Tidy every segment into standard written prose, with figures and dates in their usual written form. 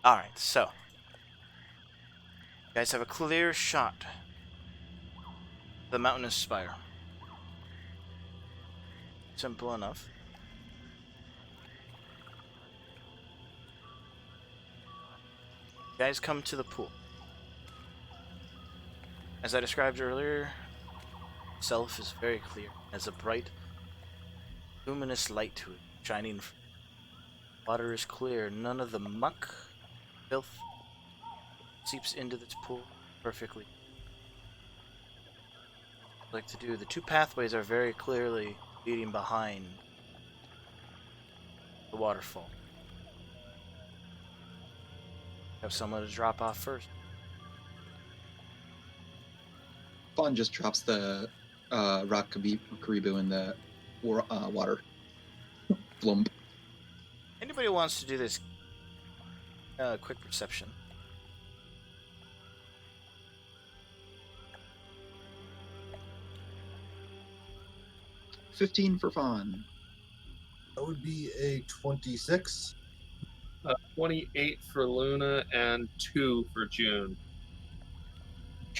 Alright, so. You guys have a clear shot. The mountainous spire. Simple enough. You guys come to the pool. As I described earlier, itself is very clear. It has a bright, luminous light to it, shining. Water is clear. None of the muck, filth, seeps into this pool perfectly. I'd like to do. The two pathways are very clearly leading behind the waterfall. Have someone to drop off first. Fawn just drops the rock Karibu in the water. Flump. Anybody who wants to do this quick perception? $15 for Fawn. That would be a 26. 28 for Luna and 2 for June.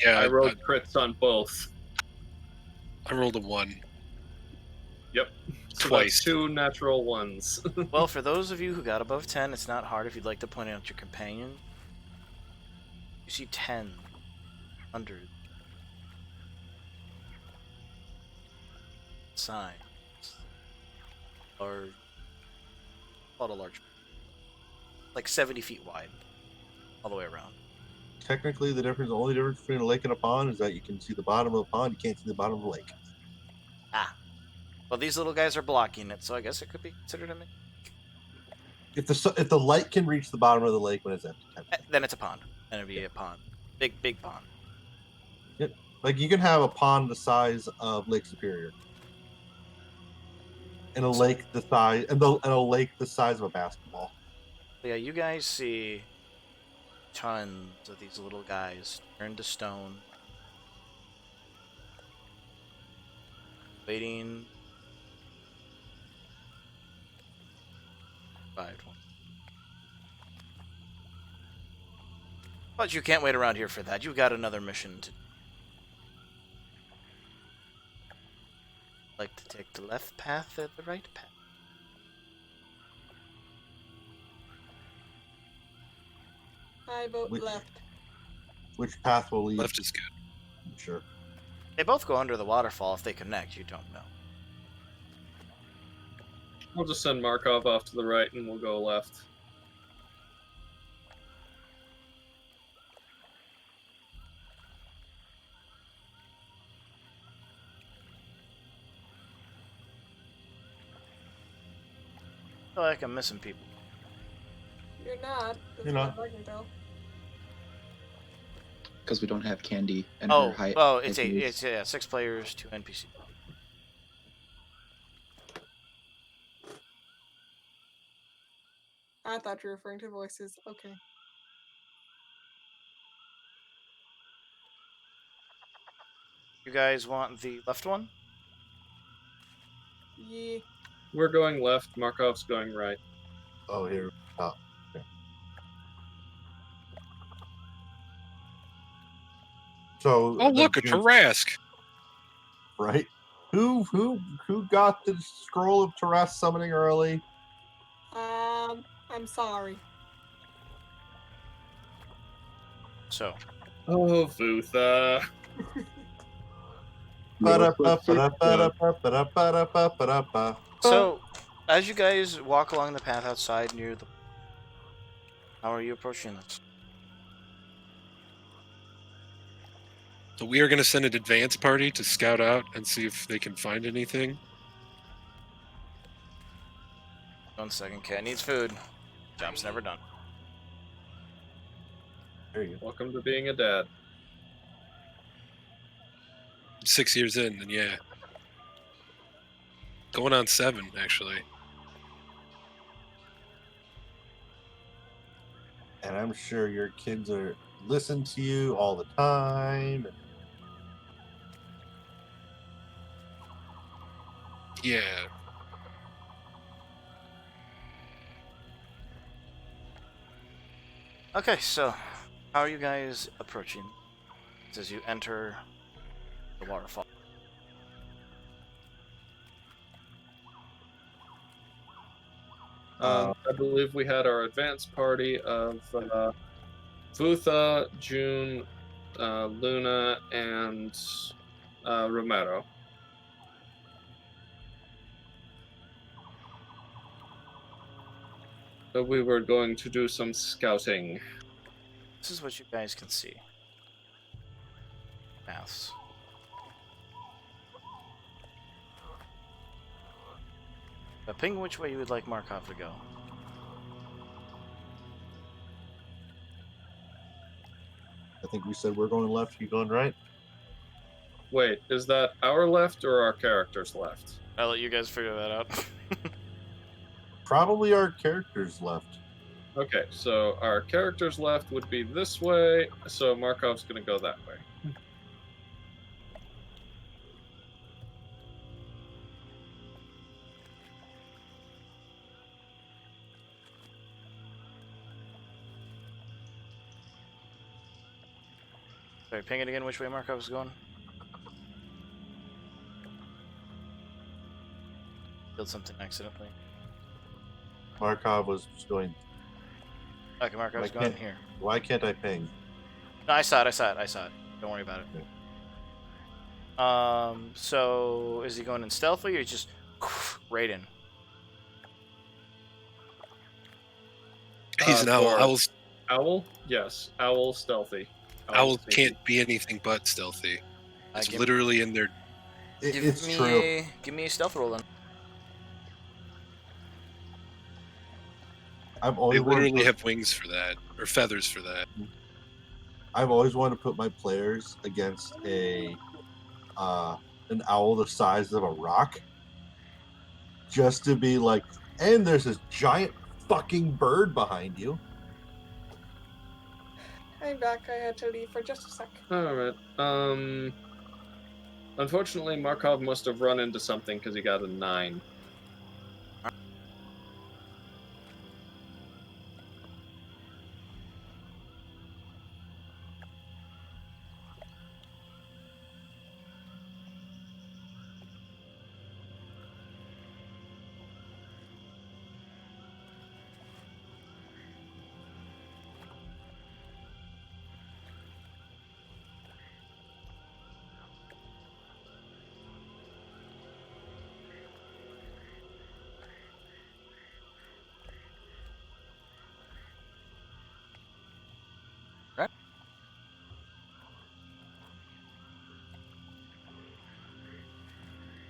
Yeah, I rolled crits on both. I rolled a 1. Yep. So Twice. that's 2 natural ones. Well, for those of you who got above 10, it's not hard if you'd like to point out your companion. You see 10, 100 signs, or not a large, like 70 feet wide, all the way around. Technically, the only difference between a lake and a pond is that you can see the bottom of the pond, you can't see the bottom of the lake. Ah. Well, these little guys are blocking it, so I guess it could be considered a lake. If the light can reach the bottom of the lake when it's empty, Then it's a pond. Then it'd be a pond. Big pond. Yep. Like you can have a pond the size of Lake Superior. And a lake the size of a basketball. Yeah, you guys see tons of these little guys turned to stone, waiting. 5, 20. But you can't wait around here for that. You've got another mission to. Like to take the left path or the right path? I vote left. Which path will lead? Left is good. Sure. They both go under the waterfall. If they connect, you don't know. We'll just send Markov off to the right and we'll go left. I feel like I'm missing people. You're not. You're not. Because we don't have Candy and her height. Oh, it's 6 players, 2 NPC. I thought you were referring to voices. Okay. You guys want the left one? Yeah. We're going left, Markov's going right. Oh, here. Oh, okay. So. Oh, look, a Tarask. Right. Who got the scroll of Tarask summoning early? I'm sorry. So. Oh, Vutha. So, as you guys walk along the path outside near the... How are you approaching this? So we are going to send an advance party to scout out and see if they can find anything. 1 second, Cat needs food. Job's never done. There you go. Welcome to being a dad. 6 years in, and yeah. Going on 7, actually. And I'm sure your kids are listen to you all the time. Yeah. Okay, so how are you guys approaching as you enter the waterfall? I believe we had our advance party of Vutha, June, Luna, and Romero. So we were going to do some scouting. This is what you guys can see. Maths. But ping which way you would like Markov to go. I think we said we're going left, you going right? Wait, is that our left or our character's left? I'll let you guys figure that out. Probably our characters left. Okay, so our character's left would be this way, so Markov's going to go that way. Sorry, ping it again which way Markov's going. Killed something accidentally. Markov was just going. Okay, Markov's Why going can't- here. Why can't I ping? No, I saw it. Don't worry about it. So is he going in stealthy or just right in? He's an owl. For Owls, Owl? Yes, owl stealthy. owls sneaky. can't be anything but stealthy. It's Give- literally in their. It's true. Give me a stealth roll then. I've They always wanted to literally put- have wings for that, or feathers for that. I've always wanted to put my players against an owl the size of a rock, just to be like, and there's this giant fucking bird behind you. I'm back. I had to leave for just a sec. Alright. Unfortunately, Markov must have run into something because he got a 9.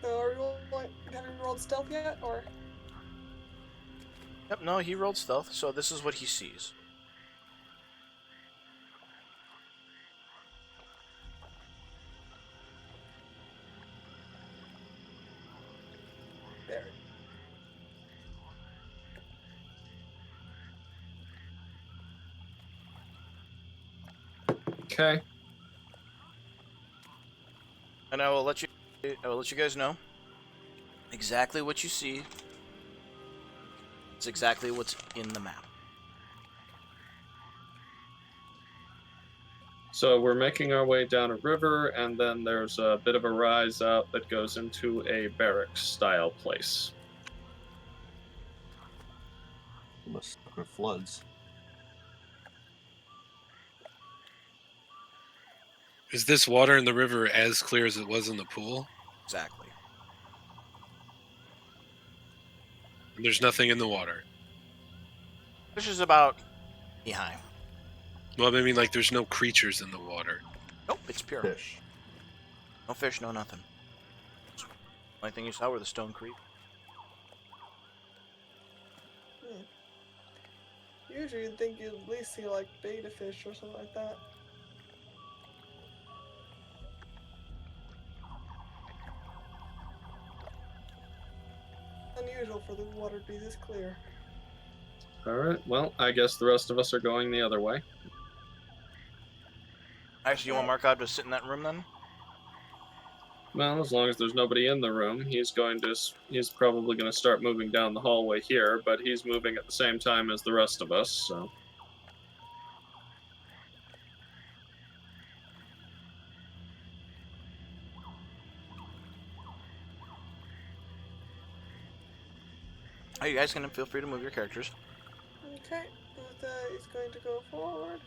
So are you having rolled stealth yet, or? Yep, no, he rolled stealth, so this is what he sees. There. Okay. And I will let you guys know exactly what you see. It's exactly what's in the map. So we're making our way down a river, and then there's a bit of a rise up that goes into a barracks-style place. Must suffer floods. Is this water in the river as clear as it was in the pool? Exactly. And there's nothing in the water. This is about knee high. Well, I mean, like, there's no creatures in the water. Nope, it's pure. Fish. No fish, no nothing. Only thing you saw were the stone creep. Usually you'd think you'd at least see like beta fish or something like that. Unusual for the water to be this clear. Alright, well, I guess the rest of us are going the other way. Actually, you want Markov to sit in that room then? Well, as long as there's nobody in the room, he's probably going to start moving down the hallway here, but he's moving at the same time as the rest of us, so... Oh, you guys can feel free to move your characters. Okay, Utha is going to go forward.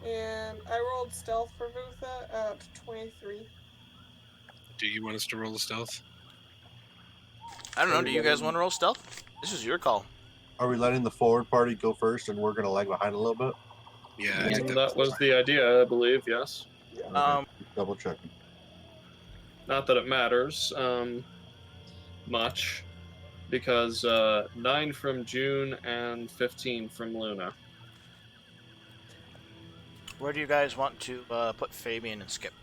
And I rolled stealth for Vutha at 23. Do you want us to roll the stealth? I don't know. Do you guys want to roll stealth? This is your call. Are we letting the forward party go first and we're going to lag behind a little bit? Yeah, Yeah, I think That was the idea, I believe, yes. Okay, just double checking. Not that it matters much, because 9 from June and 15 from Luna. Where do you guys want to put Fabian and Skip?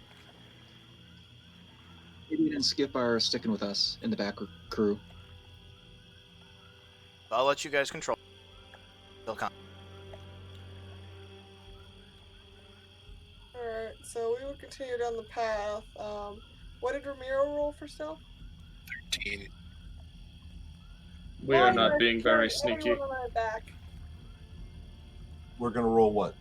Fabian and Skip are sticking with us in the back crew. I'll let you guys control. They'll come. Alright, so we will continue down the path. What did Ramiro roll for stealth? 13. We are Why not am I being very carrying sneaky. everyone on my back? We're going to roll what?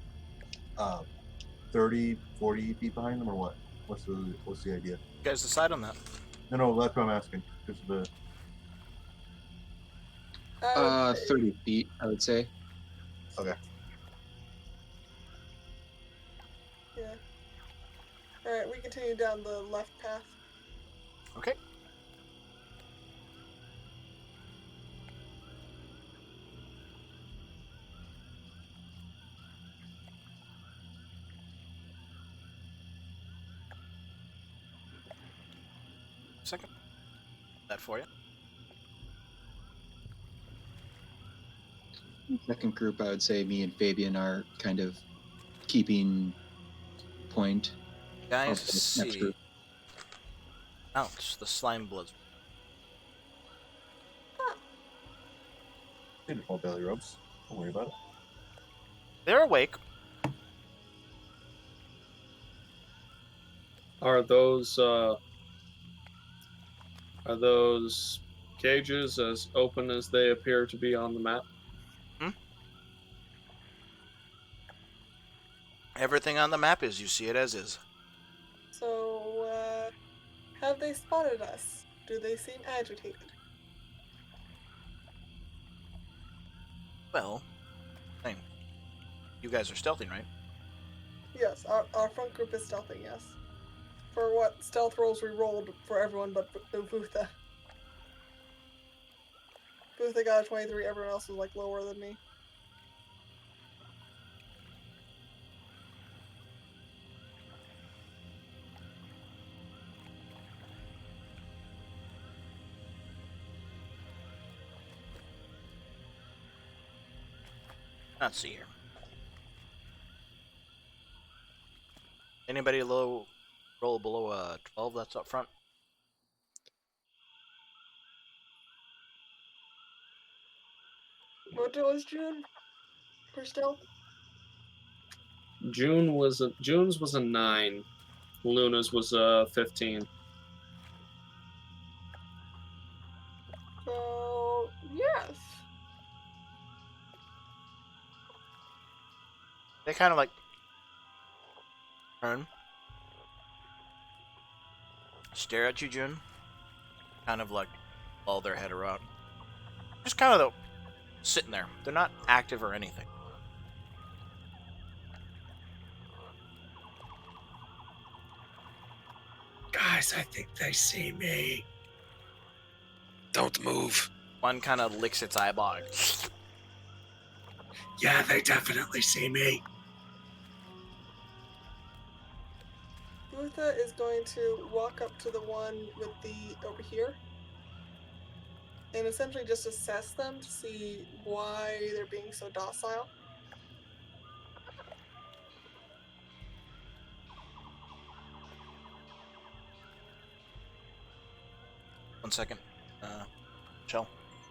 30, 40 feet behind them or what? What's the idea? You guys decide on that. No, that's what I'm asking. Just the 30 feet, I would say. okay. Yeah. Alright, we continue down the left path. Okay. Second. That for you. Second group, I would say me and Fabian are kind of keeping point. Guys, of the next see. group. Ouch, the slime bloods. Beautiful belly rubs. Don't worry about it. They're awake. Are those cages as open as they appear to be on the map? Everything on the map is, you see it as is. So, have they spotted us? Do they seem agitated? Well, thing. You guys are stealthing, right? Yes, our front group is stealthing, yes. For what stealth rolls we rolled for everyone but Vutha. Vutha got a 23, everyone else was like lower than me. Let's see here. Anybody roll below 12 that's up front? What was June for stealth? June's was a 9. Luna's was a 15. So, yes. They kind of like turn, stare at you, June. Kind of like all their head around. Just kind of sitting there. They're not active or anything. Guys, I think they see me. Don't move. One kind of licks its eyeball. Yeah, they definitely see me. Vutha is going to walk up to the one with the over here and essentially just assess them to see why they're being so docile. One second. Shell.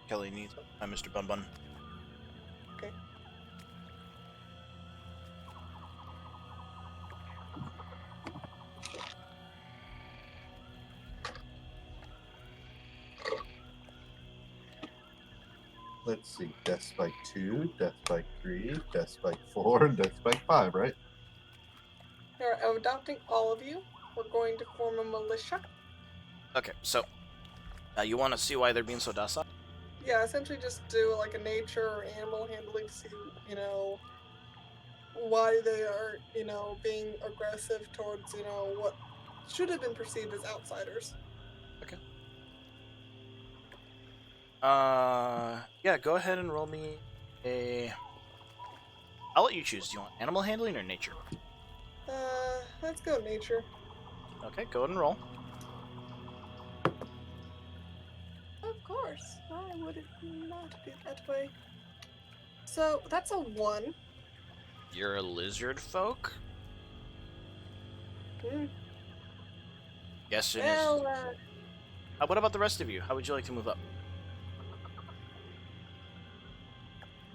Kelly needs Mr. Bun Bun. Okay. Let's see. Death Spike 2, Death Spike 3, Death Spike 4, and Death Spike 5, right? Alright, I'm adopting all of you. We're going to form a militia. Okay, so you want to see why they're being so docile? Yeah, essentially just do like a nature or animal handling to see, why they are, being aggressive towards, what should have been perceived as outsiders. Okay. Yeah, go ahead and roll me a. I'll let you choose. Do you want animal handling or nature? Let's go nature. Okay, go ahead and roll. Of course. Why would it not be that way? So that's a 1. You're a lizard folk. Hmm. Guessing is. Well, What about the rest of you? How would you like to move up?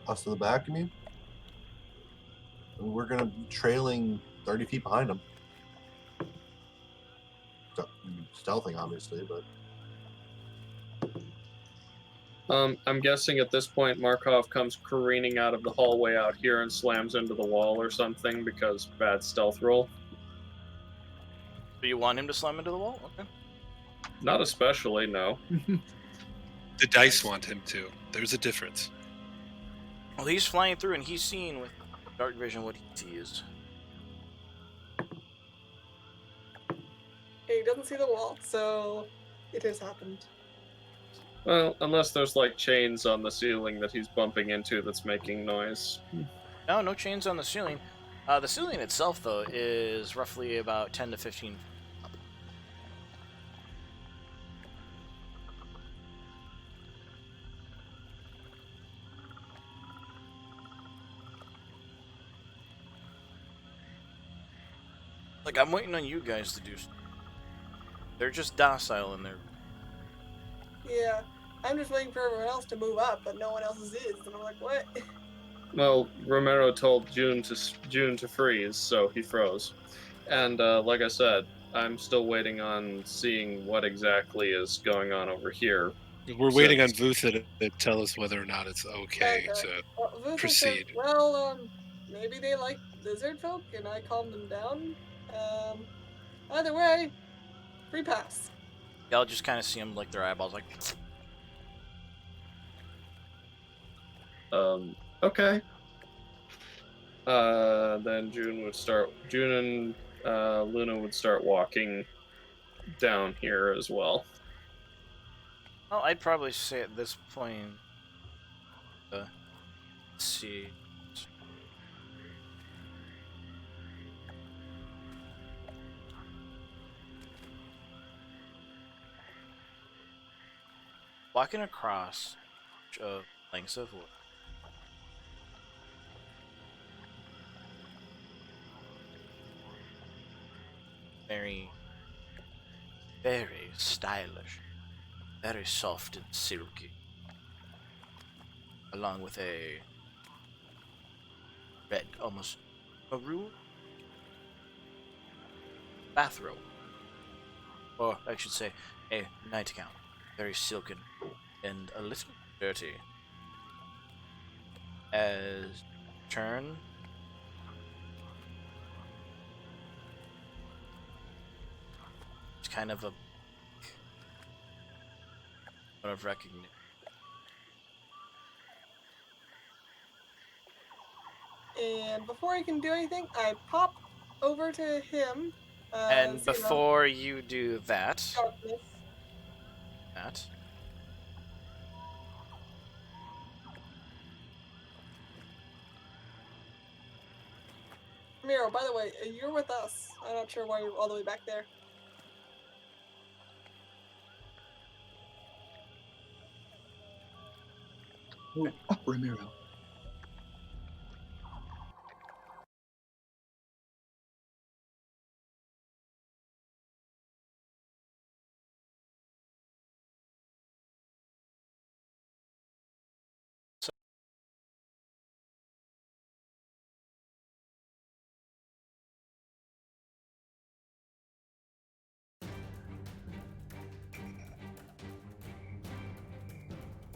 Us in the back, you mean? And we're gonna be trailing 30 feet behind them. Stealthing, obviously, but I'm guessing at this point Markov comes careening out of the hallway out here and slams into the wall or something because bad stealth roll. Do you want him to slam into the wall? Okay. Not especially, no. The dice want him to. There's a difference. Well, he's flying through and he's seeing with dark vision what he sees. he doesn't see the wall, so it has happened. Well, unless there's like chains on the ceiling that he's bumping into that's making noise. No chains on the ceiling. The ceiling itself, though, is roughly about 10 to 15. Like, I'm waiting on you guys to do. They're just docile in there. Yeah, I'm just waiting for everyone else to move up, but no one else's is, and I'm like, what? Well, Romero told June to freeze, so he froze. And like I said, I'm still waiting on seeing what exactly is going on over here. We're waiting on Vutha to tell us whether or not it's okay to Well, Vutha proceed. said, well, maybe they like lizard folk, and I calmed them down. Either way, free pass. Y'all just kind of see them like their eyeballs, like. Okay. Then June and Luna would start walking down here as well. Well, I'd probably say at this point. Let's see. Walking across lengths of wood. Very, very stylish. Very soft and silky. Along with a red, almost maroon bathrobe. Or I should say, a nightgown. Very silken and a little dirty. As turn. It's kind of a one of recognition. And before he can do anything, I pop over to him. And so, before you do that, darkness. Miro, by the way, you're with us. I'm not sure why you're all the way back there. Oh, Ramiro.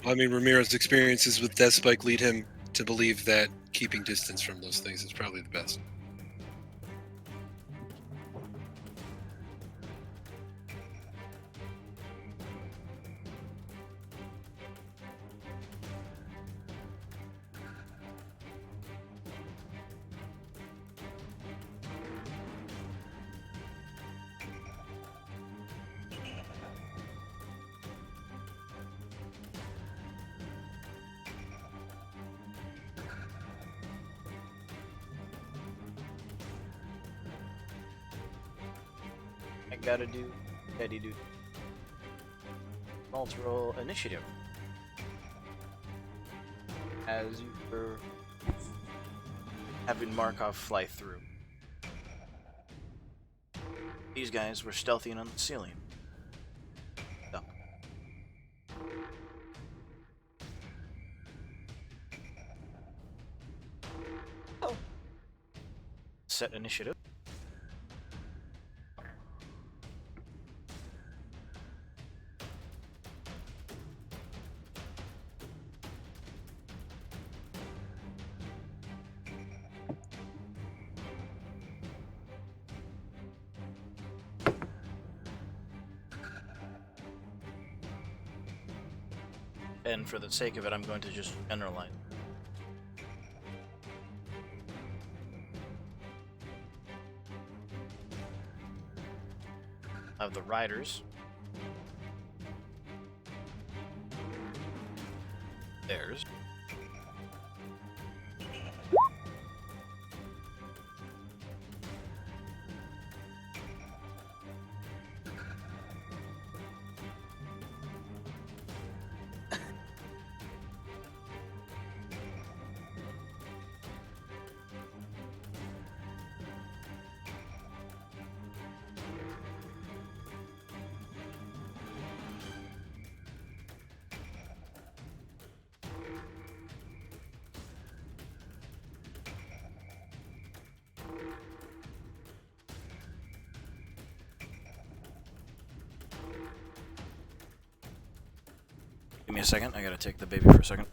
I mean, Ramiro's experiences with Death Spike lead him to believe that keeping distance from those things is probably the best. I gotta do. Daddy do. Let's roll initiative. As you were having Markov fly through. These guys were stealthying on the ceiling. So. Oh. Set initiative. And for the sake of it, I'm going to just generalize. Of the riders. Theirs. Give me a second, I gotta take the baby for a second.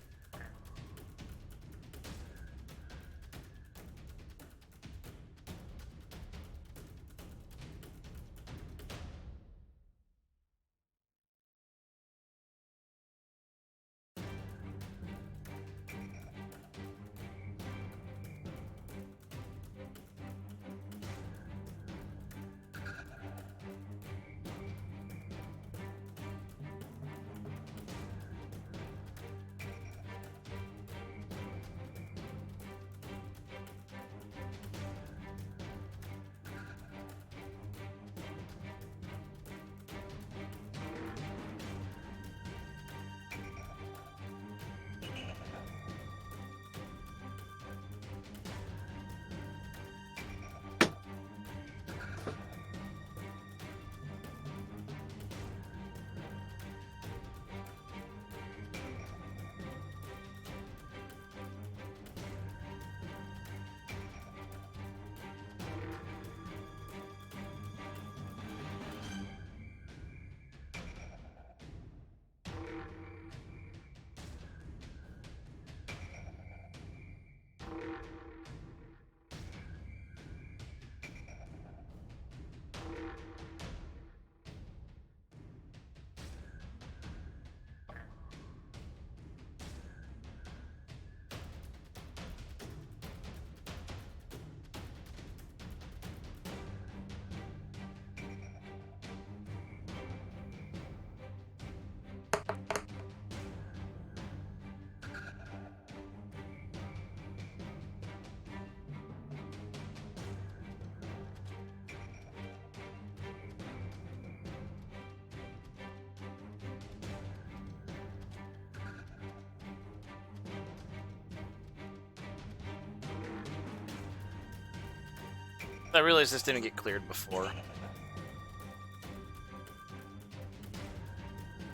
I realized this didn't get cleared before.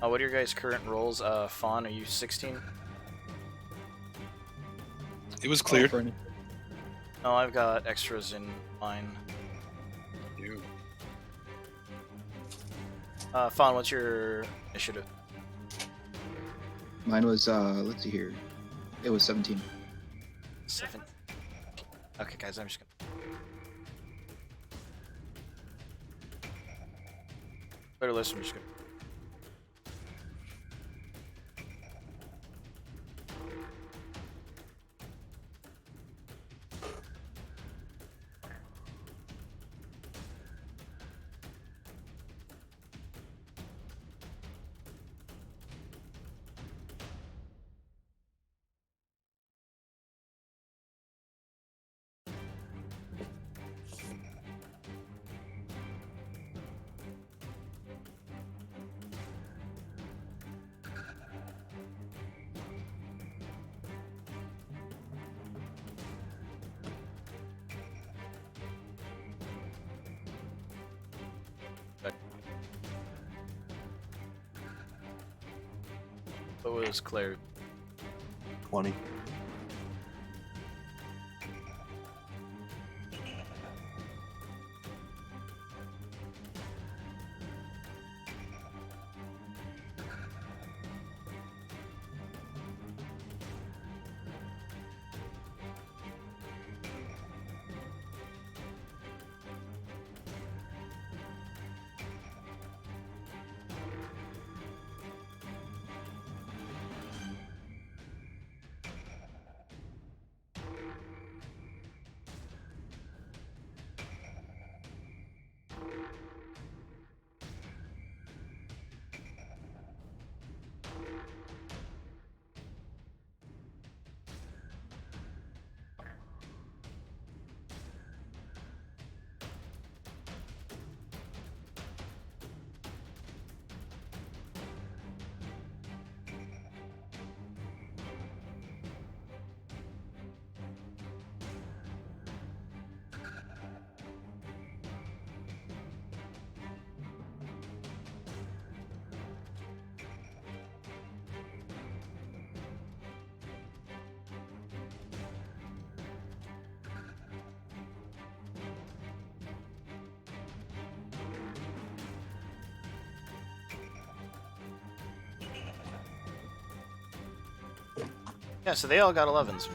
What are your guys' current rolls? Fawn, are you 16? It was Oh, cleared. for any- No, I've got extras in mine. You. Fawn, what's your initiative? Mine was let's see here. It was 17. 7. Okay, guys, I'm just gonna. Better listen, I'm just gonna. What was Claire? 20. Yeah, so they all got 11s.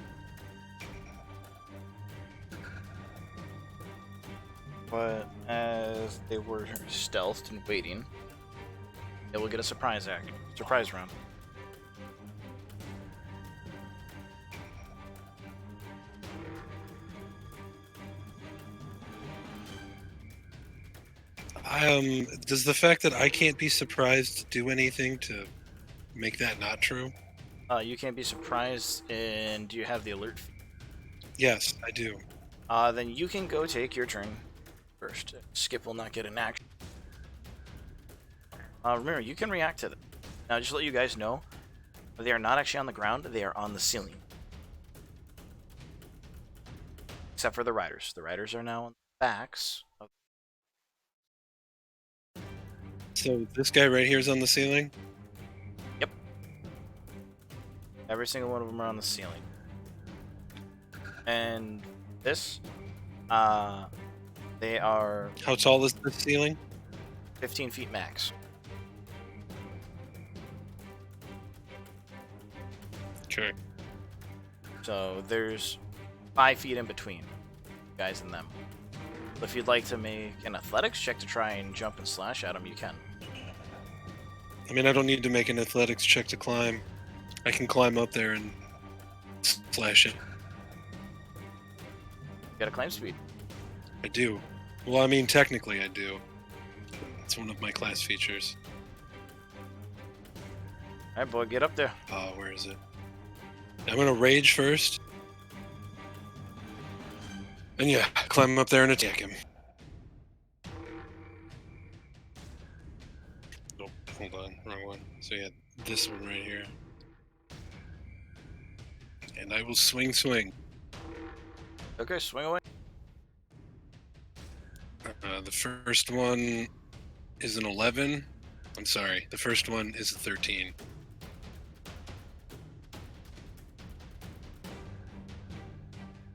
But as they were stealthed and waiting, they will get a surprise round. Does the fact that I can't be surprised do anything to make that not true? You can't be surprised, and do you have the alert feed? Yes, I do. Then you can go take your turn first. Skip will not get an action. Remember, you can react to them. Now, just to let you guys know, they are not actually on the ground, they are on the ceiling. Except for the riders. The riders are now on the backs of. So this guy right here is on the ceiling? Yep. Every single one of them are on the ceiling. And this, they are How tall is the ceiling? 15 feet max. Okay. So there's 5 feet in between you guys and them. So if you'd like to make an athletics check to try and jump and slash at them, you can. I mean, I don't need to make an athletics check to climb. I can climb up there and slash it. You got a climb speed. I do. Well, I mean, technically I do. It's one of my class features. Alright, boy, get up there. Where is it? I'm gonna rage first. And yeah, climb up there and attack him. Oh, hold on, wrong one. So yeah, this one right here. And I will swing. Okay, swing away. The first one is an 11. I'm sorry, the first one is a 13.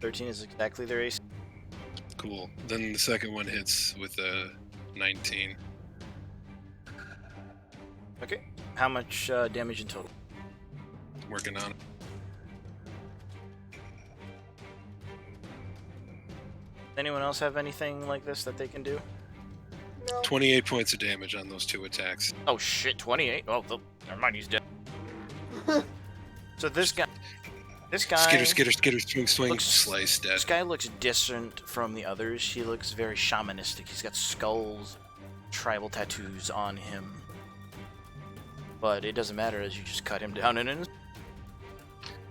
$13 is exactly their AC. Cool. Then the second one hits with a 19. Okay. How much damage in total? Working on it. Anyone else have anything like this that they can do? No. 28 points of damage on those two attacks. Oh shit, 28? Oh, never mind, he's dead. So this guy... Skitter, swing, looks- slice, dead. This guy looks different from the others. He looks very shamanistic. He's got skulls, tribal tattoos on him. But it doesn't matter as you just cut him down and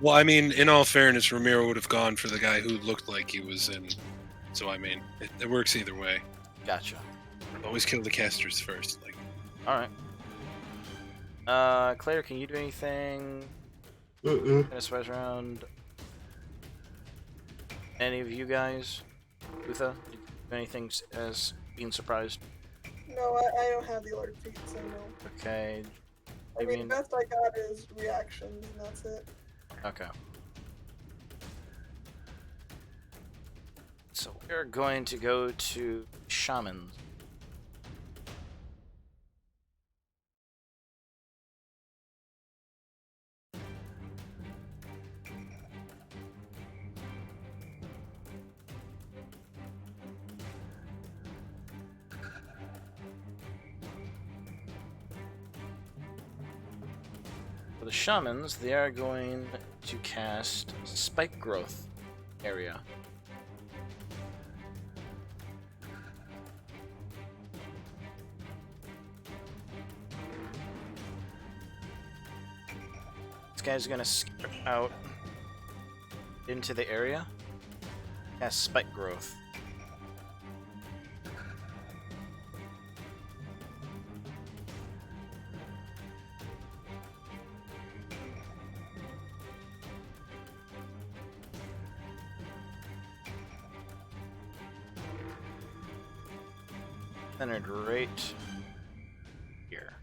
Well, I mean, in all fairness, Ramiro would have gone for the guy who looked like he was in. So, I mean, it works either way. Gotcha. Always kill the casters first. Like, Alright. Claire, can you do anything in a surprise round? Any of you guys? Utha, did you do anything as being surprised? No, I don't have the alert feed, so no. Okay. I mean, the best I got is reactions, and that's it. Okay. So we're going to go to shamans. For the shamans, they are going to cast Spike Growth area. This guy's gonna skip out into the area. Cast Spike Growth. Centered right here.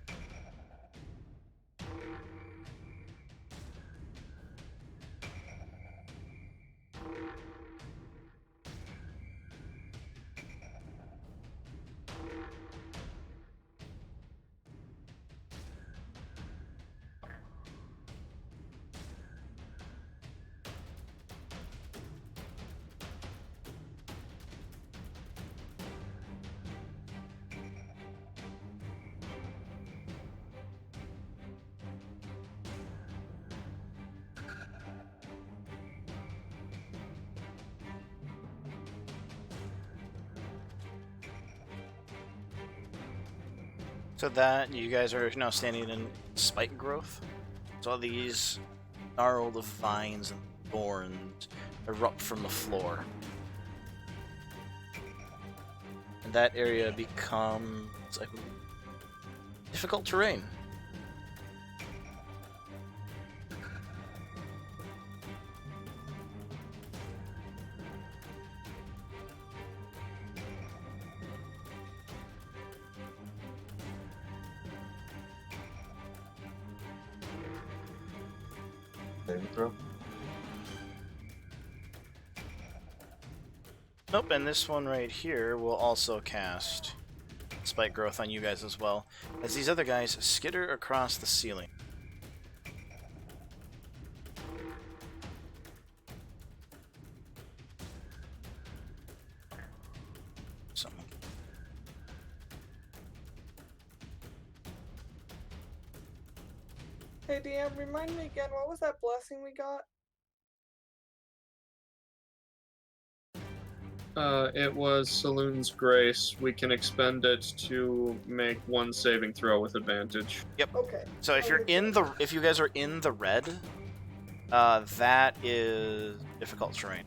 So that you guys are now standing in spike growth. So all these gnarled of vines and thorns erupt from the floor. And that area becomes like difficult terrain. Saving throw. Nope, and this one right here will also cast spike growth on you guys as well, as these other guys skitter across the ceiling. So, Hey DM, remind me again, what was that blessing we got? It was Saloon's Grace. We can expend it to make one saving throw with advantage. Okay. so if you're in the, if you guys are in the red, that is difficult terrain.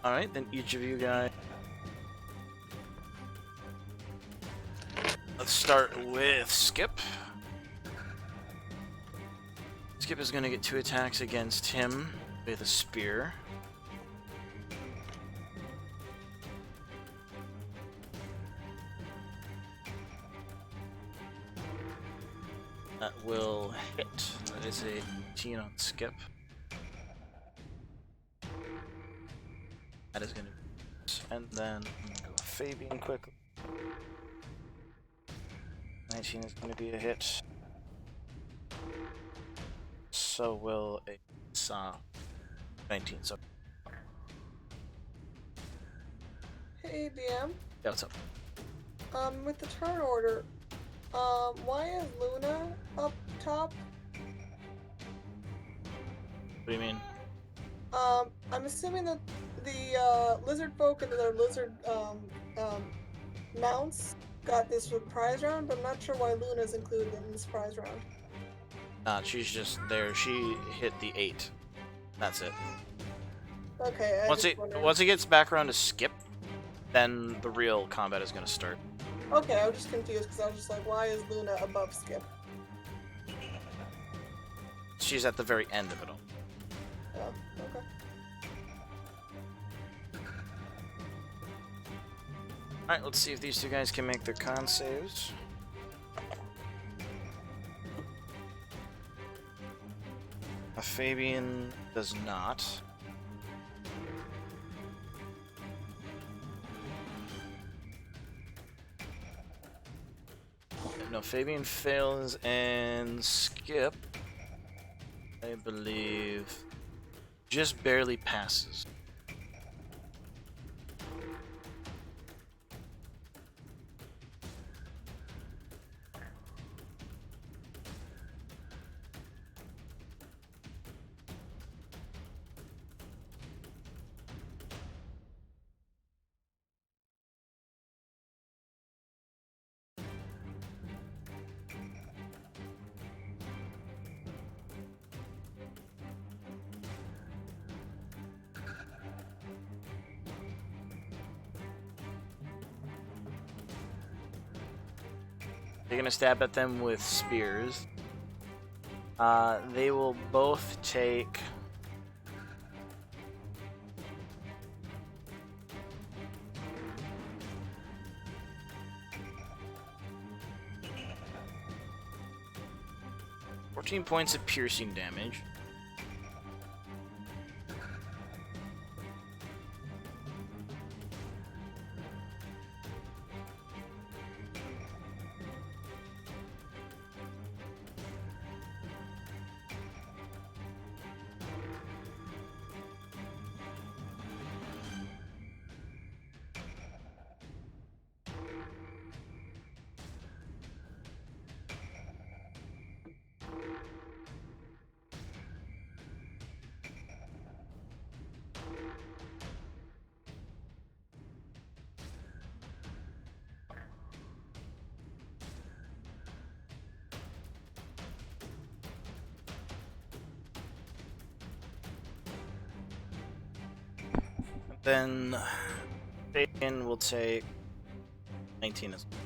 Alright, then each of you guys. Let's start with Skip. Skip is going to get 2 attacks against him with a spear. That will hit. That is a 18 on Skip. That is going to, and then I'm going to go with Fabian quickly. 19 is going to be a hit. So will a 19. So Hey DM, yeah, what's up? with the turn order, why is Luna up top? What do you mean? I'm assuming that the lizard folk and their lizard mounts got this with prize round, but I'm not sure why Luna's included in this prize round. She's just there. She hit the 8. That's it. Okay. Once it gets back around to Skip, then the real combat is going to start. Okay, I was just confused because I was just like, why is Luna above Skip? she's at the very end of it all. Oh, okay. Alright, let's see if these two guys can make their con saves. Fabian does not. No, Fabian fails, and Skip, I believe, just barely passes. They're gonna stab at them with spears. They will both take 14 points of piercing damage. Then Bacon will take 19 as well.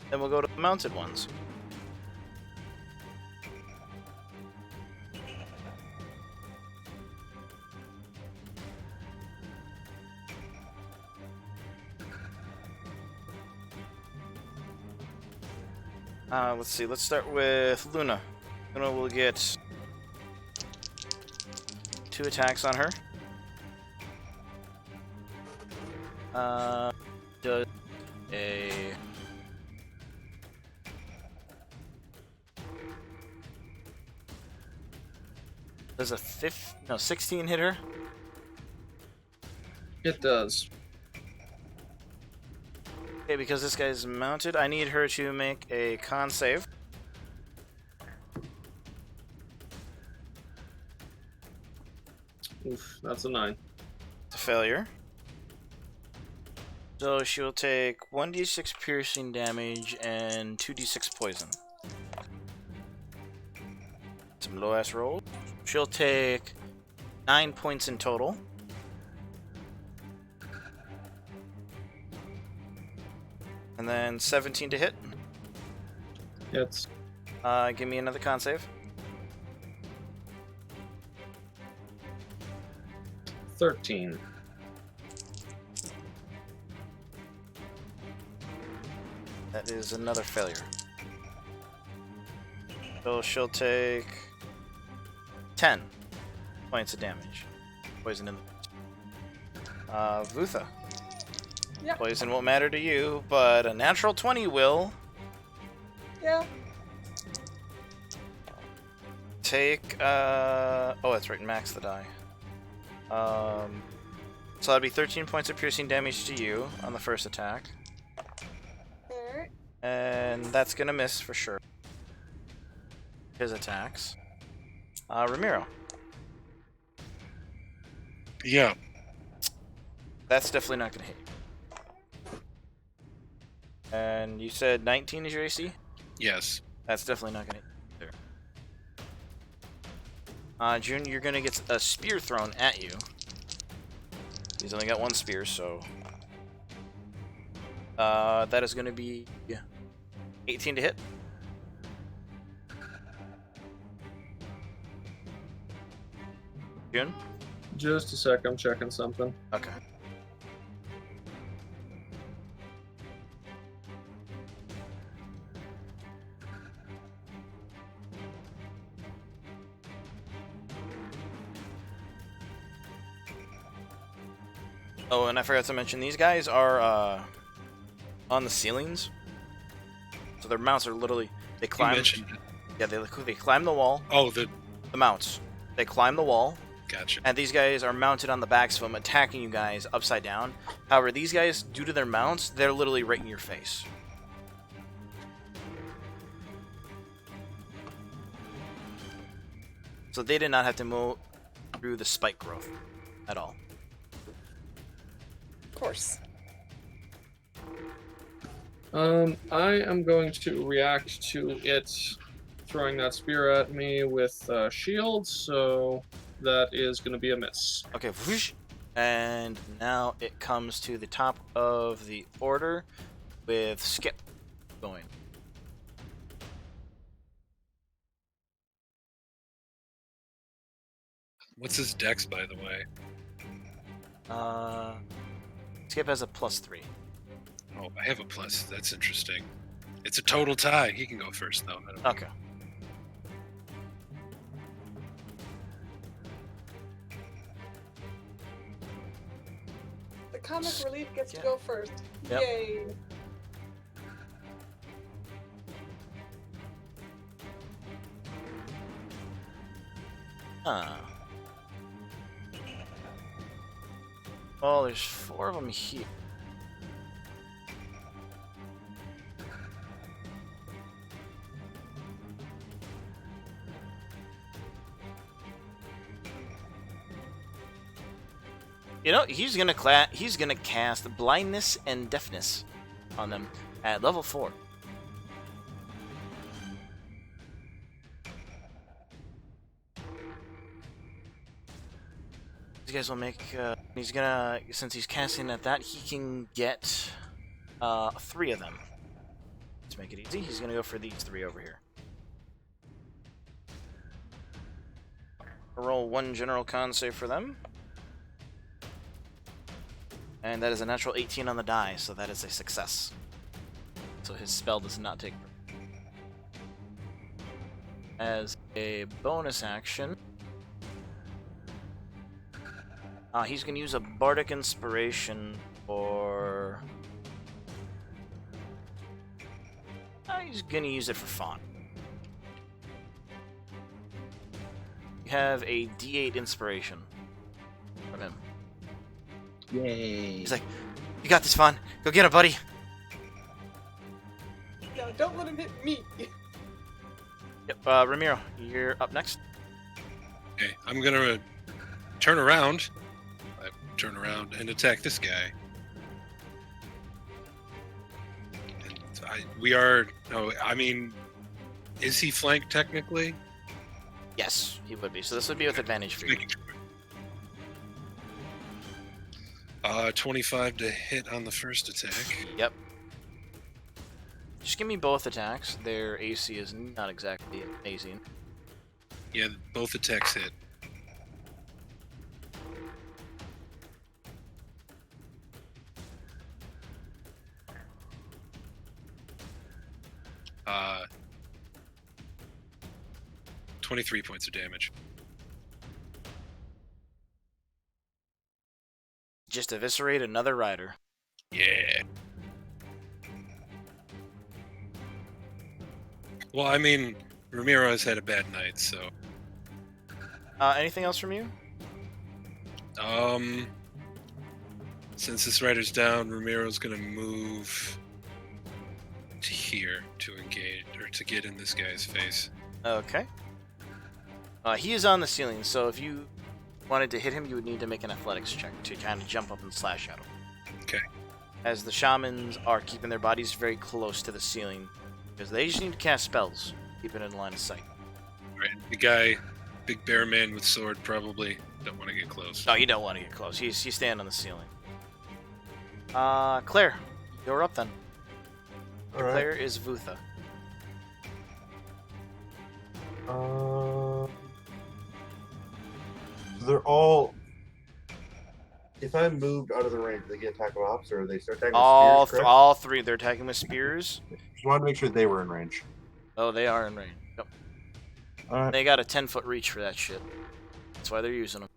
Then we'll go to the mounted ones. Let's see, let's start with Luna. Luna will get 2 attacks on her. Does a... Does a 16 hit her? It does. Okay, because this guy's mounted, I need her to make a con save. Oof, that's a 9. It's a failure. So she'll take 1d6 piercing damage and 2d6 poison. Some low ass rolls. She'll take 9 points in total. And then 17 to hit. Hits. Give me another con save. 13. That is another failure. So she'll take 10 points of damage. Poison in the... Vutha. Yep. Poison won't matter to you, but a natural 20 will. Yeah. Take, oh, that's right, max the die. So that'd be 13 points of piercing damage to you on the first attack. Alright. And that's gonna miss for sure. His attacks. Ramiro. Yeah. That's definitely not gonna hit you. And you said 19 is your AC? Yes. That's definitely not gonna hit there. June, you're gonna get a spear thrown at you. He's only got one spear, so that is gonna be 18 to hit. June? Just a sec, I'm checking something. Okay. Oh, and I forgot to mention, these guys are on the ceilings. So their mounts are literally, they You climb. mentioned it. Yeah, they climb the wall. Oh, the The mounts. They climb the wall. gotcha. And these guys are mounted on the backs of them, attacking you guys upside down. However, these guys, due to their mounts, they're literally right in your face. So they did not have to move through the spike growth at all. Of course. I am going to react to it throwing that spear at me with shield, so that is going to be a miss. Okay, whoosh. And now it comes to the top of the order with Skip going. What's his dex, by the way? Skip has a +3. Oh, I have a plus. That's interesting. It's a total tie. He can go first, though. I don't Okay. The comic relief gets Yeah. to go first. Yep. Yay. Huh. Well, there's 4 of them here. You know, he's gonna cast blindness and deafness on them at level 4. These guys will make. He's gonna, since he's casting at that, he can get 3 of them. Let's make it easy. He's gonna go for these 3 over here. Roll 1 general con save for them. And that is a natural 18 on the die, so that is a success. So his spell does not take. As a bonus action, he's going to use a Bardic Inspiration for... he's going to use it for fun. You have a D8 Inspiration from him. Yay. He's like, you got this, Fawn. Go get him, buddy. Yeah, don't let him hit me. Yep, Ramiro, you're up next. Okay, I'm gonna turn around. Turn around and attack this guy. And we are. No, I mean, is he flanked technically? Yes, he would be. So this would be with advantage for you. Making sure. 25 to hit on the first attack. Yep. Just give me both attacks. Their AC is not exactly amazing. Yeah, both attacks hit. Uh, 23 points of damage. Just eviscerate another rider. Yeah. Well, I mean, Ramiro has had a bad night, so. Anything else from you? Since this rider's down, Ramiro's gonna move to here to engage, or to get in this guy's face. Okay. He is on the ceiling, so if you wanted to hit him, you would need to make an athletics check to kind of jump up and slash at him. Okay. As the shamans are keeping their bodies very close to the ceiling, Because they just need to cast spells. Keep it in line of sight. Right. The guy, big bear man with sword, probably don't want to get close. No, you don't want to get close. He's standing on the ceiling. Claire, you're up then. All right. Claire is Vutha. They're all. If I moved out of the range, do they get attack of ops, or they start attacking with spears? Correct? All three. They're attacking with spears. Just wanted to make sure they were in range. Oh, they are in range. Yep. All right. They got a 10-foot reach for that shit. That's why they're using them.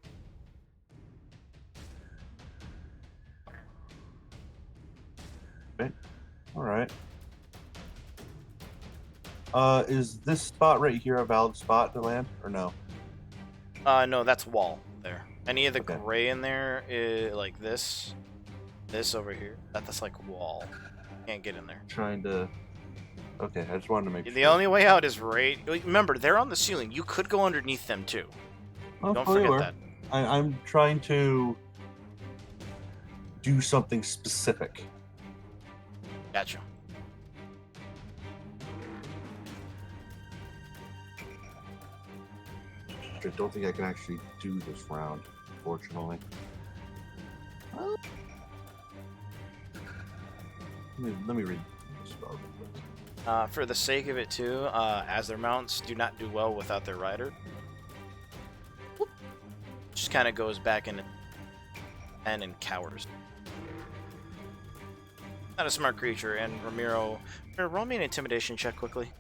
All right. Is this spot right here a valid spot to land, or no? No, that's wall there. Any of the Okay. gray in there is like this over here. That's like wall. Can't get in there. Trying to. Okay, I just wanted to make The sure. only way out is right. Remember, they're on the ceiling. You could go underneath them too. Oh, Don't fully forget aware. that. I'm trying to do something specific. Gotcha. I don't think I can actually do this round, unfortunately. Let me read this spell real quick. For the sake of it too, as their mounts do not do well without their rider. Whoop. Just kind of goes back in and cowers. Not a smart creature, and Ramiro, roll me an intimidation check quickly.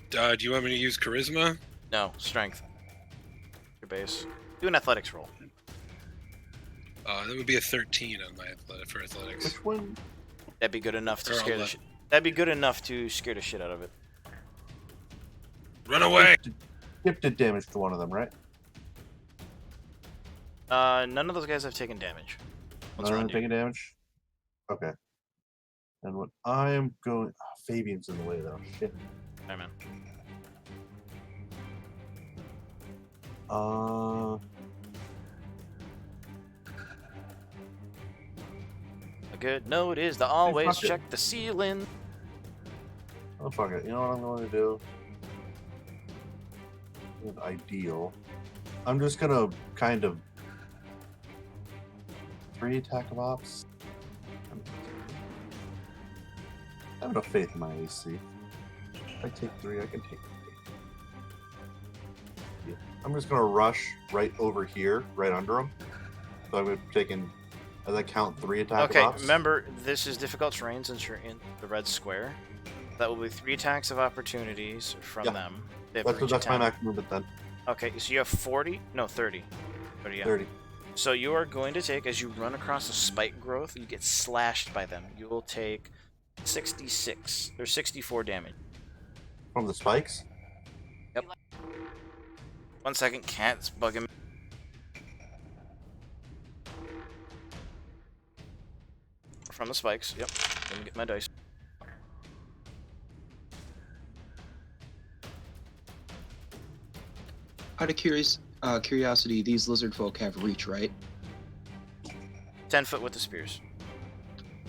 Do you want me to use charisma? No, strength. Your base. Do an athletics roll. That would be a 13 on my for athletics. Which one? That'd be good enough to Or scare the 11. shit. That'd be good enough to scare the shit out of it. Run away! Skip did damage to one of them, right? None of those guys have taken damage. What's None of around them taking damage? Okay. And what I am going... Oh, Fabian's in the way, though. Shit. Hey, man. A good note is to always fuck it. check the ceiling. Oh, fuck it. You know what I'm going to do? Ideal. I'm just going to kind of... 3 attack of ops. I have enough faith in my AC. If I take 3, I can take 3. Yeah. I'm just going to rush right over here, right under him. So I'm taking... As I count 3 attack Okay, of ops. remember, this is difficult terrain since you're in the red square. That will be 3 attacks of opportunities from Yeah. them. They have That's reach my attack. max movement then. Okay, so you have 40? No, 30. 30, yeah. 30. So you are going to take, as you run across a spike growth, you get slashed by them. You will take 66. There's 64 damage. From the spikes? 1 second, cat's bugging me. From the spikes, yep. Let me get my dice. Out of curiosity, these lizard folk have reach, right? 10 foot with the spears.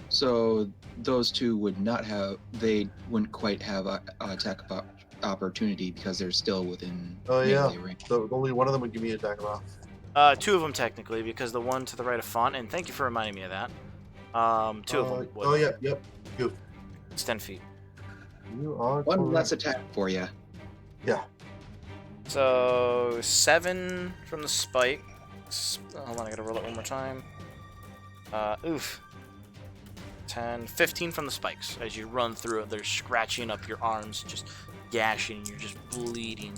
So those two would not have. They wouldn't quite have a attack of opportunity because they're still within Oh, yeah. melee range. So only one of them would give me an attack of ops. 2 of them technically, because the one to the right of Font, and thank you for reminding me of that. 2 of them would. Oh, yeah, yep. You. It's 10 feet. You are One correct. less attack for you. Yeah. So 7 from the spike. Hold on, I gotta roll it one more time. Oof. 10, 15 from the spikes. As you run through it, they're scratching up your arms, just gashing, you're just bleeding.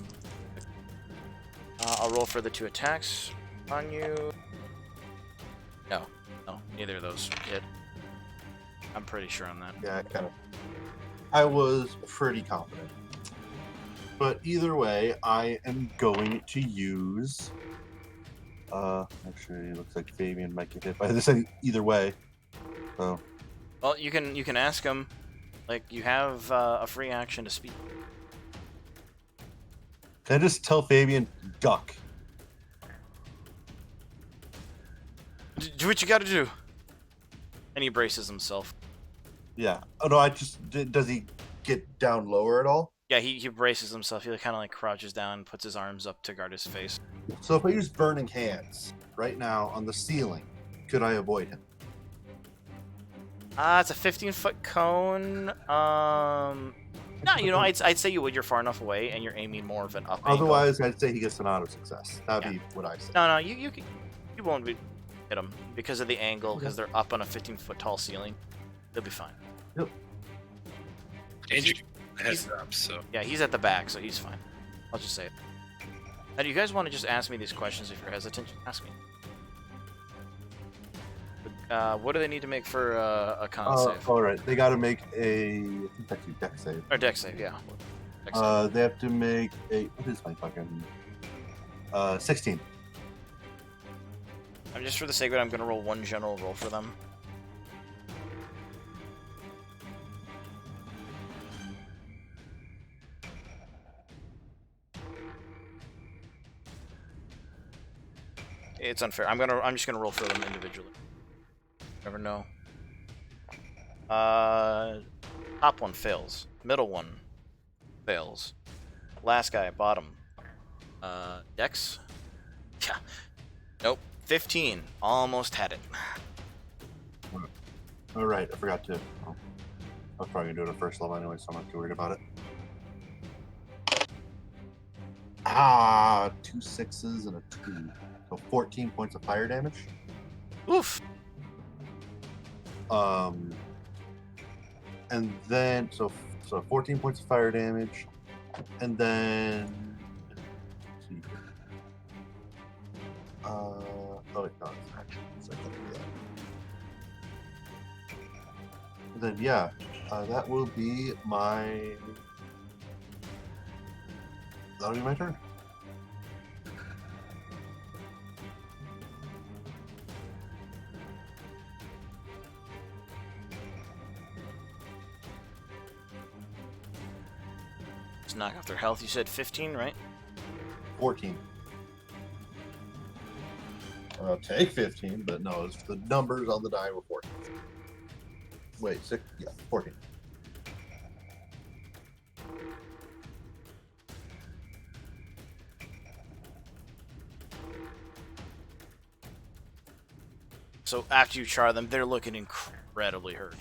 I'll roll for the 2 attacks on you. No, neither of those hit. I'm pretty sure on that. Yeah, I was pretty confident. But either way, I am going to use... actually, it looks like Fabian might get hit by this either way. So, Well, you can ask him. Like, you have a free action to speak. can I just tell Fabian, duck? Do what you gotta do. And he braces himself. Yeah. Oh no, does he get down lower at all? Yeah, he braces himself. He kind of like crouches down and puts his arms up to guard his face. So if I use burning hands right now on the ceiling, could I avoid him? It's a 15-foot cone. No, I'd say you would. You're far enough away, and you're aiming more of an up angle. Otherwise, I'd say he gets an auto success. That'd be what I say. No, you won't hit him because of the angle, because they're up on a 15-foot tall ceiling. They'll be fine. Yep. And you heads up, so. Yeah, he's at the back, so he's fine. I'll just say it. Now, do you guys want to just ask me these questions if you're hesitant? Just ask me. What do they need to make for a con save? All right, they got to make a. I think that's your deck save. Or deck save, yeah. Dex save. They have to make a. What is my fucking? 16. I'm just for the sake of it, I'm gonna roll one general roll for them. It's unfair. I'm just gonna roll for them individually. Never know. Top one fails. Middle one fails. Last guy, bottom. Dex? Yeah. Nope. 15. Almost had it. All right, I forgot to. Oh, I was probably gonna do it at first level anyway, so I'm not too worried about it. 2 6s and a 2. So 14 points of fire damage. Oof. And then so 14 points of fire damage, and then let's see here. Oh wait, no, it's action, so I can't do that. And then yeah, that will be my. That'll be my turn. Just knock off their health. You said 15, right? 14. I'll take 15, but no, it's the numbers on the die were 14. Wait, 6? Yeah, 14. So after you char them, they're looking incredibly hurt.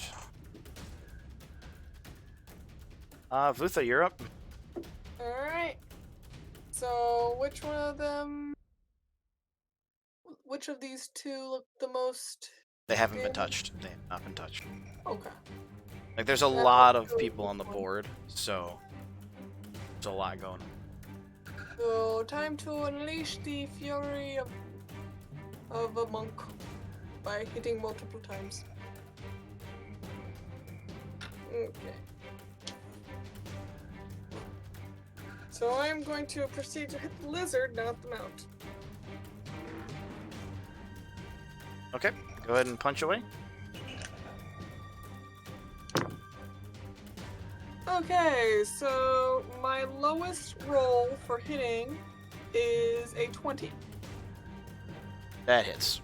Vutha, you're up. Alright. So, which one of them. Which of these two look the most. They haven't been damaged? touched. They have not been touched. Okay. Like, there's a That lot would of go people on the one. board, so there's a lot going on. So, time to unleash the fury of a monk by hitting multiple times. Okay. So I'm going to proceed to hit the lizard, not the mount. Okay, go ahead and punch away. Okay, so my lowest roll for hitting is a 20. That hits.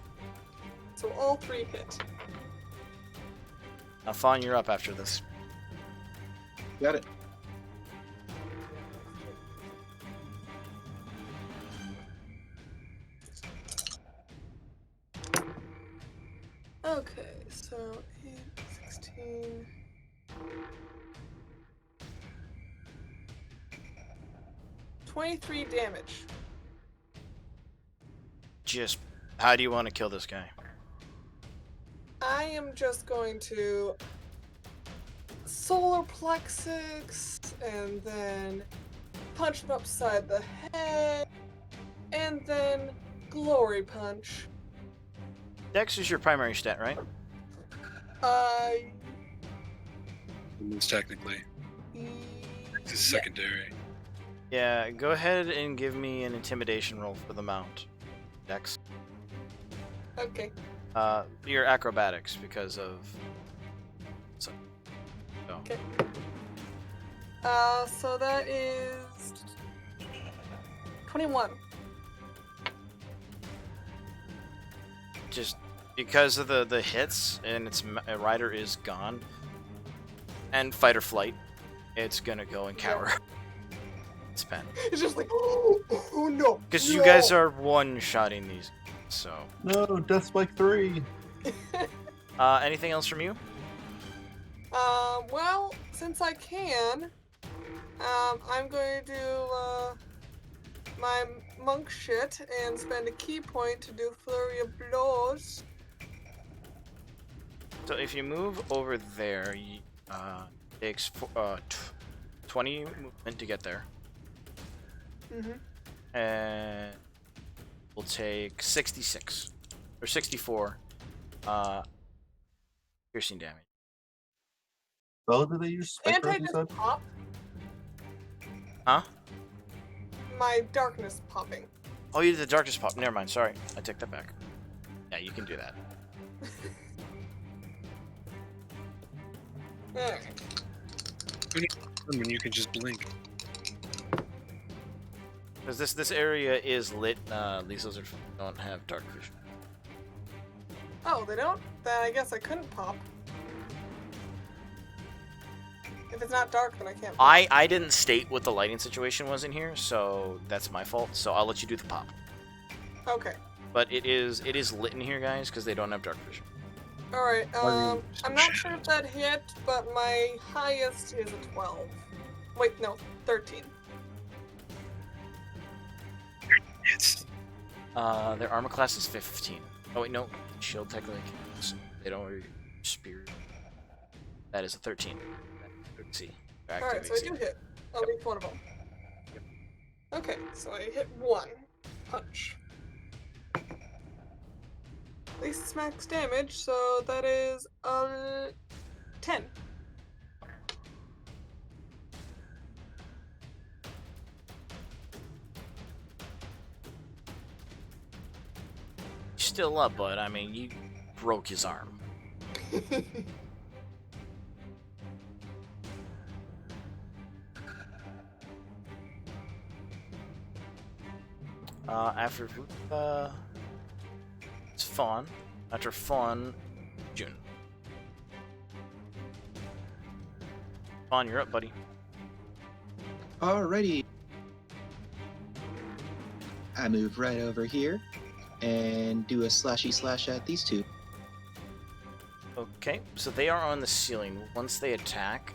So all 3 hit. Now, Fawn, you're up after this. Got it. Okay, so 8, 16. $23 damage. Just, how do you want to kill this guy? I am just going to solar plexus and then punch him upside the head and then glory punch. Dex is your primary stat, right? Most technically. It's Yeah. secondary. Yeah, go ahead and give me an intimidation roll for the mount. Dex. Okay. Your acrobatics because of. So. Okay. So that is 21. Just because of the hits and its rider is gone, and fight or flight. It's gonna go and cower. It's pen. It's just like, oh no. Because you guys are one-shotting these, so. No, Death Spike 3. Anything else from you? Well, since I can, I'm going to do my monk shit and spend a key point to do flurry of blows. So if you move over there, it takes 20 movement to get there. Mm-hmm. And we'll take 66 or 64 piercing damage. Well, do they use Spike And I Breath, you just said? pop. Huh? My darkness popping. Oh, you did the darkness pop. Never mind. Sorry, I take that back. Yeah, you can do that. Alright. When you can just blink. Because this area is lit. These lizards don't have dark vision. Oh, they don't? Then I guess I couldn't pop. If it's not dark, then I can't pop. I didn't state what the lighting situation was in here, so that's my fault. So I'll let you do the pop. Okay. But it is lit in here, guys, because they don't have dark vision. Alright, Or I'm not sure if that hit, but my highest is a 12. Wait, no, 13. It's Their armor class is 15. Oh wait, no, shield technically counts. They don't wear spear. That is a 13. Let's see. Alright, so I do hit. At least one of them. Okay, so I hit one punch. At least it's max damage, so that is 10. Still up, but I mean, you broke his arm. After it's Fawn. After Fawn, June. Fawn, you're up, buddy. Alrighty. I move right over here and do a slashy slash at these two. Okay, so they are on the ceiling. Once they attack,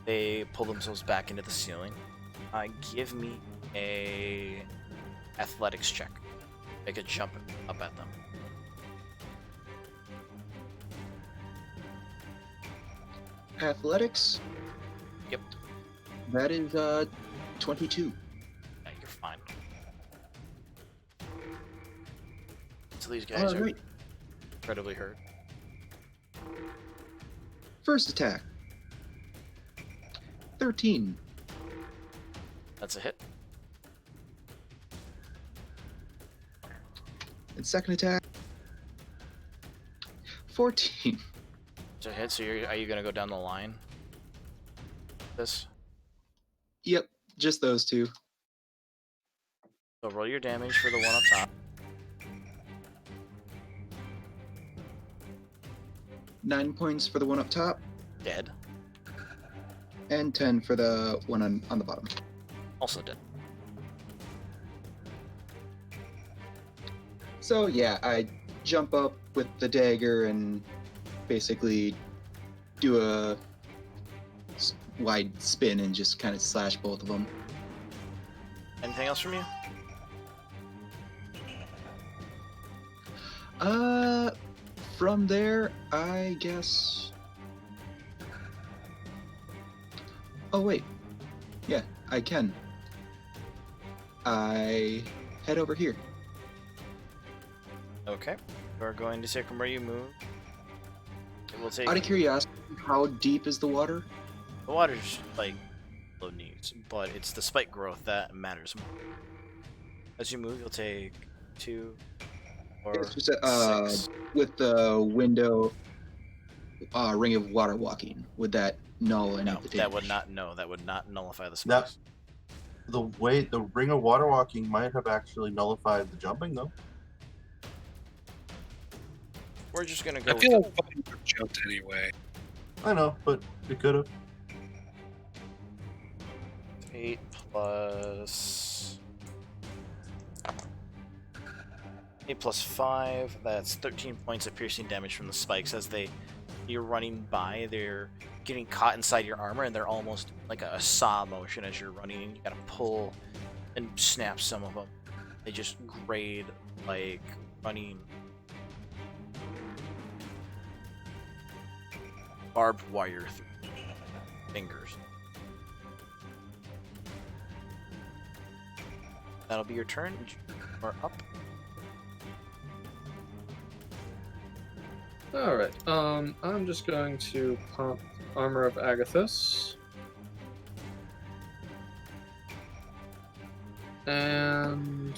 they pull themselves back into the ceiling. Give me a athletics check. Make a jump up at them. Athletics. Yep. That is 22. Yeah, you're fine. So these guys are Alright. incredibly hurt. First attack. 13. That's a hit. And second attack. 14. It's a hit. So are you gonna go down the line? This. Yep, just those two. So roll your damage for the one up top. 9 points for the one up top, Dead. and 10 for the one on the bottom. Also dead. So yeah, I jump up with the dagger and basically do a wide spin and just kind of slash both of them. Anything else from you? From there, I guess. Oh wait, yeah, I can. I head over here. Okay. We're going to take from where you move. It will take. Out of curiosity, how deep is the water? The water's like low knees, but it's the spike growth that matters more. As you move, you'll take 2 or It's just 6. with the window ring of water walking. Would that null any No, of the that would damage? not. No, that would not nullify the That- spikes. The way the ring of water walking might have actually nullified the jumping, though. We're just gonna go. I With feel like Bunny would have jumped anyway. I know, but it could have. 8 plus 8 plus 5. That's 13 points of piercing damage from the spikes as you're running by. They're getting caught inside your armor, and they're almost like a saw motion as you're running. And you gotta pull and snap some of them. They just grade like running barbed wire through fingers. That'll be your turn. Or up. Alright, I'm just going to pump Armor of Agathis. And,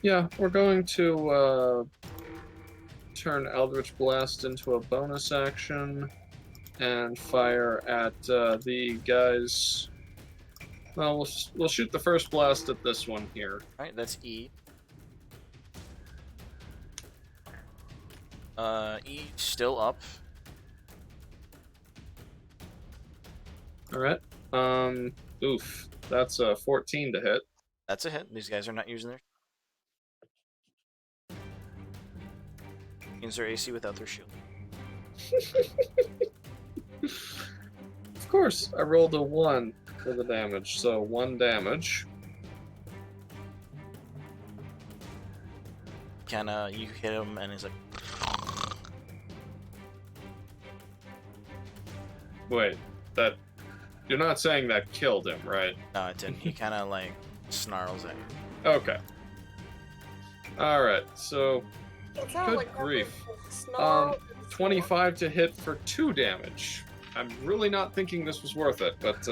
yeah, we're going to, turn Eldritch Blast into a bonus action and fire at, the guys. Well, we'll shoot the first blast at this one here. Alright, that's E. E still up. Alright. Oof. That's a 14 to hit. That's a hit. These guys are not using their. Means their AC without their shield. Of course, I rolled a 1 for the damage, so 1 damage. Kinda, you hit him and he's like. Wait, that... You're not saying that killed him, right? No, it didn't. He kinda like snarls at you. Okay. Alright, so... It sounded Good like grief. Snarl and 25 to hit for 2 damage. I'm really not thinking this was worth it, but,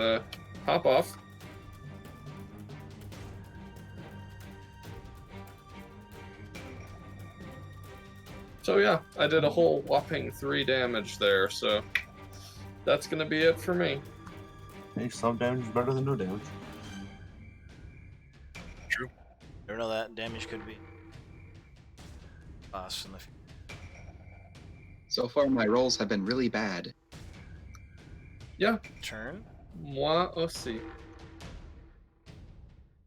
hop off. So yeah, I did a whole whopping 3 damage there, so... That's gonna be it for me. Hey, some damage is better than no damage. True. Never know that damage could be. Boss in the future. So far, my rolls have been really bad. Yeah, Turn. moi aussi.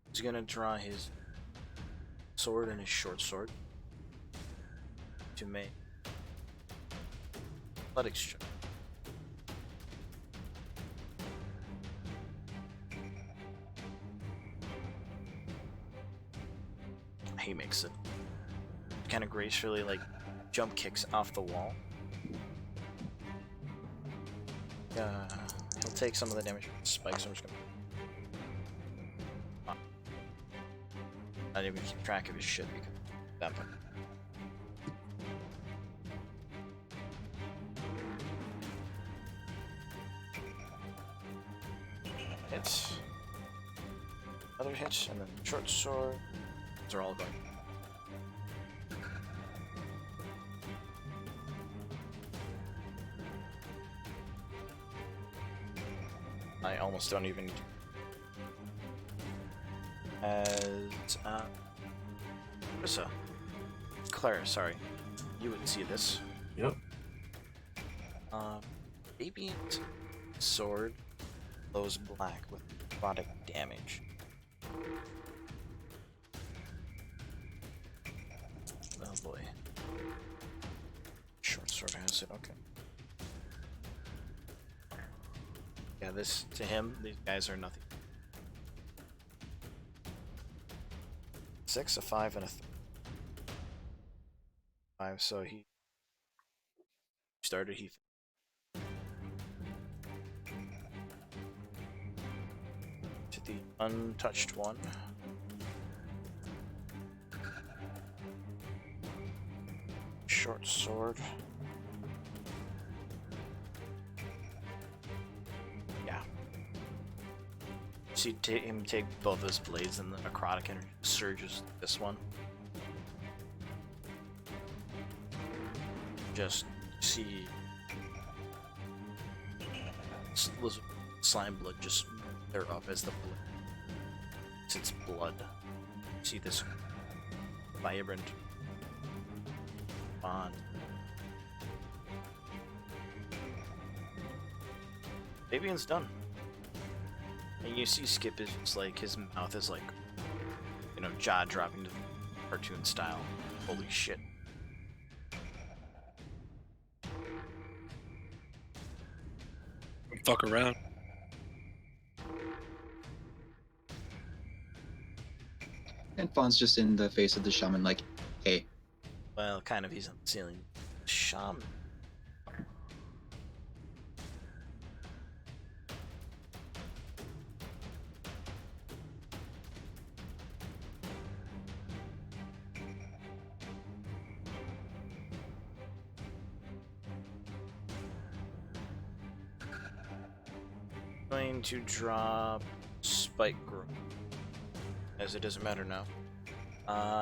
He's gonna draw his sword and his short sword to make athletics check. He makes it. Kind of gracefully, like, jump kicks off the wall. He'll take some of the damage from the spikes. I'm just gonna. I didn't even keep track of his shit because that part. Hits. Other hits, and then short sword. Those are all going. I almost don't even need to. As Marissa. Clara, sorry. You wouldn't see this. Yep. Radiant sword glows black with necrotic damage. Oh boy. Short sword has it, okay. Yeah, this, to him, these guys are nothing. 6, a 5, and a 5, so he started, he to the untouched one. Short sword. Yeah. See him take both his blades and the necrotic energy surges this one. Just see slime blood just flare up as the blood. It's blood. See this vibrant bond. Fabian's done. And you see Skip is just like, his mouth is like, jaw dropping to the cartoon style. Holy shit. Fuck around. And Fawn's just in the face of the shaman, like, hey. Well, kind of, he's on the ceiling. Shaman. Going to drop Spike Growth, as it doesn't matter now.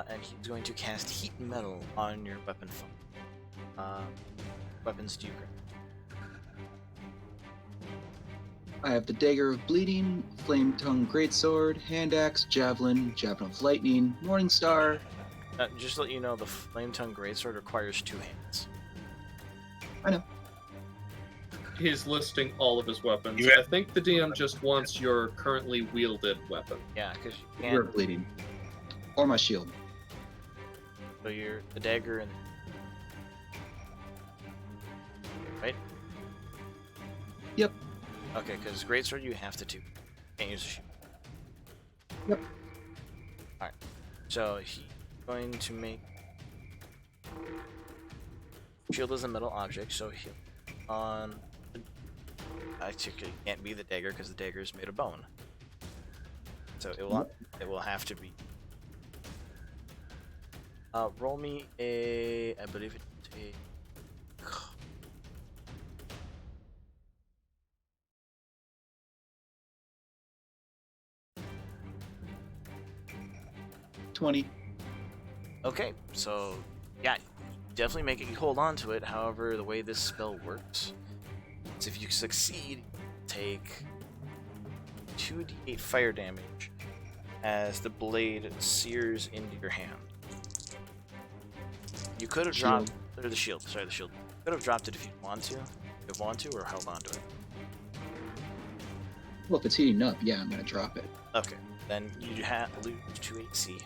And he's going to cast Heat and Metal on your weapon phone. Weapons do you grab? I have the Dagger of Bleeding, Flame Tongue Greatsword, Hand Axe, Javelin, Javelin of Lightning, Morning Star. Just to let you know, the Flame Tongue Greatsword requires 2 hands. I know. He's listing all of his weapons. Yeah. I think the DM just wants your currently wielded weapon. Yeah, because you Dagger can't. of Bleeding. Or my shield. So you're the dagger and. Right? Yep. Okay, because Greatsword you have to 2. Can't use a shield. Yep. Alright. So he's going to make. Shield is a metal object, so he'll. On. Actually, can't be the dagger because the dagger is made of bone. So it will have to be. Roll me a. I believe it's a. 20. Okay, so yeah, definitely make it hold on to it. However, the way this spell works is if you succeed, take 2d8 fire damage as the blade sears into your hand. You could have dropped or the shield. Sorry, the shield. You could have dropped it if you want to, or held on to it. Well, if it's heating up, yeah, I'm gonna drop it. Okay, then you lose 2 AC,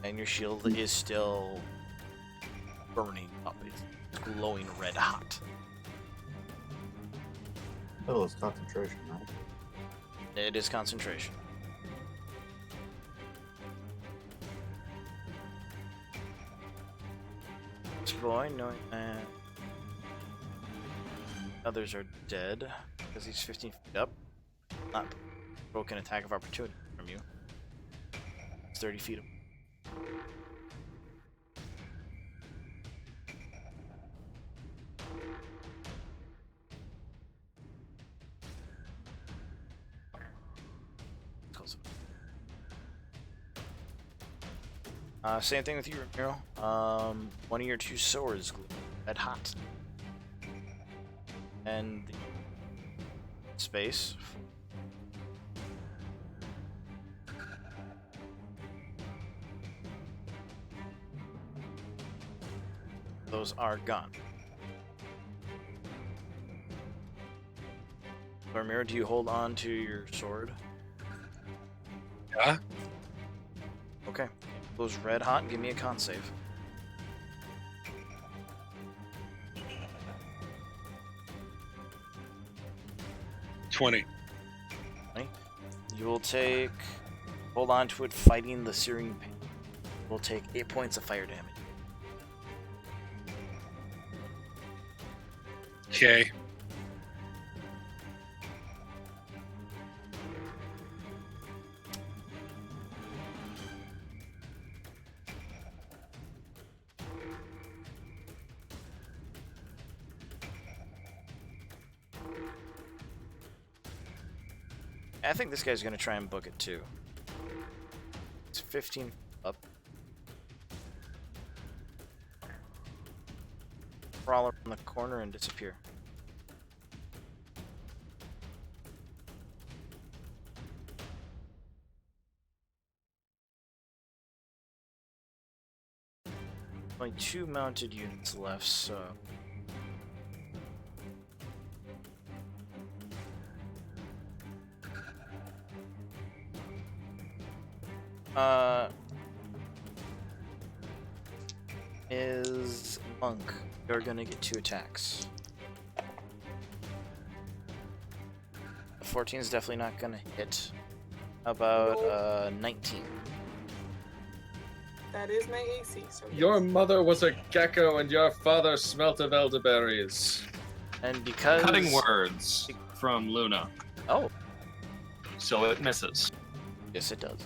and your shield is still burning up. It's glowing red hot. Oh, it's concentration, right? It is concentration. This boy, knowing that others are dead because he's 15 feet up, not provoke an attack of opportunity from you. It's 30 feet up. Close enough. Same thing with you, Ramiro. One of your 2 swords glow red hot. And the space. Those are gone. Ramiro, do you hold on to your sword? Yeah? Okay. Goes red hot. Give me a con save. $20. You will take. Hold on to it, fighting the searing pain. Will take 8 points of fire damage. Okay. I think this guy's gonna try and book it too. It's 15 up. Crawl around the corner and disappear. Only 2 mounted units left, so Is Monk, you're gonna get 2 attacks. The 14 is definitely not gonna hit. How about 19? That is my AC. So Your yes. mother was a gecko and your father smelt of elderberries. And because Cutting words from Luna. Oh, So it misses. yes, it does.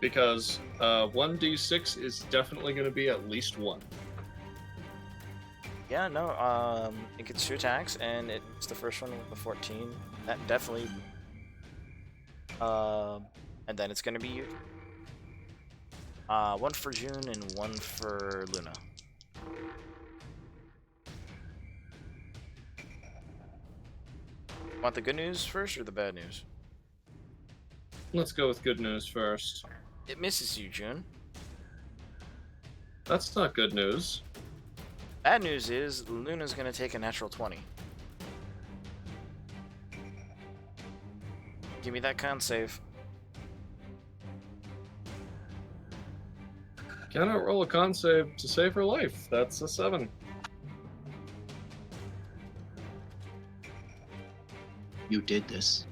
Because 1d6 is definitely going to be at least 1. Yeah, no. It gets 2 attacks, and it's the first one with the 14. That definitely. And then it's gonna be you. 1 for June and 1 for Luna. Want the good news first or the bad news? Let's go with good news first. It misses you, June. That's not good news. Bad news is Luna's gonna take a natural 20. Give me that con save. Cannot roll a con save to save her life. That's a 7. You did this.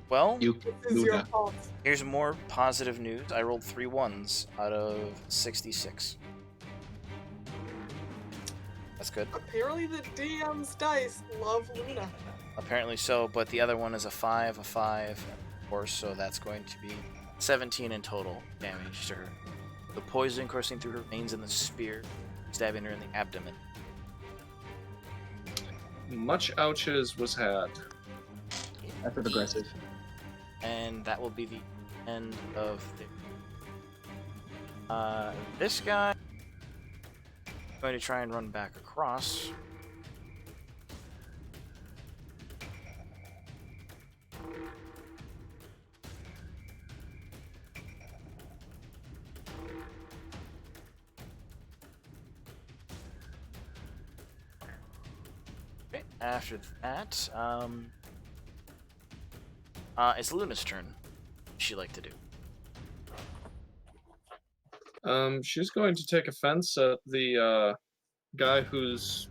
Well, You, This is your Luna. fault. here's more positive news. I rolled 3 1s out of 66. That's good. Apparently the DM's dice love Luna. Apparently so, but the other one is a 5, and a 4, so that's going to be 17 in total damage to her. The poison coursing through her veins and the spear stabbing her in the abdomen. Much ouches was had. Passive aggressive. And that will be the end of the... this guy... going to try and run back across. Okay, after that, it's Luna's turn. What'd she like to do? She's going to take offense at the guy who's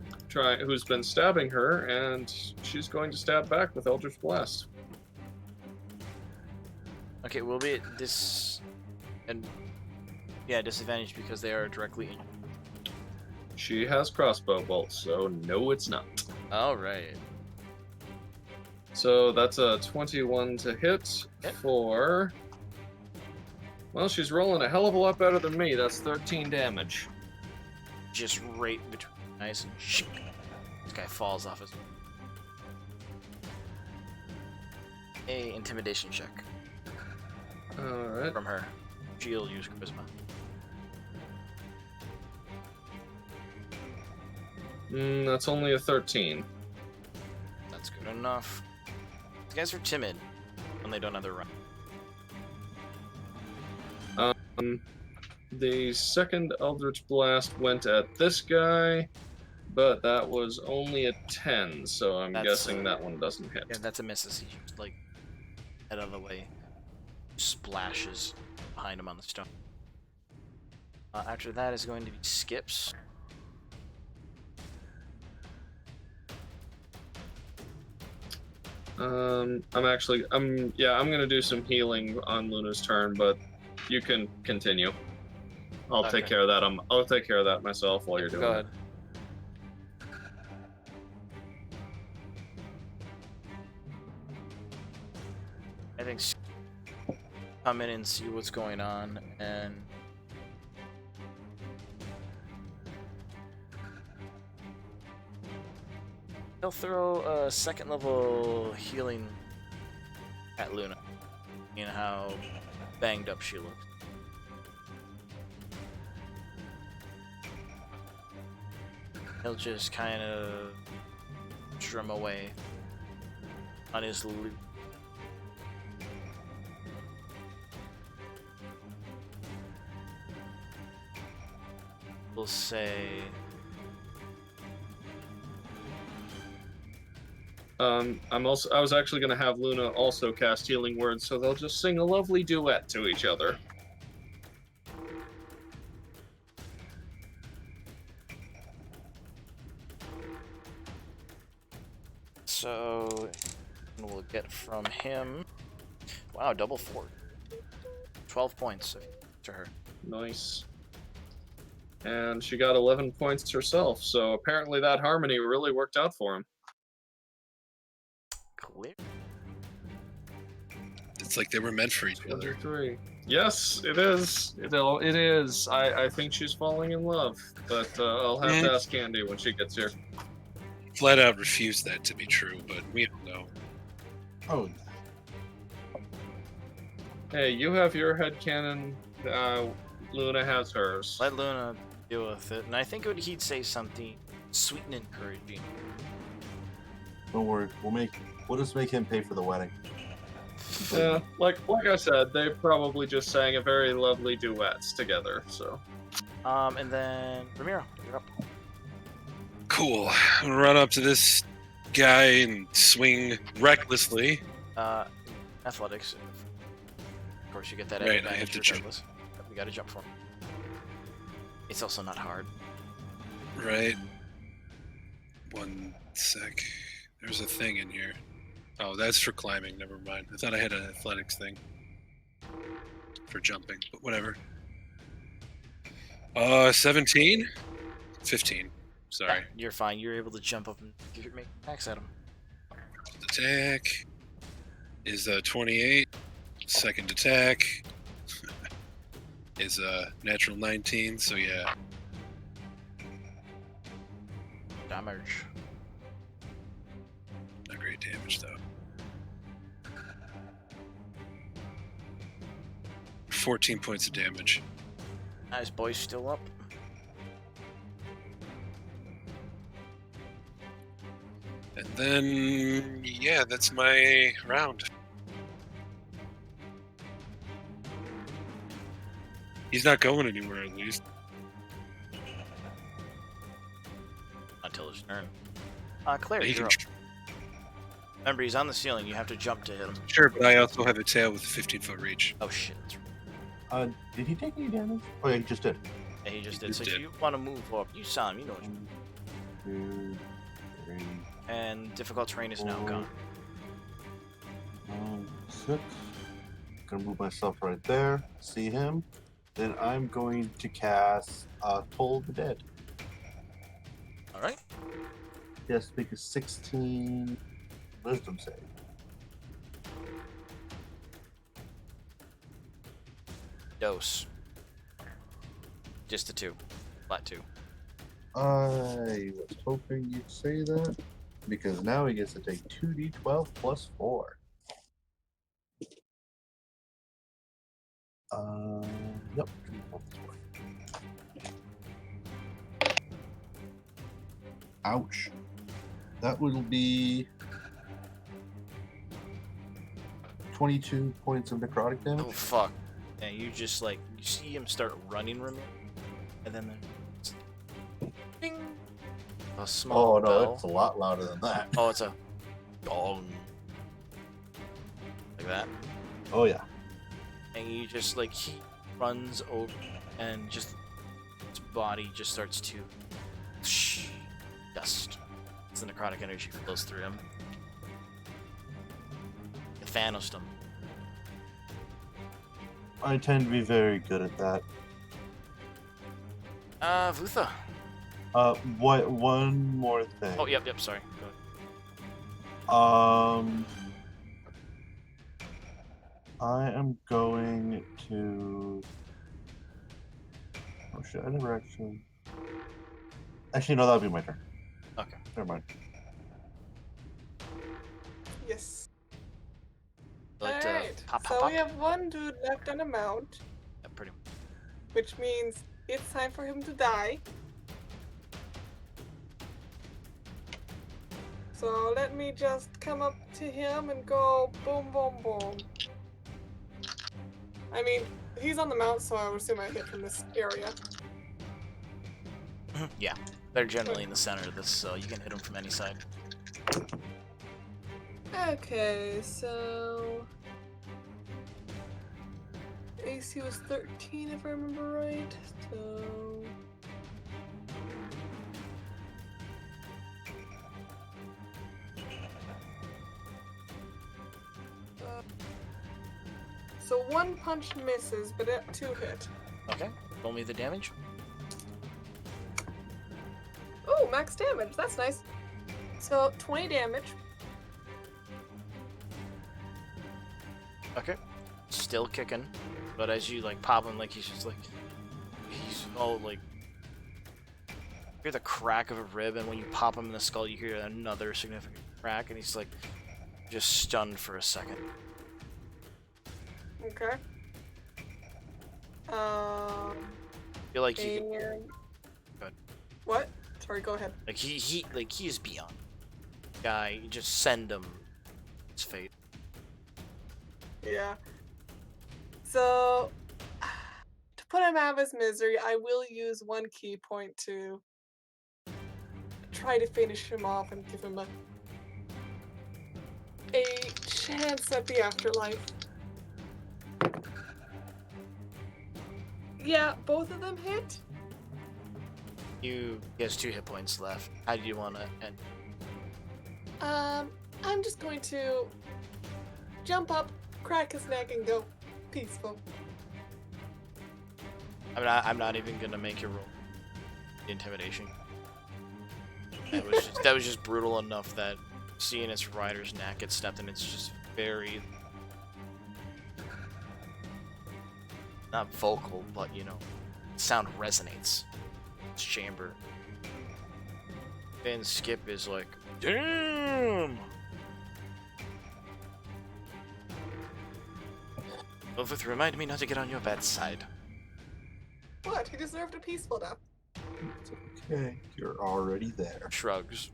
been stabbing her, and she's going to stab back with Eldritch Blast. Okay, we'll be at disadvantage because they are directly in. She has crossbow bolts, so no, it's not. Alright. So that's a 21 to hit Hit. for... Well, she's rolling a hell of a lot better than me. That's 13 damage. Just right between the eyes and shink. This guy falls off his... A intimidation check Alright. from her. She'll use charisma. That's only a 13. That's good enough. These guys are timid when they don't have their run. The second Eldritch Blast went at this guy, but that was only a 10, so I'm That's, guessing that one doesn't hit. Yeah, that's a miss as he just, like, head out of the way. Splashes behind him on the stone. After that is going to be Skips. I'm gonna do some healing on Luna's turn, but you can continue. I'll take Okay. care of that. I'll take care of that myself while you're doing Go it. ahead. I think come in and see what's going on, and he'll throw a second level healing at Luna. You know how banged up she looks. He'll just kind of drum away on his loot. We'll say I was actually gonna have Luna also cast Healing Word, so they'll just sing a lovely duet to each other. So we'll get from him. Wow, double 4. 12 points to her. Nice. And she got 11 points herself, so apparently that harmony really worked out for him. Clear. It's like they were meant for each other. 23. Yes, it is. It is. I think she's falling in love, but I'll have to ask Candy when she gets here. Flat out refused that to be true, but we don't know. Oh, Hey, you have your headcanon. Luna has hers. Let Luna deal with it. And I think he'd say something sweet and encouraging. don't worry. We'll just make him pay for the wedding. Yeah, like I said, they probably just sang a very lovely duets together. So. And then Ramiro, you're up. Cool. I'm gonna run up to this guy and swing recklessly. Athletics. Of course, you get that Right, advantage I have to regardless. We gotta jump for him. It's also not hard. Right. One sec. There's a thing in here. Oh, that's for climbing. Never mind. I thought I had an athletics thing for jumping, but whatever. 17? 15. Sorry. You're fine. You're able to jump up and make attacks at him. Attack is 28. Second attack is natural 19. So yeah. Damage. Not great damage though. 14 points of damage. Nice, boy's still up. And then, yeah, that's my round. He's not going anywhere, at least. Until his turn. Claire, He you're can up. Remember, he's on the ceiling. You have to jump to hit him. Sure, but I also have a tail with a 15-foot reach. Oh, shit. That's right. Did he take any damage? Oh, yeah, he just did. Yeah, he just did. Just So did. if you want to move up, you saw him. You know what you 1, 2, 3, And difficult terrain is now gone. 6. Gonna move myself right there. See him. Then I'm going to cast Toll the Dead. All right. Yes, make a 16 Wisdom save. Dose. Just a 2. Flat 2. I was hoping you'd say that because now he gets to take 2d12 plus 4. Yep. 2d12 plus 4. Ouch. That will be 22 points of necrotic damage. Oh, fuck. And you just, like, you see him start running, Ramiro, and then ding! A small Oh no, bell. it's a lot louder than that. Oh, it's a gong. Like that. Oh yeah. And you just, like, he runs over, and just his body just starts to dust. It's the necrotic energy flows through him. Thanos him. I tend to be very good at that. Vutha. What? One more thing. Oh, yep, sorry. Go ahead. I am going to. Oh shit! I never actually. Actually, no, that'll be my turn. Okay. Never mind. Yes. But, Alright, pop, so pop. we have one dude left on a mount, Yeah, pretty. which means it's time for him to die. So let me just come up to him and go boom, boom, boom. I mean, he's on the mount, so I would assume I hit from this area. Yeah, they're generally in the center of this, so you can hit them from any side. Okay, so AC was 13 if I remember right. So so one punch misses, but it 2 hit. Okay. Roll me the damage. Oh, max damage. That's nice. So 20 damage. Okay. Still kicking, but as you like pop him, like he's just like he's all like you hear the crack of a rib, and when you pop him in the skull, you hear another significant crack, and he's like just stunned for a second. Okay. I feel like you could, And Good. what? Sorry, go ahead. like he is beyond guy. You just send him his fate. Yeah. So to put him out of his misery, I will use 1 key point to try to finish him off and give him a chance at the afterlife. Yeah, both of them hit. He has 2 hit points left. How do you want to end? I'm just going to jump up, crack his neck, and go peaceful. I'm not even gonna make you roll the intimidation. That was just brutal enough that seeing its rider's neck get snapped, and it's just very not vocal, but you know, sound resonates. Its chamber. And Skip is like, damn. Elvith, remind me not to get on your bad side. What? He deserved a peaceful death. It's okay. You're already there. Shrugs.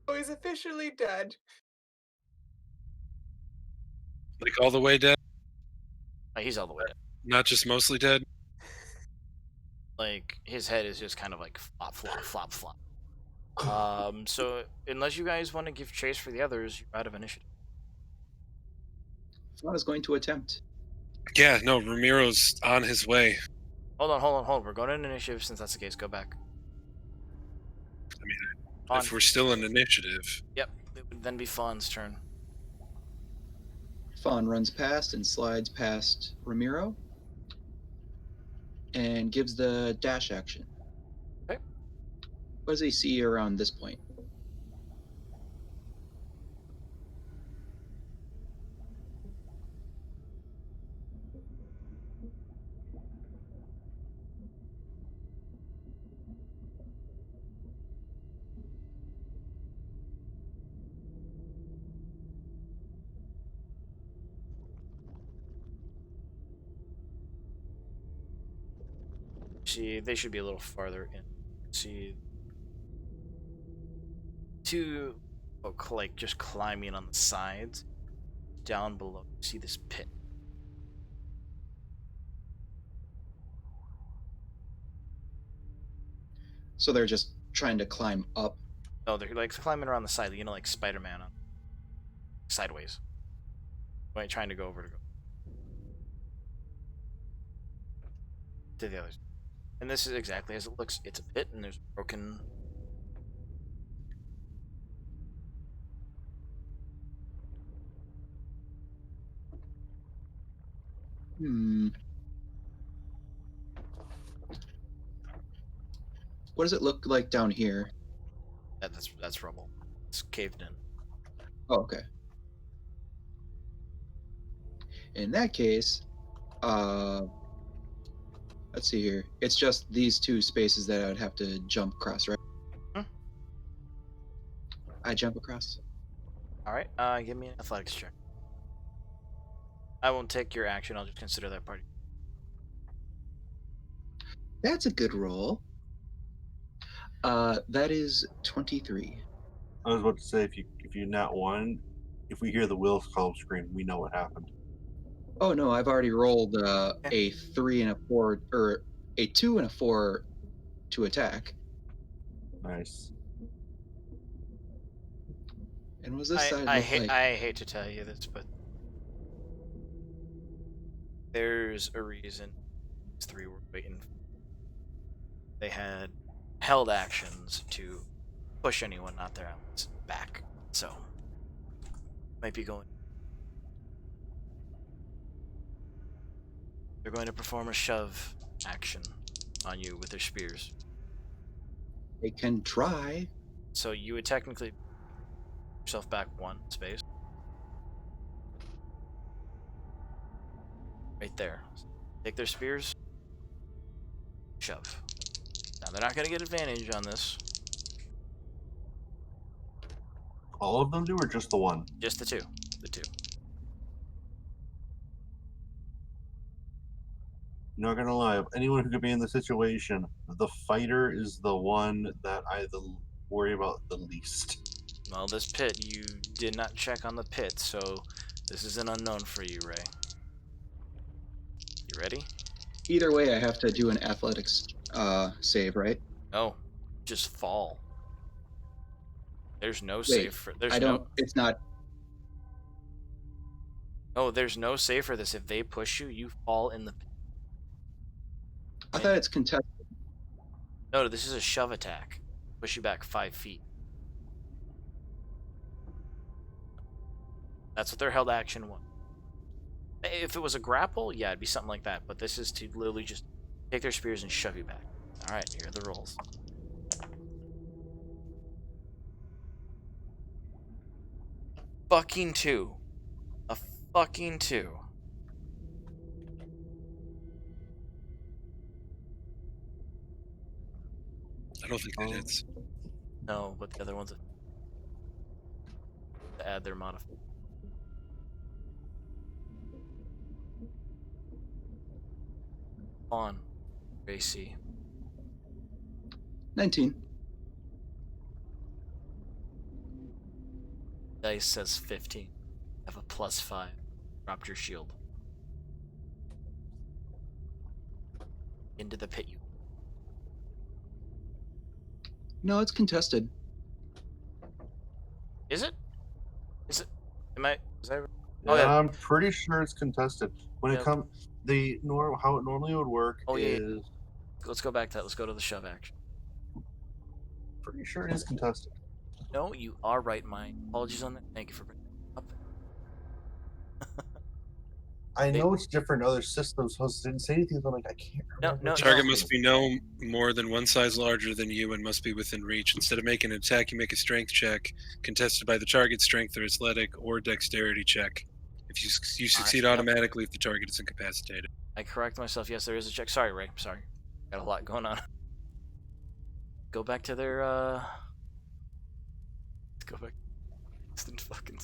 Oh, he's officially dead. Like all the way dead, He's all the way dead. not just mostly dead. Like his head is just kind of like flop, flop, flop, flop. So unless you guys want to give chase for the others, you're out of initiative. Fawn is going to attempt. Yeah, no, Ramiro's on his way. Hold on. We're going in initiative. Since that's the case, go back. I mean, On. if we're still in initiative, Yep. It would then be Fawn's turn. Fawn runs past and slides past Ramiro and gives the dash action. Okay. What does he see around this point? See, they should be a little farther in. See, 2 like just climbing on the sides. Down below, see this pit. So they're just trying to climb up. No, they're like climbing around the side. You know, like Spider-Man on sideways. Right, trying to go over to the others. And this is exactly as it looks. It's a pit, and there's broken. What does it look like down here? That's rubble. It's caved in. Oh, okay. In that case, let's see here. It's just these 2 spaces that I would have to jump across, right? Hmm. I jump across. All right. Give me an athletics check. I won't take your action. I'll just consider that part. That's a good roll. That is 23. I was about to say if you nat one, if we hear the will call scream, we know what happened. Oh no, I've already rolled Okay. a 3 and a 4, or a 2 and a 4 to attack. Nice. And was this side look like? I hate to tell you this, but there's a reason these three were waiting. They had held actions to push anyone not their allies back, so might be going. They're going to perform a shove action on you with their spears. They can try. So you would technically yourself back one space. Right there. Take their spears. Shove. Now they're not going to get advantage on this. All of them do, or just the one? Just the two. The two. Not gonna lie, of anyone who could be in the situation, the fighter is the one that I worry about the least. Well, this pit, you did not check on the pit, so this is an unknown for you, Ray. You ready? Either way, I have to do an athletics save, right? No. Just fall. There's no Wait, save for I don't. It's not. Oh, there's no save for this. If they push you, you fall in the pit. I thought it's contested. No, this is a shove attack. Push you back 5 feet. That's what their held action was. If it was a grapple, yeah, it'd be something like that. But this is to literally just take their spears and shove you back. Alright, here are the rolls. Fucking 2. A fucking 2. I don't think that hits. No, but the other one's to add their modifier. On AC. 19. Dice says 15. Have a +5. Dropped your shield. Into the pit you. No, it's contested. Is it? Is it? Am I? Is I? Yeah, Oh yeah. I'm pretty sure it's contested. When Yeah. it comes, how it normally would work Oh, yeah. is Let's go back to that. Let's go to the shove action. pretty sure it is contested. No, you are right, mine. Apologies on that. Thank you for bringing it up. I know it's different in other systems, so I didn't say anything. So I'm like, I can't remember. no, Target must be no more than one size larger than you and must be within reach. Instead of making an attack, you make a strength check contested by the target's strength or athletic or dexterity check. If you succeed Yep. automatically if the target is incapacitated. I correct myself. Yes, there is a check. Sorry, Ray. Sorry. Got a lot going on. Go back to their, Let's go back. Instant fucking.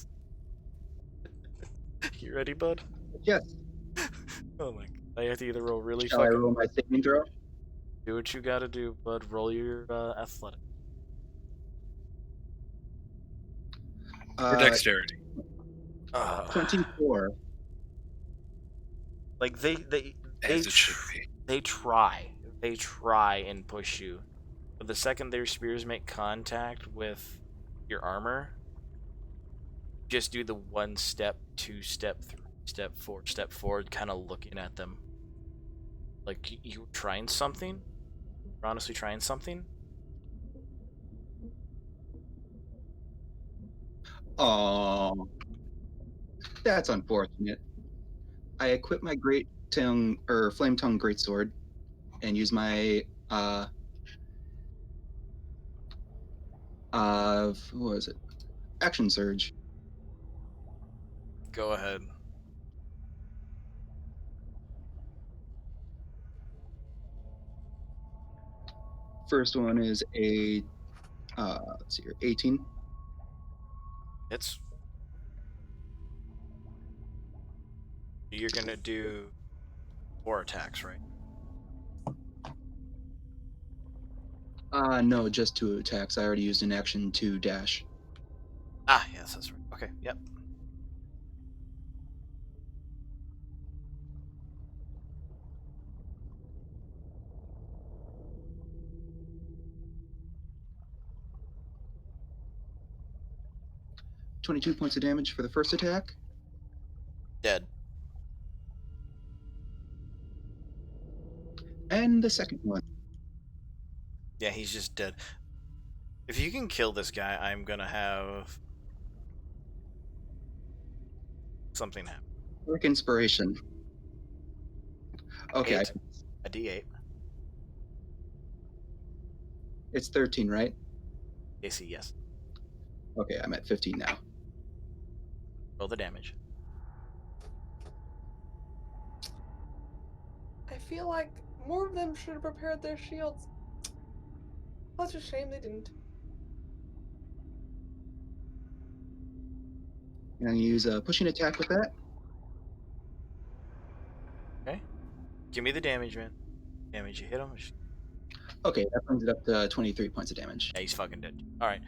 You ready, bud? Yes. Oh my god. I have to either roll really Shall I fucking. roll my saving throw? Do what you gotta do, bud. Roll your athletic. Or dexterity. 24. Like they As it should be. they try and push you, but the second their spears make contact with your armor, just do the 1 step, 2 step, 3 step, 4 step forward, kind of looking at them like you trying something. You're honestly trying something. Oh, that's unfortunate. I equip my great tongue or flame tongue greatsword and use my what was it? Action surge. Go ahead. First one is a let's see here, 18. It's you're gonna do 4 attacks, right? No, just 2 attacks. I already used an action to dash. yes, that's right. Okay, yep. $22 points of damage for the first attack. Dead. And the second one. Yeah, he's just dead. If you can kill this guy, I'm gonna have something happen. Quick inspiration. Okay, Eight. A D8. it's 13, right? AC, yes. Okay, I'm at 15 now. Roll the damage. I feel like more of them should have prepared their shields. Such a shame they didn't. And I'm gonna use a pushing attack with that. Okay. Give me the damage, man. Damage, you hit him. Okay, that brings it up to 23 points of damage. Yeah, he's fucking dead. Alright.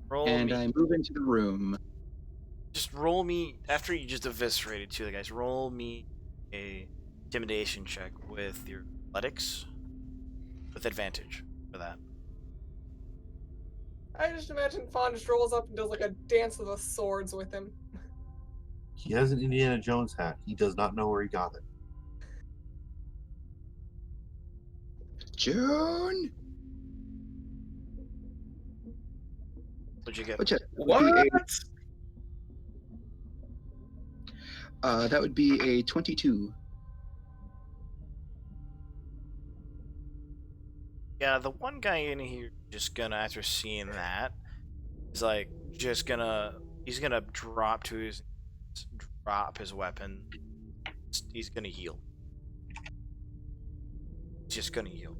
Roll And me. I move into the room. Just roll me, after you just eviscerated two of the guys, roll me a intimidation check with your athletics with advantage for that. I just imagine Fawn just rolls up and does like a dance of the swords with him. He has an Indiana Jones hat. He does not know where he got it. June! What'd you get? Which What? that would be a 22. Yeah, the one guy in here just gonna, after seeing that, is like just gonna, he's gonna drop his weapon. He's gonna heal. He's just gonna heal.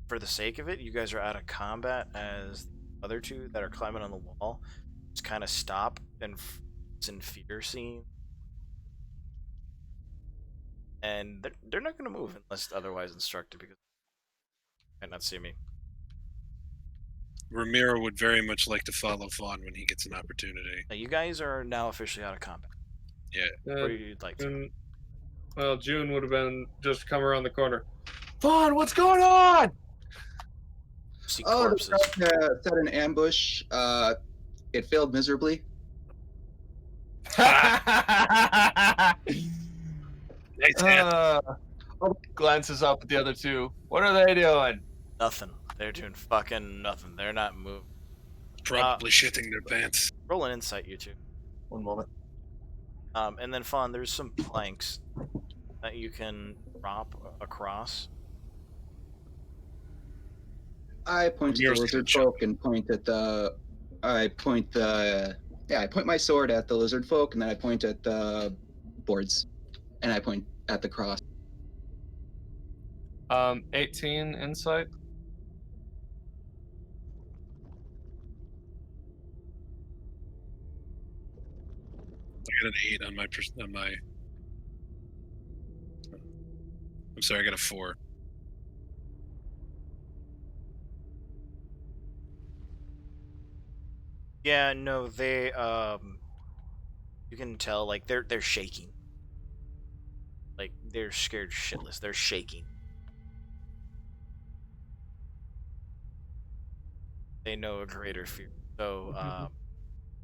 For the sake of it, you guys are out of combat as the other two that are climbing on the wall just kind of stop and in fear scene. And they're not going to move unless otherwise instructed because they might not see me. Ramiro would very much like to follow Vaughn when he gets an opportunity. Now, you guys are now officially out of combat. Or And, you'd like to. well, June would have been just come around the corner. Vaughn, what's going on? See Oh, corpses. the crowd set an ambush. It failed miserably. Nice hand. Glances up at the other two. What are they doing? Nothing. They're doing fucking nothing. They're not moving. Probably shitting their pants. Roll an insight, you two. One moment. And then, Fawn, there's some planks that you can drop across. I point to the Ramir's lizard gonna folk and point at the. I point my sword at the lizard folk, and then I point at the boards, and I point at the cross. 18 insight. I got an 8 on my. I'm sorry, I got a 4. Yeah, no, they you can tell like they're shaking. Like they're scared shitless. They're shaking. They know a greater fear. So you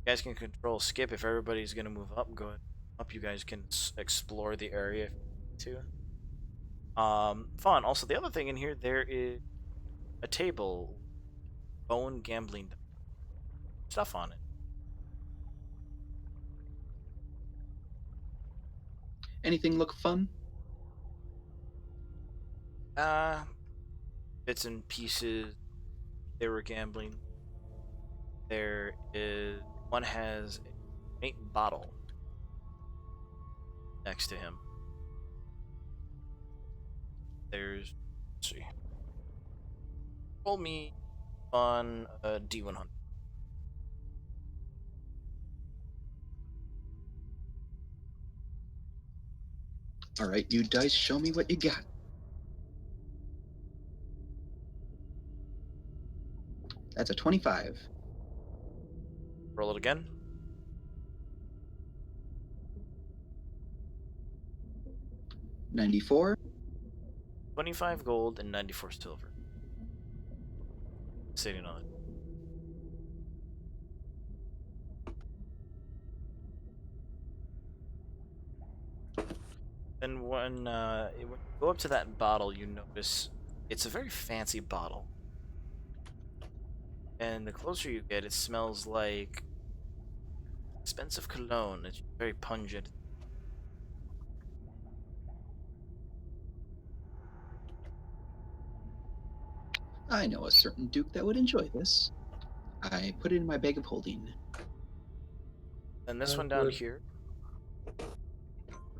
guys can control skip if everybody's gonna move up. Go ahead. Up, you guys can explore the area if you need to. Fun. Also, the other thing in here, there is a table, bone gambling stuff on it. Anything look fun? Bits and pieces. They were gambling. There is one has a paint bottle next to him. There's, let's see. Roll me on a D100. All right, you dice, show me what you got. That's a 25. Roll it again. 94. 25 gold and 94 silver. Sitting on it. And when you go up to that bottle, you notice it's a very fancy bottle. And the closer you get, it smells like expensive cologne. It's very pungent. I know a certain duke that would enjoy this. I put it in my bag of holding. And this one Good. down here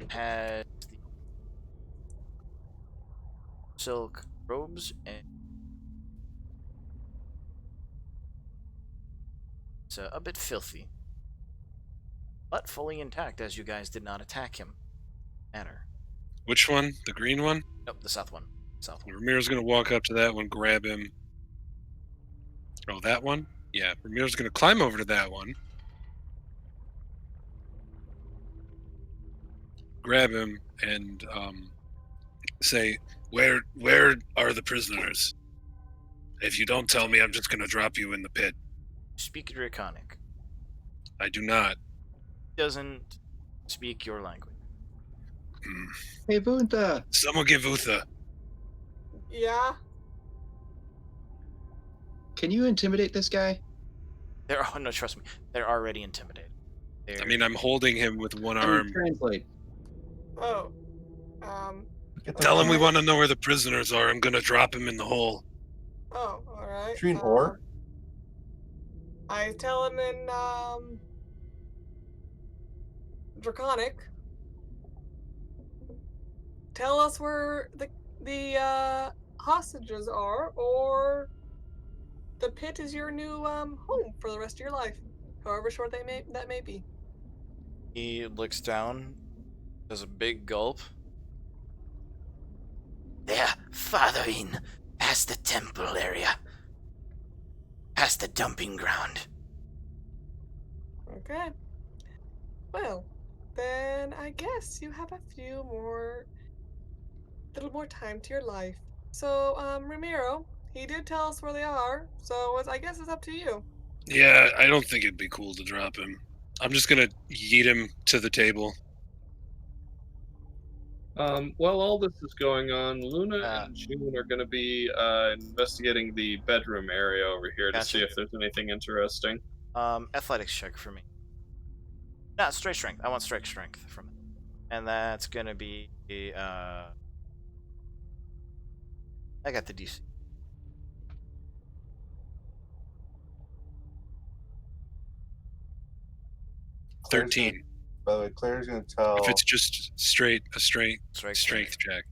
has the silk robes, and it's a bit filthy, but fully intact as you guys did not attack him. Manner. Which one? The green one? Nope, the south one. South one. Ramiro's gonna walk up to that one, grab him. Oh, that one? Yeah, Ramiro's gonna climb over to that one, grab him, and say, "Where are the prisoners? If you don't tell me, I'm just gonna drop you in the pit." Speak Draconic. I do not. Doesn't speak your language. Hey, Vuntha! Someone give Utha. Yeah. Can you intimidate this guy? They're no, trust me. They're already intimidated. I mean, I'm holding him with one I mean, arm. translate. Oh. Tell him we okay. want to know where the prisoners are. I'm gonna drop him in the hole. Oh, all right. Tree and ore? I tell him in Draconic. Tell us where the hostages are, or the pit is your new home for the rest of your life, however short that may be. He looks down, does a big gulp. They're farther in, past the temple area, past the dumping ground. Okay. Well, then I guess you have a little more time to your life. So, Ramiro, he did tell us where they are, so I guess it's up to you. Yeah, I don't think it'd be cool to drop him. I'm just gonna yeet him to the table. While all this is going on, Luna Uh, and June are going to be investigating the bedroom area over here to see Gotcha. if there's anything interesting. Athletics check for me. Not straight strength. I want strike strength from it. And that's gonna be I got the DC. Claire's gonna- 13. By the way, Claire's going to tell. If it's just a straight Strike strength check.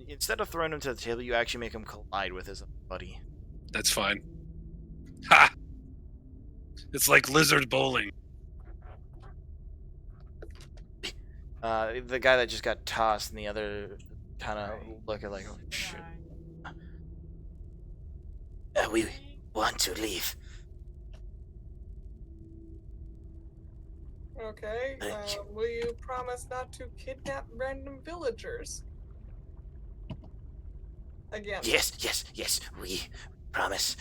Instead of throwing him to the table, you actually make him collide with his buddy. That's fine. Ha! It's like lizard bowling. The guy that just got tossed and the other kind of look at like, oh shit. We want to leave. Okay. Will you promise not to kidnap random villagers? Again. Yes, we promise.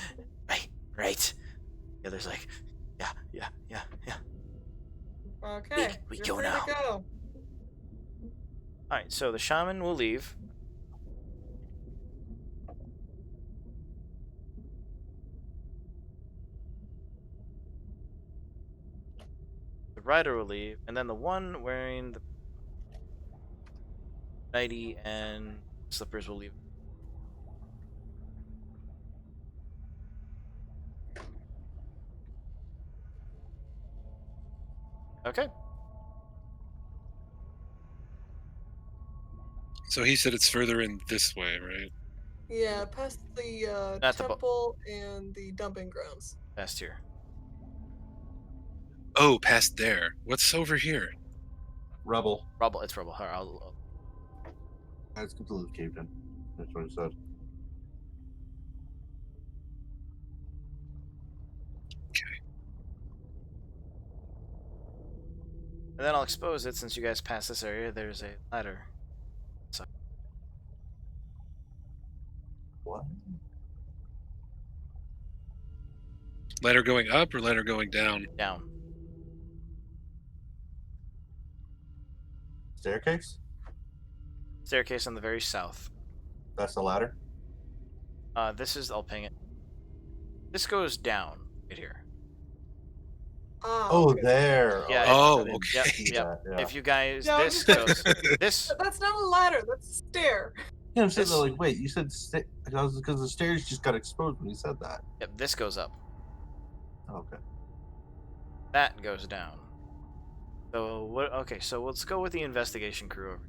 Right. The other's like, yeah. Okay. We you're go free now. to go. Alright, so the shaman will leave. The rider will leave, and then the one wearing the nightie and slippers will leave. Okay. So he said it's further in this way, right? Yeah, past the Not the temple and the dumping grounds. Best here. Oh, past there. What's over here? Rebel. Rubble. It's rubble. I'll That's completely caved in. That's what I said. And then I'll expose it since you guys passed this area. There's a ladder. What? Ladder going up or ladder going down? Down. Staircase? Staircase on the very south. That's the ladder? This is, I'll ping it. This goes down right here. Ah, Oh, okay. there. Yeah, Oh, I didn't okay. see Yep. that, yeah. If you guys, Yeah, this goes, this, That's not a ladder. That's a stair. Yeah, I'm sitting there This- like, wait, you said because the stairs just got exposed when you said that. yep, this goes up. Okay. That goes down. So what? Okay, so let's go with the investigation crew over.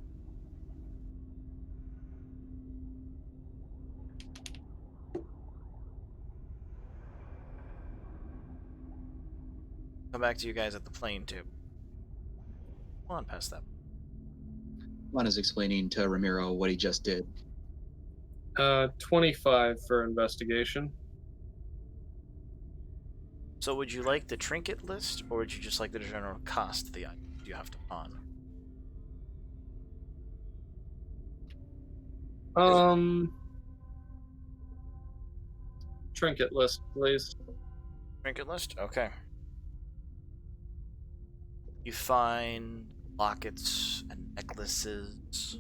Come back to you guys at the plane too. Come on, past that. Juan is explaining to Ramiro what he just did. 25 for investigation. So would you like the trinket list, or would you just like the general cost of the items you have to pawn? Trinket list, please. Trinket list? Okay. You find lockets and necklaces.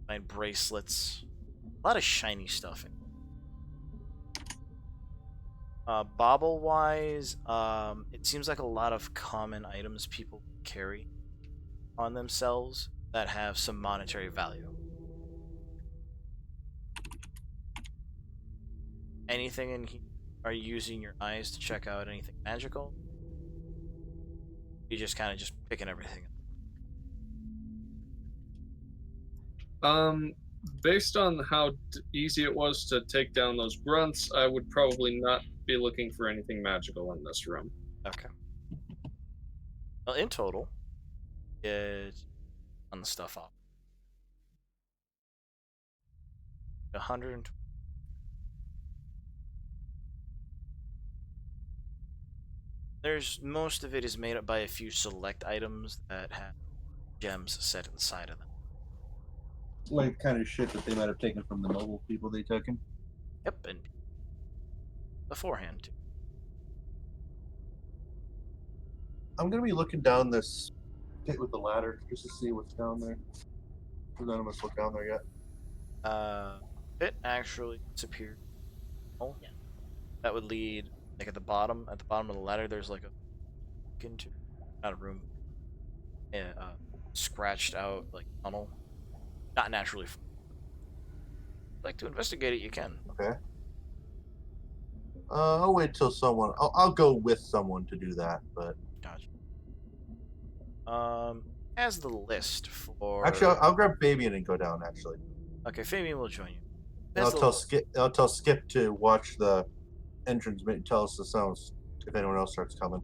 Find bracelets. A lot of shiny stuff in. Bauble wise, it seems like a lot of common items people carry on themselves that have some monetary value. Anything in here? Are you using your eyes to check out anything magical? You just kind of just picking everything up. Based on how easy it was to take down those grunts, I would probably not be looking for anything magical in this room. Okay. Well, in total, it's on the stuff off. 120. There's most of it is made up by a few select items that have gems set inside of them. Like kind of shit that they might have taken from the noble people they took him. Yep, and beforehand too. I'm gonna be looking down this pit with the ladder just to see what's down there. None of us look down there yet. It actually disappeared. Oh, that would lead like at the bottom of the ladder. There's like a into not a room, scratched out like tunnel, not naturally. Like to investigate it, you can. Okay. I'll wait till someone. I'll go with someone to do that, but Gotcha. As the list for. actually, I'll grab Fabian and go down. Actually, Okay, Fabian will join you. and As the- I'll tell Skip to watch the entrance. Tell us the sounds if anyone else starts coming.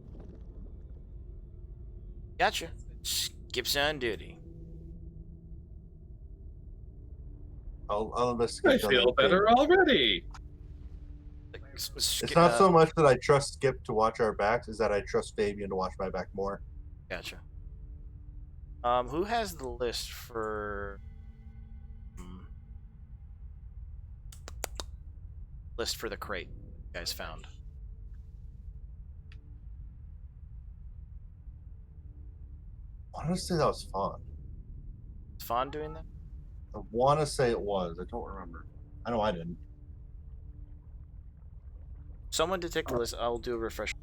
Gotcha. Skip's on duty. I'll I investigate. feel better already. It's not so much that I trust Skip to watch our backs, is that I trust Fabian to watch my back more. Gotcha. Who has the list for list for the crate you guys found? I want to say that was fun. Is Fawn doing that? I want to say it was. I don't remember. I know I didn't. Someone to take the list. I'll do a refresh.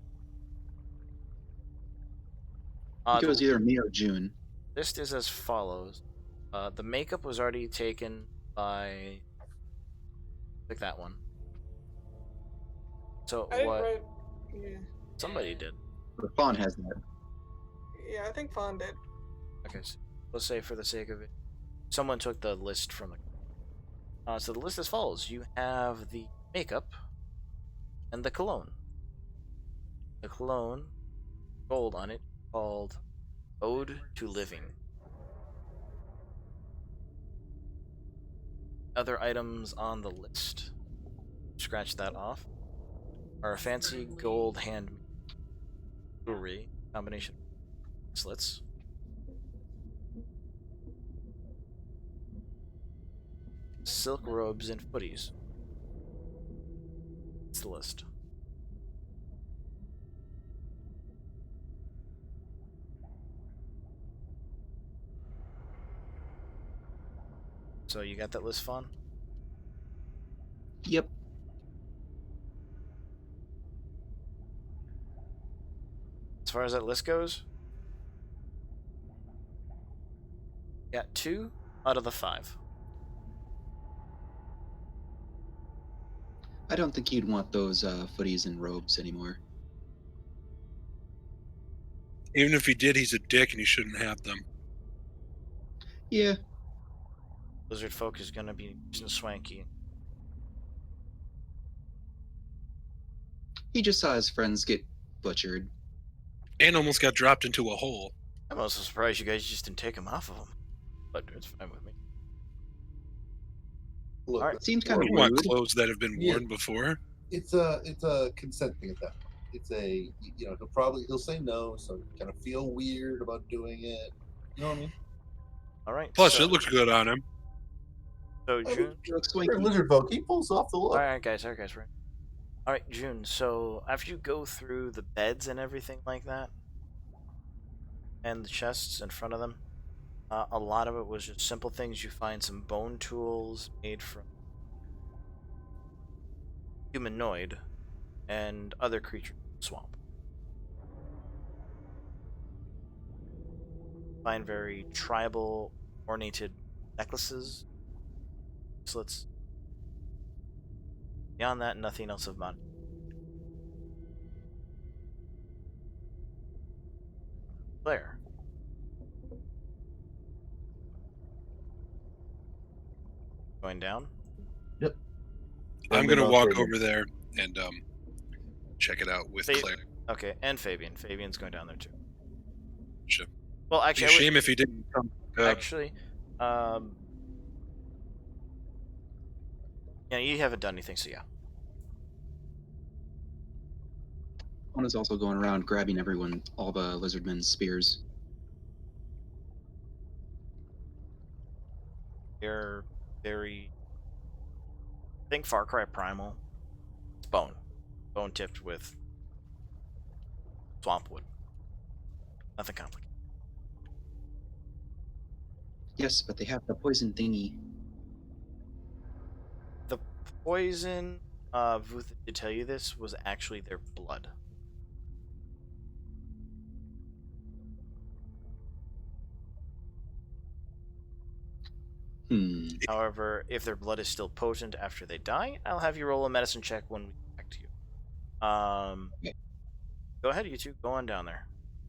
I think it was The either me or June. list is as follows. The makeup was already taken by. Pick that one. So I didn't what? write. Yeah. Somebody did. The Fawn has that. Yeah, I think Fawn did. Okay, so let's say for the sake of it, someone took the list from the. So the list as follows: you have the makeup and the cologne. The cologne, gold on it, called "Ode to Living." Other items on the list, scratch that off, are a fancy gold hand jewelry combination of slits. Silk robes and footies. It's the list. So you got that list, Fawn? Yep. As far as that list goes, got 2 out of the 5. I don't think he'd want those footies and robes anymore. Even if he did, he's a dick and he shouldn't have them. Yeah. Lizard folk is gonna be nice and swanky. He just saw his friends get butchered. And almost got dropped into a hole. I'm also surprised you guys just didn't take him off of him, but it's fine with me. Look, All right. Seemed kind We of want rude. clothes that have been Yeah. worn before. it's a consent thing at that point. It's a, you know, he'll say no, so kind of feel weird about doing it. You know what I mean? All right. Plus, so, it looks good on him. So I mean, June. He looks You're a swanky. lizard folk. He pulls off the look. All right, guys. Right. All right, June. So after you go through the beds and everything like that, and the chests in front of them, a lot of it was just simple things. You find some bone tools made from humanoid and other creatures in the swamp. Find very tribal, ornated necklaces, bracelets. Beyond that, nothing else of money. Claire. Going down? I'm going to walk over there and check it out with Fa- Claire. Okay, and Fabian. Fabian's going down there too. Sure. Well, Be actually, a shame if he didn't come. Yeah, you haven't done anything, so yeah. One is also going around grabbing all the lizardmen's spears. They're very. Think Far Cry Primal. It's bone. Bone tipped with swamp wood. Nothing complicated. Yes, but they have the poison thingy. The poison, Vuth did tell you this, was actually their blood. However, if their blood is still potent after they die, I'll have you roll a medicine check when we get back to you. Okay. Go ahead, you two. Go on down there.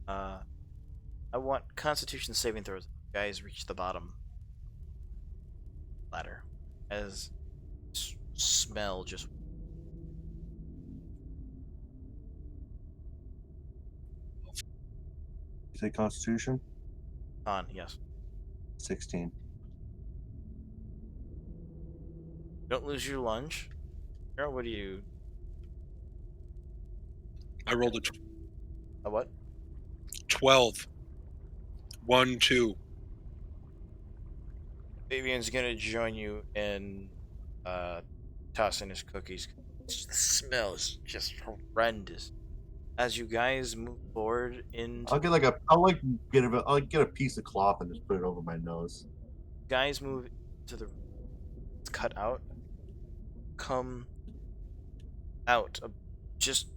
I want Constitution saving throws. You guys reach the bottom ladder as smell just. You say Constitution? On, yes. 16. Don't lose your lunge. Girl, what do you? I rolled A what? 12. 1, 2. Fabian's gonna join you in tossing his cookies. The smell is just horrendous. As you guys move forward into, I'll get a piece of cloth and just put it over my nose. guys move to the cut out, come out just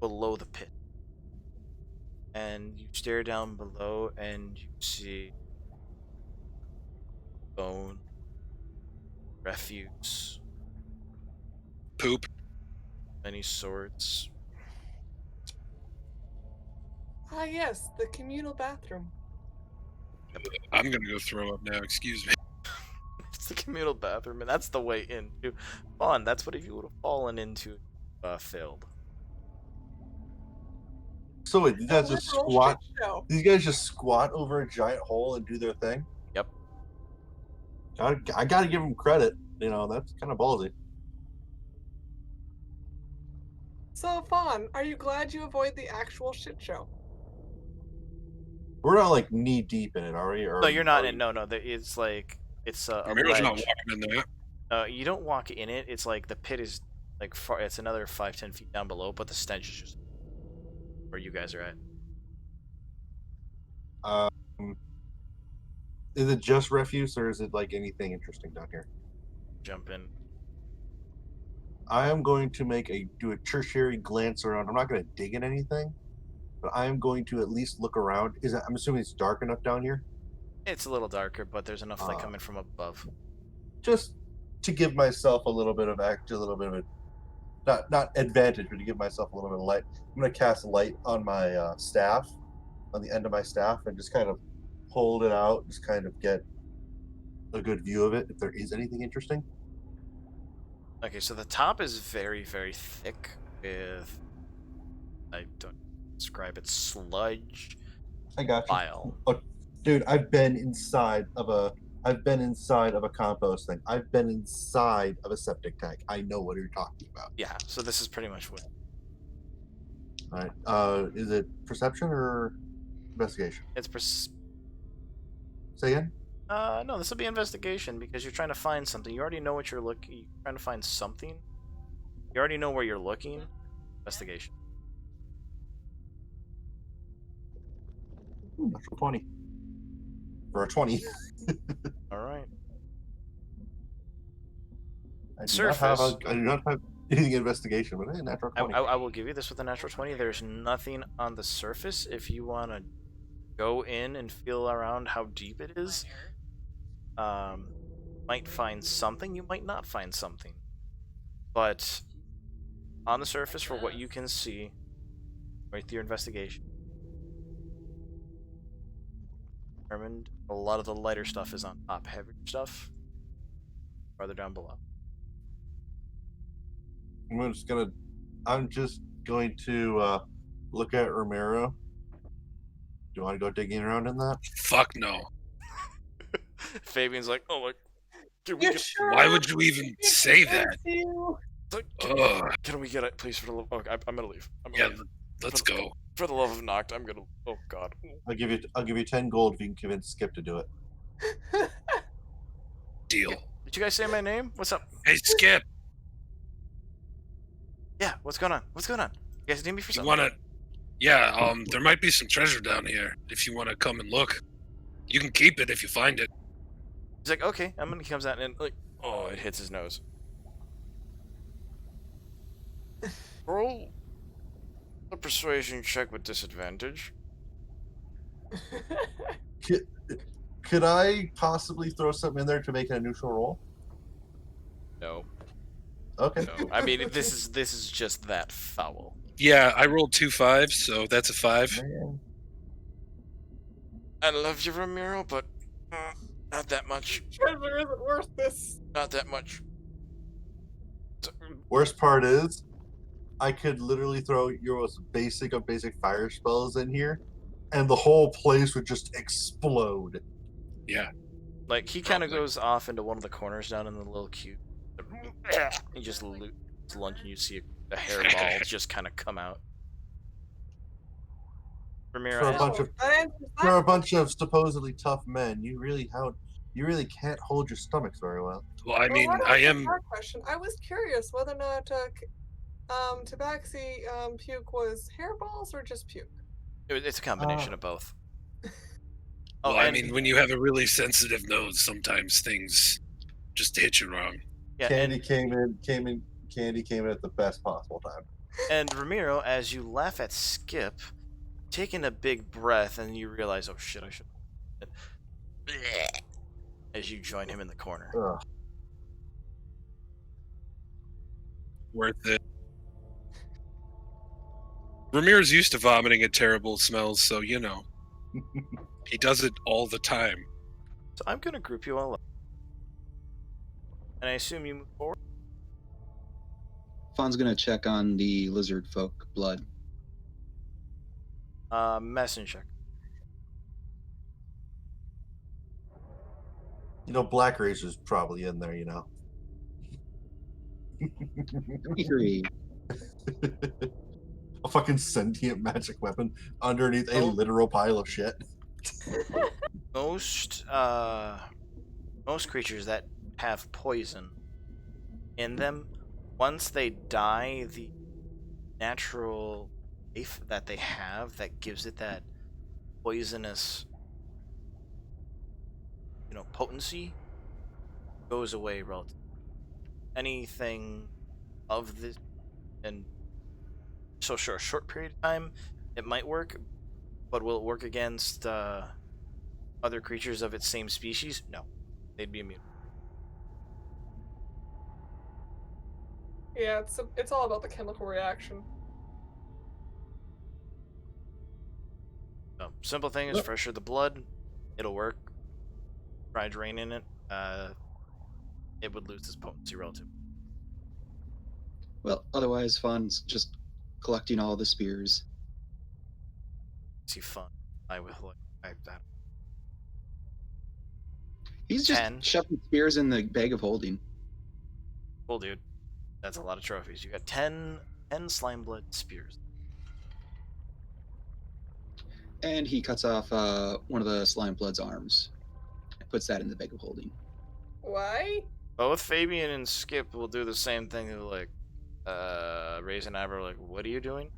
below the pit, and you stare down below and you see bone, refuse, Poop. many sorts. Ah, yes, the communal bathroom. I'm going to go throw up now. Excuse me. It's the communal bathroom, and that's the way into fun. That's what if you would have fallen into, failed. So wait, these guys A just literal squat. shit show. These guys just squat over a giant hole and do their thing. Yep. I gotta give them credit. You know, that's kind of ballsy. So, Fawn, are you glad you avoid the actual shit show? We're not like knee deep in it, are we? Or No, you're not are in. we- No, no. It's like it's a Ramiro's not ledge. walking in there. You don't walk in it. It's like the pit is like far. It's another 5-10 feet down below, but the stench is just where you guys are at. Is it just refuse, or is it like anything interesting down here? Jump in. I am going to do a tertiary glance around. I'm not going to dig in anything, but I am going to at least look around. I'm assuming it's dark enough down here, It's a little darker, but there's enough light Ah. coming from above. just to give myself a little bit of not advantage, but to give myself a little bit of light. I'm going to cast light on my staff, on the end of my staff, and just kind of hold it out, just kind of get a good view of it if there is anything interesting. Okay, so the top is very, very thick with, I don't describe it, sludge, I got you. bile. Oh, dude, I've been inside of a compost thing. I've been inside of a septic tank. I know what you're talking about. Yeah, so this is pretty much what. All right. Is it perception or investigation? It's Say again. no, this will be investigation because you're trying to find something. You already know what you're looking. You're trying to find something. You already know where you're looking. Investigation. Natural 20. For a 20. All right. I Surface. do not have anything investigation, but natural 20. I will give you this with a natural 20. There's nothing on the surface. If you want to go in and feel around how deep it is, might find something. You might not find something. But on the surface, for what you can see, right through your investigation, determined a lot of the lighter stuff is on top. Heavier stuff farther down below. I'm just going to look at Romero. Do you want to go digging around in that? Fuck no. Fabian's like, oh my. Can we You get, sure? Why would you even say that? You? Ugh. can we get it, please? For the love, okay, I'm gonna leave. I'm Yeah, gonna leave. let's go. For the love of Noct, I'm gonna. Oh God. I'll give you 10 gold if you can convince Skip to do it. Deal. Did you guys say my name? What's up? Hey, Skip, Yeah, what's going on? What's going on? You guys need me for you something? wanna? Yeah, there might be some treasure down here. If you wanna come and look, you can keep it if you find it. He's like, okay. He comes out and like, oh, it hits his nose. Roll a persuasion check with disadvantage. Could I possibly throw something in there to make it a neutral roll? No, Okay. no. I mean, this is just that foul. Yeah, I rolled 2 5s, so that's a 5. Man. I love you, Ramiro, but not that much. Treasure isn't worth this. Not that much. Worst part is, I could literally throw your most basic of basic fire spells in here, and the whole place would just explode. Yeah. Like, he kind of Probably. goes off into one of the corners down in the little cube. He just lunge, and you see a hairball just kind of come out. Ramiro, For a has- bunch of That answers For that a bunch of supposedly tough men, you really can't hold your stomachs very well. Well, I Well, mean, why don't I ask am. our question. I was curious whether or not Tabaxi puke was hairballs or just puke. it's a combination of both. Well, I and- mean, when you have a really sensitive nose, sometimes things just hit you wrong. yeah, Candy came in at the best possible time. and Ramiro, as you laugh at Skip, taking a big breath, and you realize, oh shit, I should. As you join him in the corner. Ugh. Worth it. Ramirez used to vomiting at terrible smells, so you know. He does it all the time. So I'm gonna group you all up, and I assume you move forward. Fawn's gonna check on the lizard folk blood. Medicine check. Black Razor's probably in there, 23. A fucking sentient magic weapon underneath a Oh. literal pile of shit. Most most creatures that have poison in them, once they die, the natural life that they have that gives it that poisonous, potency goes away relatively. Anything of this, and so sure, a short period of time, it might work, but will it work against other creatures of its same species? No, they'd be immune. Yeah, it's all about the chemical reaction. So, simple thing is Yep. fresher the blood, it'll work. Try draining it, it would lose its potency relative. Well, otherwise, Fawn's just collecting all the spears. See fun. I with like that. He's just 10. shoving spears in the bag of holding. Cool, dude. That's a lot of trophies. You got 10 slime blood spears. And he cuts off one of the slime blood's arms and puts that in the bag of holding. Why? Both Fabian and Skip will do the same thing. They're like, raise an eyebrow, like, what are you doing?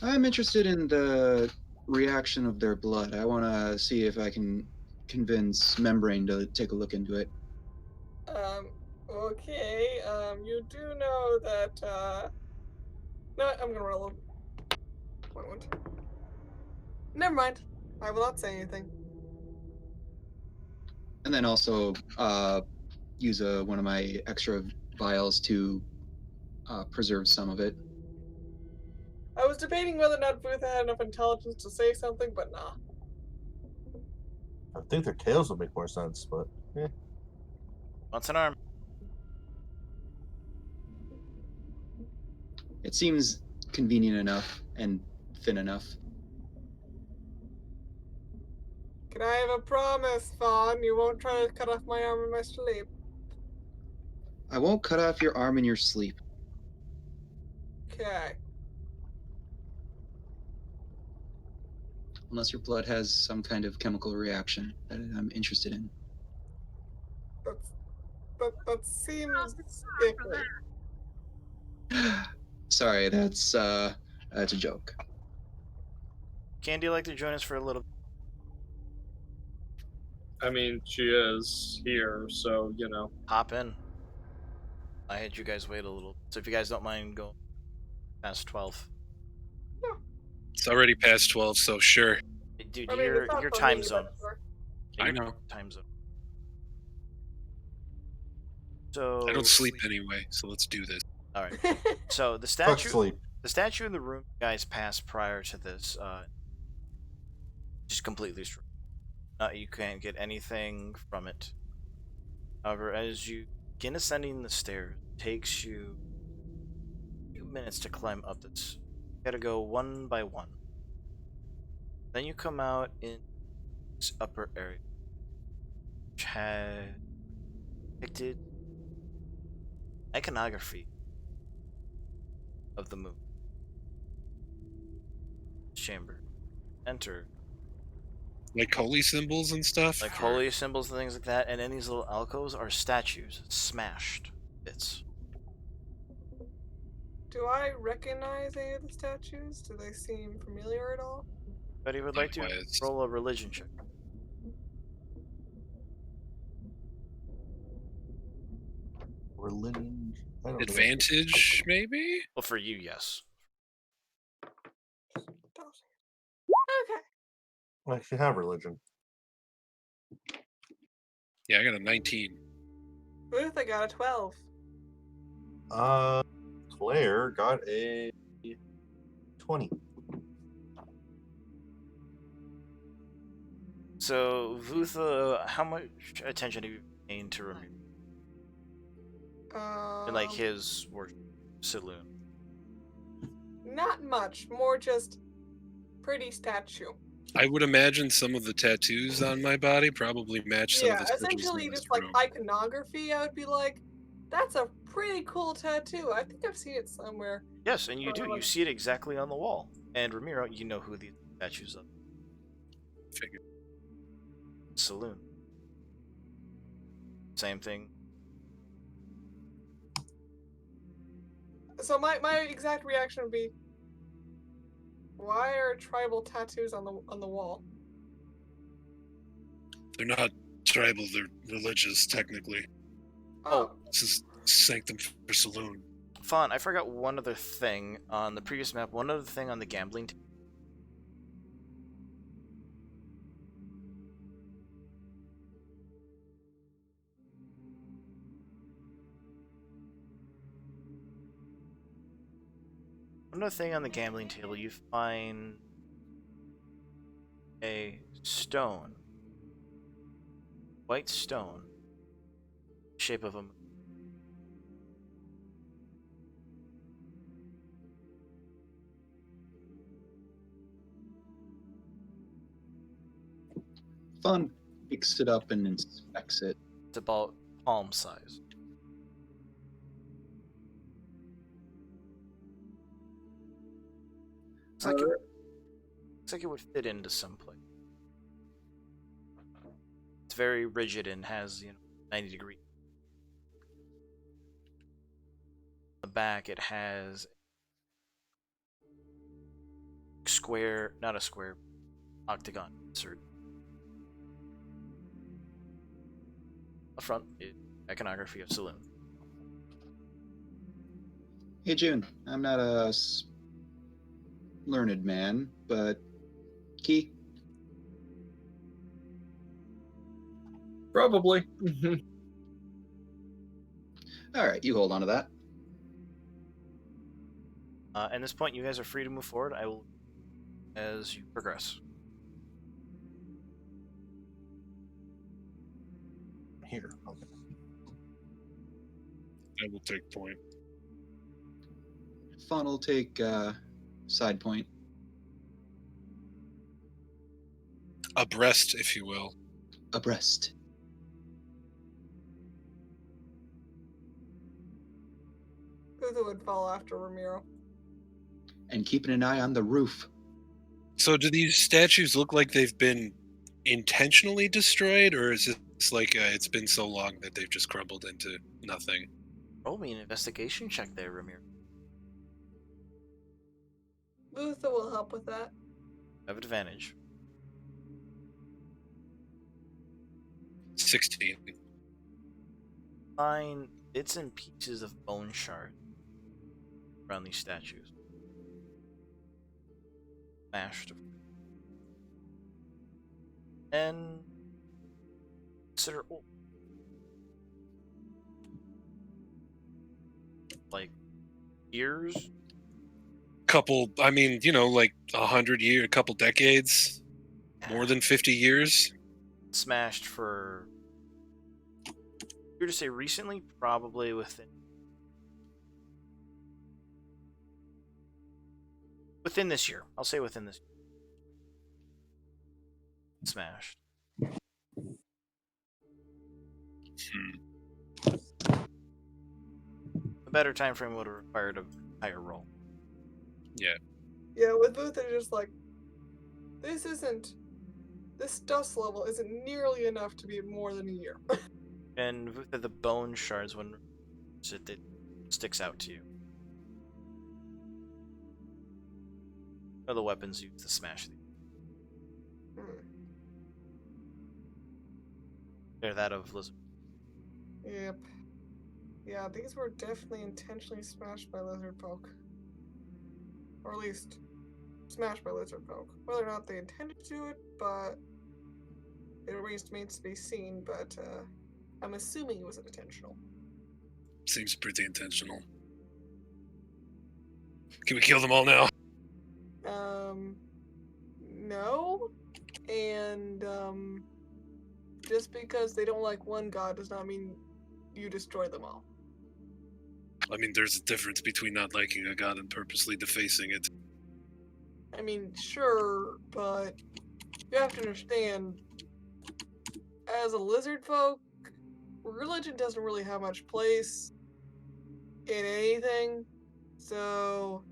I'm interested in the reaction of their blood. I want to see if I can convince Membrane to take a look into it. Okay. You do know that, no, I'm gonna roll a 1. Never mind. I will not say anything. And then also use one of my extra vials to preserve some of it. I was debating whether or not Booth had enough intelligence to say something, but nah. I think their tails would make more sense, but What's an arm? It seems convenient enough and thin enough. Can I have a promise, Fawn? You won't try to cut off my arm in my sleep. I won't cut off your arm in your sleep. Okay. Unless your blood has some kind of chemical reaction that I'm interested in. That seems iffy. Sorry, that's a joke. Candy like to join us for a little. I mean, she is here, so Hop in. I had you guys wait a little. So if you guys don't mind going past 12. It's already past 12, so sure. Dude, I mean, it's not your for time me, zone. but sure. I know. Time zone. So I don't sleep anyway, so let's do this. all right. So the fuck statue, sleep. the statue in the room you guys passed prior to this, just completely destroyed. You can't get anything from it. However, as you begin ascending the stairs, it takes you a few minutes to climb up this. You gotta go one by one. Then you come out in this upper area, which has depicted iconography of the moon. Chamber. Enter. Like holy symbols and stuff? Like holy symbols and things like that, and in these little alcoves are statues, smashed bits. Do I recognize any of the statues? Do they seem familiar at all? But he would like to Likewise. roll a religion check. Religion. I don't know. Advantage, maybe? Well, for you, yes. Okay. I actually have religion. Yeah, I got a 19. Booth, I got a 12. Claire got a 20. So, Vutha, how much attention have you paid to Ramir? In like his worship saloon? Not much. More just pretty statue. I would imagine some of the tattoos on my body probably match some Yeah, of the sigils essentially in this just like room. iconography. I would be like, that's a pretty cool tattoo. I think I've seen it somewhere. Yes, and you do. You see it exactly on the wall. And Ramiro, you know who these statues are. Figure. Saloon. Same thing. So my exact reaction would be, why are tribal tattoos on the wall? They're not tribal, they're religious, technically. Oh. This is Sanctum for Saloon. Fawn, I forgot one other thing on the previous map. One other thing on the gambling table. Another thing on the gambling table, you find a stone, white stone, shape of a moon. Fawn picks it up and inspects it. It's about palm size. Looks like it would fit into some place. It's very rigid and has, 90 degree. The back it has square, not a square, octagon insert. The front is iconography of saloon. Hey, June, I'm not a learned man, but key? Probably. All right, you hold on to that. At this point, you guys are free to move forward. I will, as you progress. Here. Okay. I will take point. Fawn will take side point. Abreast, if you will. Abreast. Uther would follow after Ramiro. And keeping an eye on the roof. So do these statues look like they've been intentionally destroyed, or is this like it's been so long that they've just crumbled into nothing? Roll me an investigation check there, Ramiro. Uther will help with that. Have advantage. 16. Find bits and pieces of bone shard around these statues. Smashed. And consider like years. Couple, I mean, like 100 years, a couple decades, more than 50 years. Smashed for, you're to say recently, probably within this year. I'll say within this year. Smashed. A better time frame would have required a higher roll. Yeah. Yeah, with Uther just like, this dust level isn't nearly enough to be more than a year. And with the bone shards, when it sticks out to you. Or the weapons used to smash these. They're that of lizard. Yep. Yeah, these were definitely intentionally smashed by lizard folk. Or at least smashed by lizard folk. Whether or not they intended to do it, but it remains to be seen, but I'm assuming it was intentional. Seems pretty intentional. Can we kill them all now? No. And just because they don't like one god does not mean you destroy them all. I mean, there's a difference between not liking a god and purposely defacing it. I mean, sure, but you have to understand, as a lizard folk, religion doesn't really have much place in anything. So,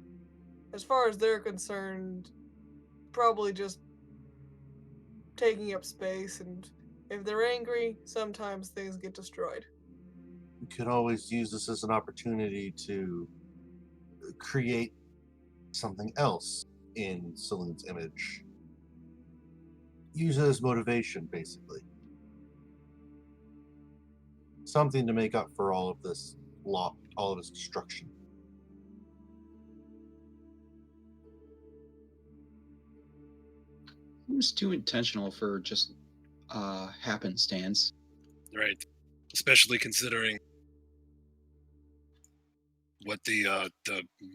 as far as they're concerned, probably just taking up space, and if they're angry, sometimes things get destroyed. We could always use this as an opportunity to create something else in Celine's image. Use it as motivation, basically. Something to make up for all of this all of this destruction. Seems too intentional for just happenstance. Right. Especially considering what the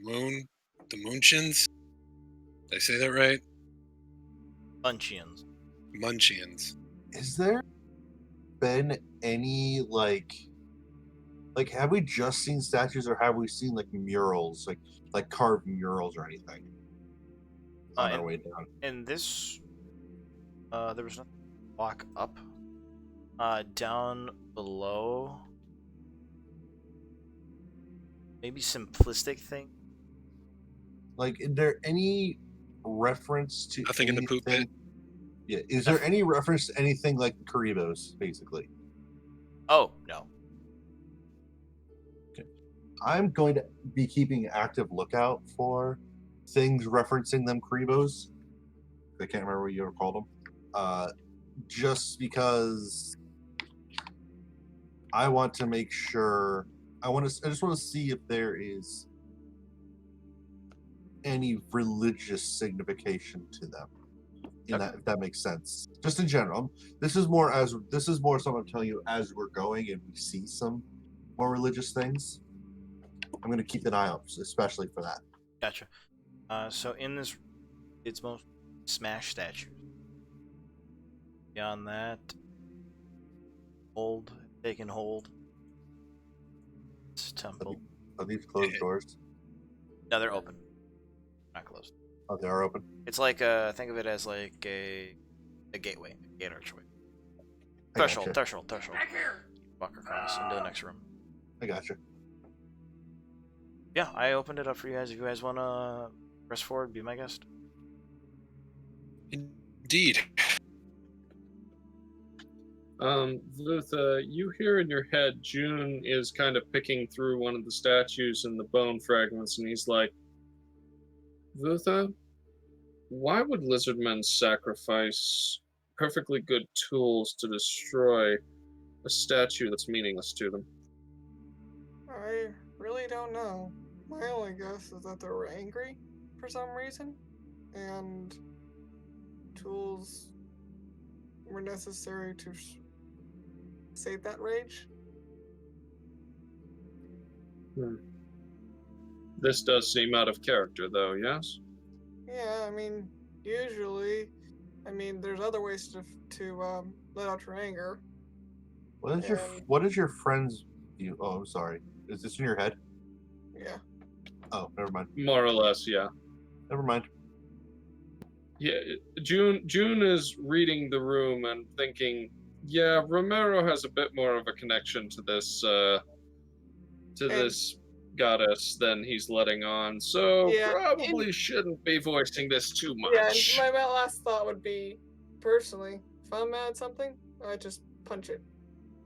Moonchins? Did I say that right? Munchians. Munchians. Is there been any like have we just seen statues, or have we seen like murals, like carved murals or anything on our way down? In this, there was nothing to walk up. Down below, maybe simplistic thing. Like, is there any reference to Nothing in the poop pit? Yeah, is there any reference to anything like the Karibos, basically? Oh no. I'm going to be keeping an active lookout for things referencing them Karibos. I can't remember what you ever called them. Just because I want to make sure. I just want to see if there is any religious signification to them. If that makes sense. Just in general. This is more something I'm telling you as we're going and we see some more religious things. I'm going to keep an eye out, especially for that. Gotcha. So in this, it's most smash statues. Beyond that, taken hold. This temple. Are these closed doors? No, they're open. Not closed. Oh, they are open. It's like think of it as like a gateway, a gate archway. I gotcha. Threshold. Walk across into the next room. I gotcha. Yeah, I opened it up for you guys. If you guys want to press forward, be my guest. Indeed. You hear in your head, June is kind of picking through one of the statues and the bone fragments, and he's like, Vutha, why would lizardmen sacrifice perfectly good tools to destroy a statue that's meaningless to them? I really don't know. My only guess is that they were angry for some reason, and tools were necessary to save that rage. This does seem out of character, though, yes? Yeah, I mean, usually, there's other ways to let out your anger. What is your friend's view? Oh, I'm sorry. Is this in your head? Yeah. Oh, never mind. More or less, yeah. Never mind. Yeah, June is reading the room and thinking, yeah, Romero has a bit more of a connection to this this goddess than he's letting on, so Yeah, probably shouldn't be voicing this too Yeah, much. my last thought would be, personally, if I'm mad at something, I just punch it.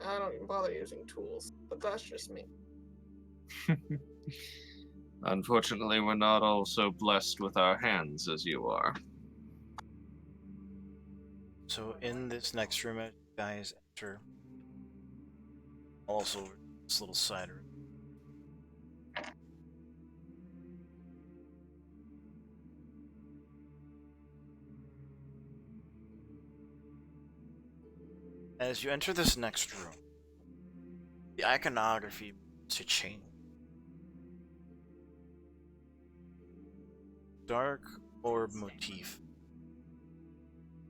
I don't even bother using tools, but that's just me. Unfortunately, we're not all so blessed with our hands as you are. So in this next room, as you guys enter, also this little side room. As you enter this next room, the iconography begins to change. Dark orb motif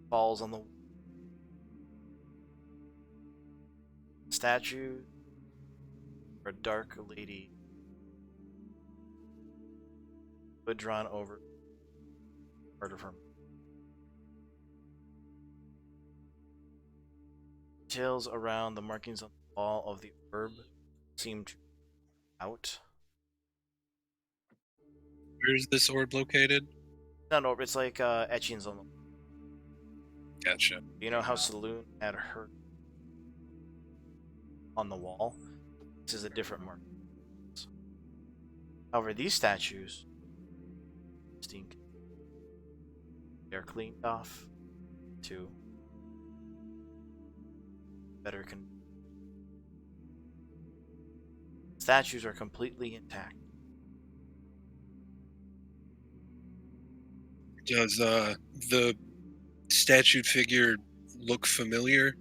falls on the statue for a dark lady, hood drawn over part of her. Details around the markings on the wall of the orb seem to out. Where is this orb located? Not orb, it's like etchings on the. Gotcha. You know how Saloon had her on the wall? This is a different mark. However, these statues stink. They're cleaned off to better statues are completely intact. Does the statue figure look familiar?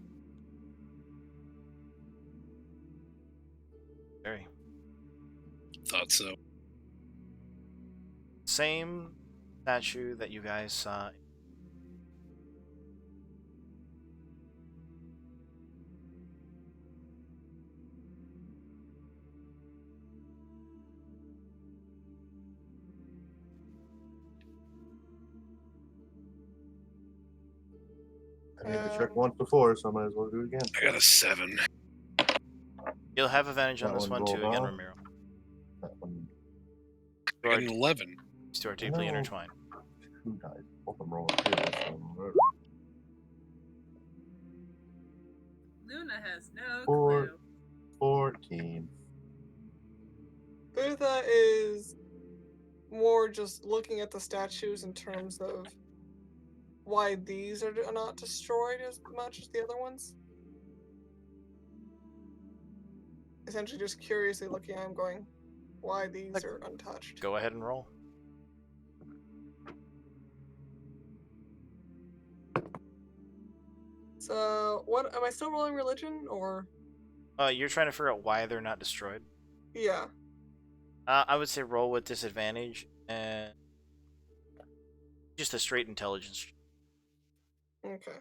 Very Thought so. same statue that you guys saw. I made the check once before, so I might as well do it again. I got a 7. You'll have advantage on That this one one too, rolled again, off. Ramiro. That one, I got an 11. These two are deeply No. intertwined. two dice. Both of them rolling too. So whatever. Luna has no Four. clue. 14. Bertha is more just looking at the statues in terms of why these are not destroyed as much as the other ones. Essentially just curiously looking at them going, why these are untouched. Go ahead and roll. So, what, am I still rolling religion, or? You're trying to figure out why they're not destroyed. Yeah. I would say roll with disadvantage and just a straight intelligence. Okay.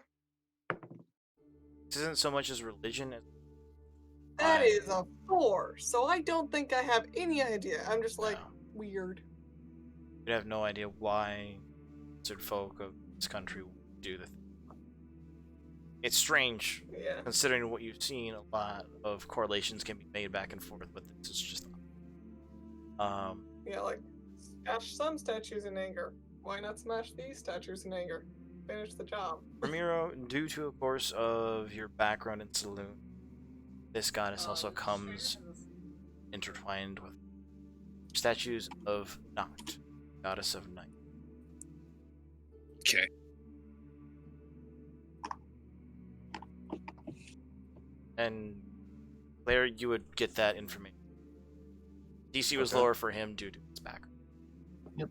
This isn't so much as religion as That why- is a 4, so I don't think I have any idea. I'm just like, No. weird. You have no idea why lizard folk of this country would do the thing. It's strange, Yeah. considering what you've seen. A lot of correlations can be made back and forth, but this is just Yeah, like, smash some statues in anger. Why not smash these statues in anger? Finish the job. Ramiro, due to, of course, of your background in Saloon, this goddess also comes intertwined with statues of Nacht, goddess of night. Okay. And Claire, you would get that information. DC was Okay. lower for him due to his background. Yep.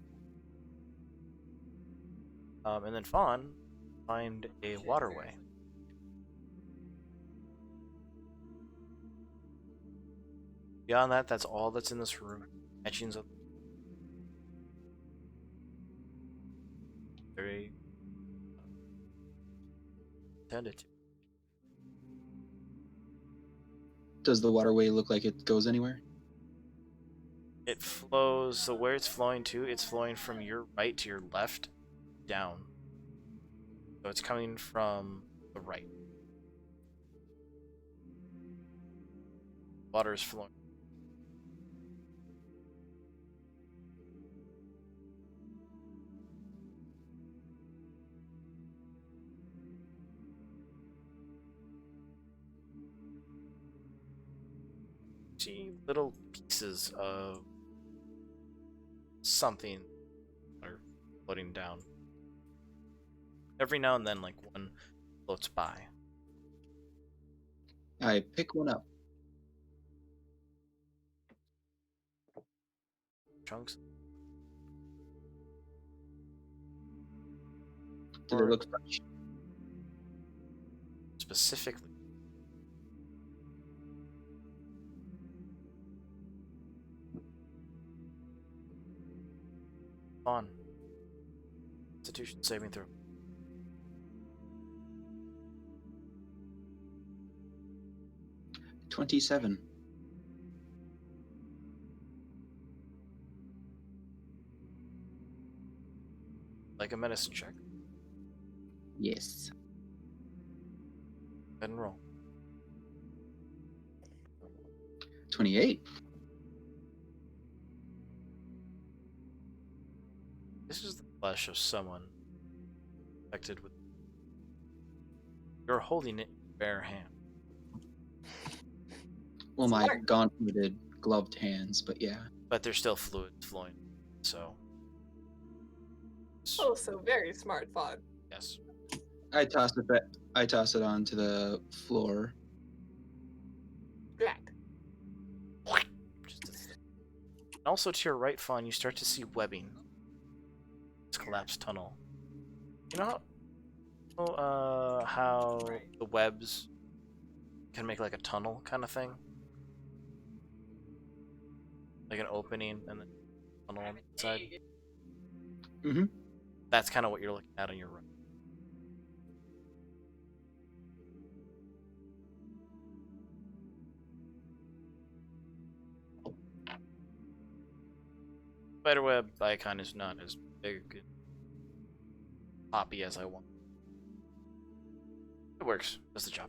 And then Fawn find a waterway. Beyond that, that's all that's in this room. Etchings of very intended to. Does the waterway look like it goes anywhere? It flows, so where it's flowing to, it's flowing from your right to your left down. So it's coming from the right. Water is flowing. See little pieces of something are floating down. Every now and then, like one floats by. I pick one up. Chunks. Do they look fresh? Specifically. On. Constitution saving throw. $27. Like a medicine check. Yes. Go ahead and roll. 28. This is the flesh of someone affected with You're holding it in your bare hand. Well, my Smart. gauntleted, gloved hands, but yeah. But there's still fluid flowing. So. Oh, so very smart thought. Yes. I toss it back. I toss it onto the floor. Glad. Just a- And also to your right, Fawn, you start to see webbing. This collapsed tunnel. You know how the webs can make like a tunnel kind of thing? Like an opening and then a tunnel on the side? Mm-hmm. That's kind of what you're looking at on your right. Spiderweb icon is not as big and poppy as I want. It works. Does the job.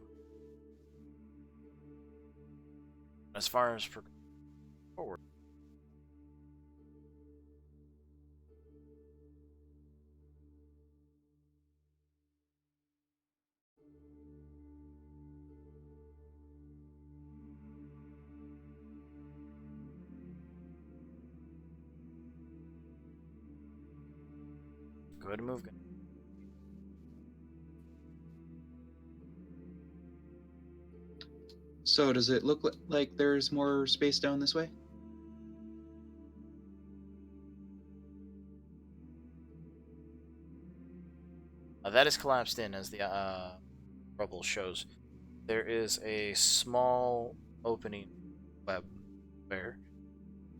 As far as forward. Go ahead and move. So does it look like there's more space down this way? That is collapsed in as the rubble shows. There is a small opening web where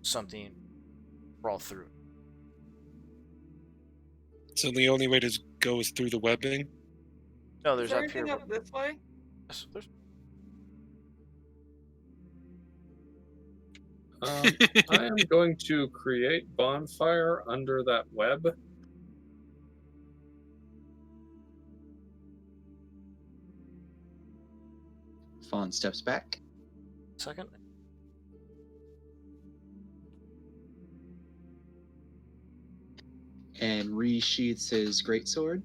something crawl through. So the only way to go is through the webbing? No, Is there's there up here. anything up this way? Yes, there's I am going to create bonfire under that web. Fawn steps back. second. And resheaths his greatsword.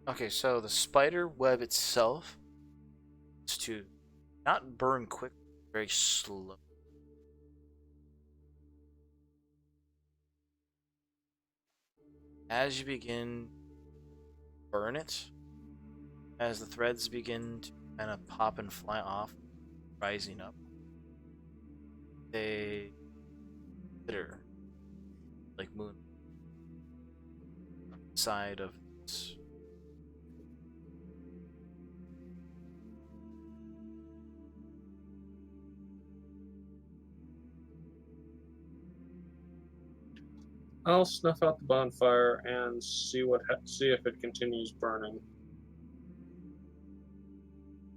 Okay, so the spider web itself is to not burn quick, very slow. As you begin to burn it, as the threads begin to kind of pop and fly off, rising up, they glitter like moon side of its I'll snuff out the bonfire and see see if it continues burning.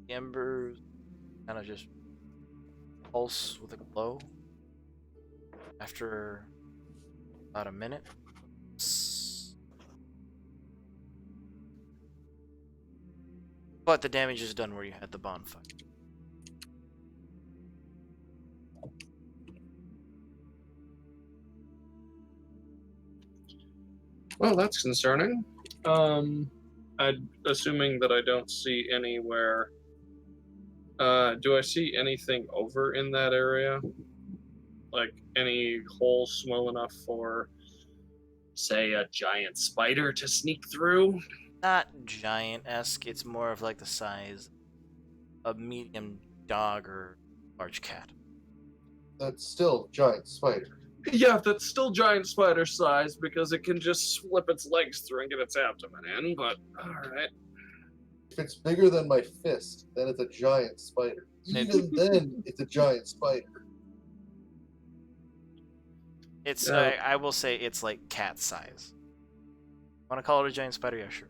embers kind of just pulse with a glow. After about a minute, but the damage is done where you had the bonfire. Well, that's concerning. Assuming that I don't see anywhere. Do I see anything over in that area? Like any hole small enough for, say, a giant spider to sneak through? Not giant-esque, it's more of like the size of a medium dog or large cat. That's still giant spider. Yeah, that's still giant spider size because it can just slip its legs through and get its abdomen in, but alright. If it's bigger than my fist, then it's a giant spider. Even then, it's a giant spider. It's Yeah. I will say it's like cat size. Want to call it a giant spider? Yeah, sure.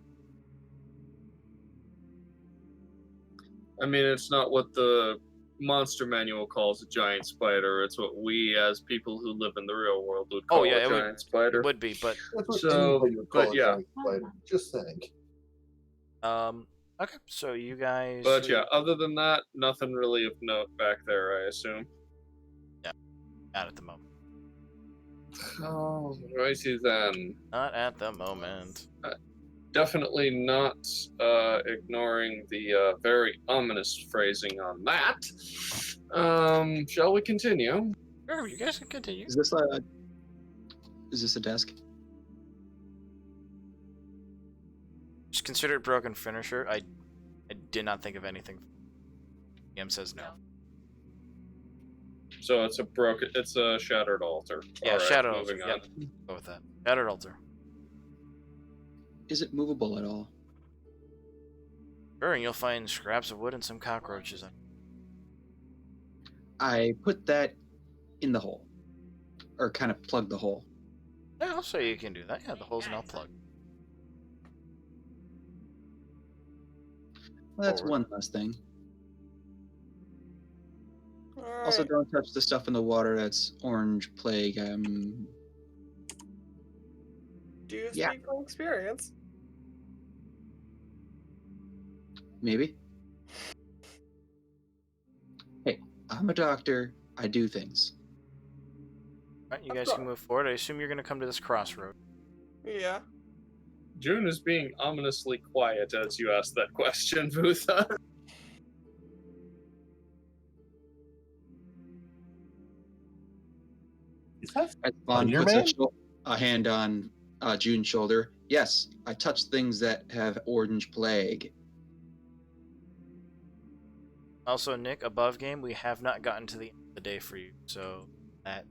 I mean, it's not what the monster manual calls a giant spider. It's what we, as people who live in the real world, would call Oh yeah, a giant spider. it would be, but That's what So, anybody would but call a yeah. giant spider. Just saying. okay. So you guys, But yeah, other than that, nothing really of note back there, I assume. not at the moment. Oh, righty then. Not at the moment. Definitely not ignoring the very ominous phrasing on that. Shall we continue? Sure, you guys can continue. Is this a desk? Just consider it broken finisher. I did not think of anything. GM says no. So it's a shattered altar. Yeah, All right, shattered altar. moving on. Yep. Go with that. Shattered altar. Is it movable at all? Sure, and you'll find scraps of wood and some cockroaches. I put that in the hole, or kind of plug the hole. Yeah, I'll say you can do that. Yeah, the hole's now plugged. Well, that's Forward. one less thing. All Also, right. don't touch the stuff in the water that's orange plague. Do you yeah. speak from experience? Maybe. Hey, I'm a doctor. I do things. Alright, you Of guys can course. move forward. I assume you're going to come to this crossroad. Yeah. June is being ominously quiet as you ask that question, Vutha. Is that As Vaughn Spider-Man? puts a hand on June's shoulder. Yes, I touch things that have orange plague. Also, Nick, above game, we have not gotten to the end of the day for you. So, that.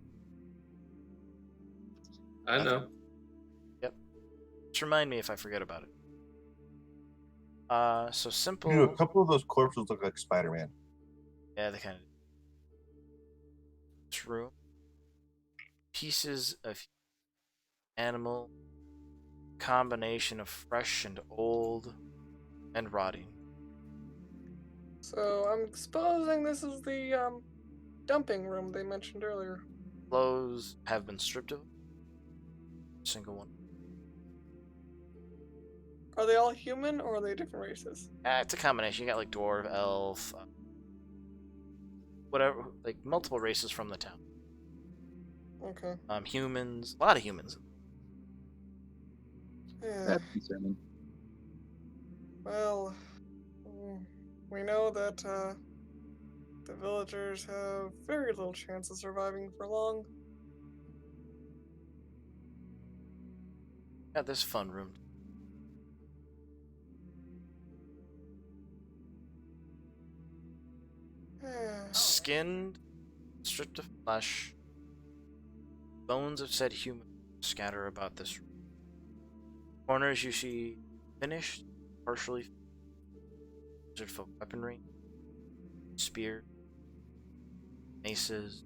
I know. Yep. Just remind me if I forget about it. So simple. Dude, a couple of those corpses look like Spider-Man. Yeah, they kind of. This room. Pieces of animal. Combination of fresh and old. And rotting. So I'm supposing this is the dumping room they mentioned earlier. Clothes have been stripped of. Single one. Are they all human or are they different races? It's a combination. You got like dwarf, elf, whatever, like multiple races from the town. Okay. Humans, a lot of humans. Yeah. That's concerning. Well, we know that the villagers have very little chance of surviving for long. Got this fun room. Skinned, stripped of flesh, bones of said human scatter about this room. Corners you see finished, partially finished for weaponry, spear, maces,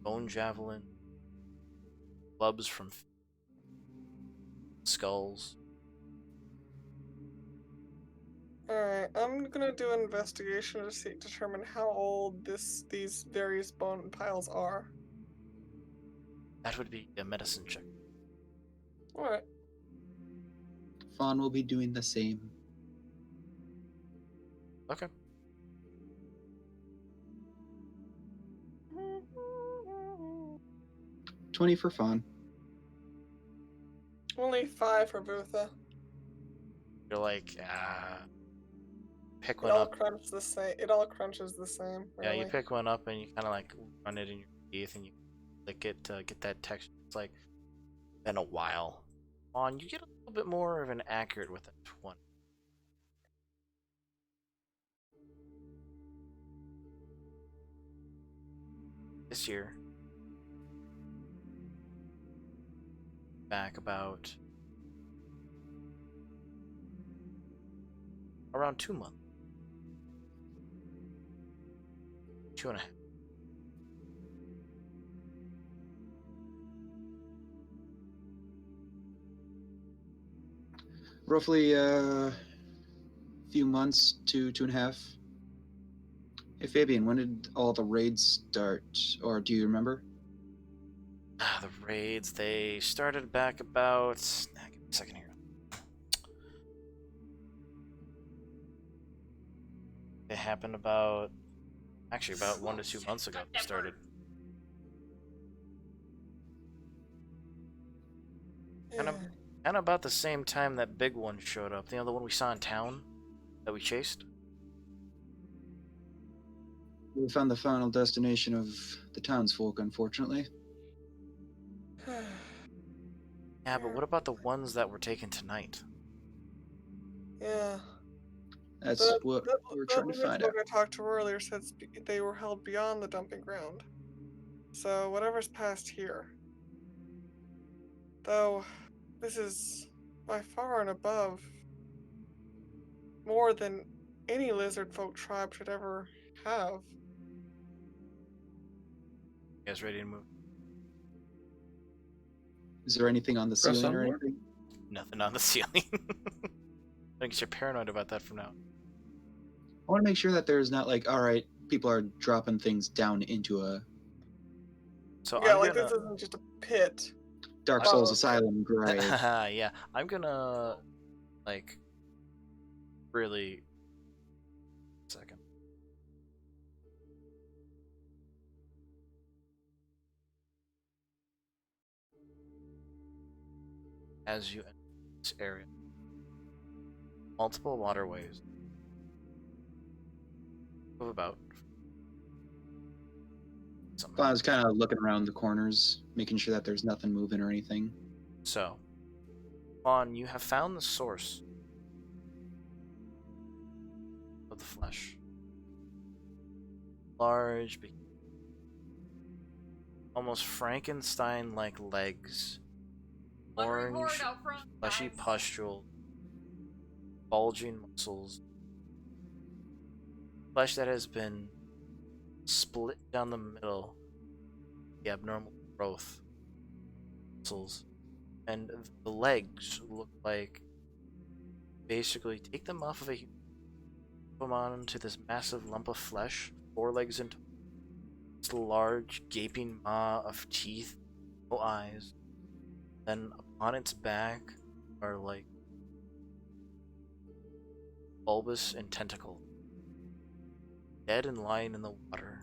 bone javelin, clubs from skulls. Alright, I'm gonna do an investigation to determine how old these various bone piles are. That would be a medicine check. Alright. Fawn will be doing the same. Okay. $20 for Fawn. Only 5 for Vutha. You're like, pick It one all up. crunches the same. It all crunches the same. Yeah, Really. you pick one up and you kind of like run it in your teeth and you lick it to get that texture. It's like been a while. On, you get a little bit more of an accurate with a 20. This year, back about Around 2 months. 2.5. Roughly a few months to 2.5. Hey Fabian, when did all the raids start? Or do you remember? The raids, they started back about... Give me a second here. It happened about... Actually, about 1 to 2 months ago they started. Kind of about the same time that big one showed up. You know, the one we saw in town that we chased? We found the final destination of the townsfolk, unfortunately. Yeah, but what about the ones that were taken tonight? Yeah. That's what we're trying to find out. I talked to earlier said they were held beyond the dumping ground. So whatever's past here. Though, this is by far and above more than any lizard folk tribe should ever have. You guys ready to move? Is there anything on the Press ceiling or onward? anything? Nothing on the ceiling. I think you're paranoid about that from now. I want to make sure that there's not like, all right, people are dropping things down into a So Yeah, I'm like gonna... this isn't just a pit. Dark Oh. Souls Asylum grave. Yeah, I'm gonna... Like... Really... Second. As you enter this area, multiple waterways move about. Well, I was kind of looking around the corners, making sure that there's nothing moving or anything. So, Juan, you have found the source of the flesh. Large, almost Frankenstein-like legs, orange, fleshy pustule, bulging muscles, flesh that has been split down the middle, the abnormal growth, muscles, and the legs look like basically take them off of a human, put them onto this massive lump of flesh, 4 legs into this large gaping maw of teeth, no eyes. Then upon its back are like bulbous and tentacle, dead and lying in the water.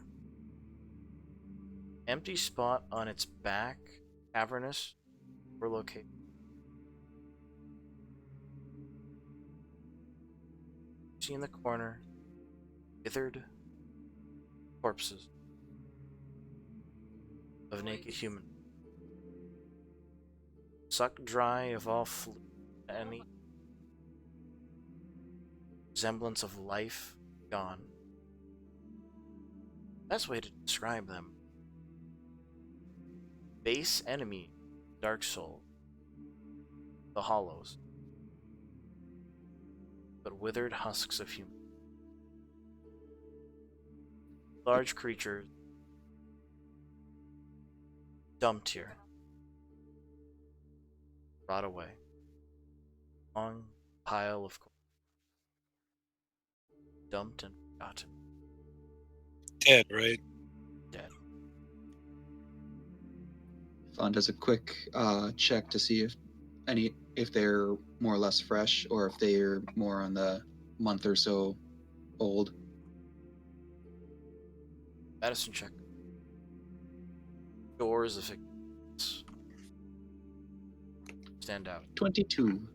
Empty spot on its back, cavernous, were located. See in the corner, withered corpses of naked human, sucked dry of all fluid, any semblance of life gone. Best way to describe them: base enemy, Dark Soul, the Hollows, but withered husks of human. Large creatures dumped here, brought away. Long pile of corpses, dumped and forgotten. Dead, right? Dead. Fawn does a quick check to see if they're more or less fresh or if they're more on the month or so old. Medicine check. Doors of ignorance stand out. 22.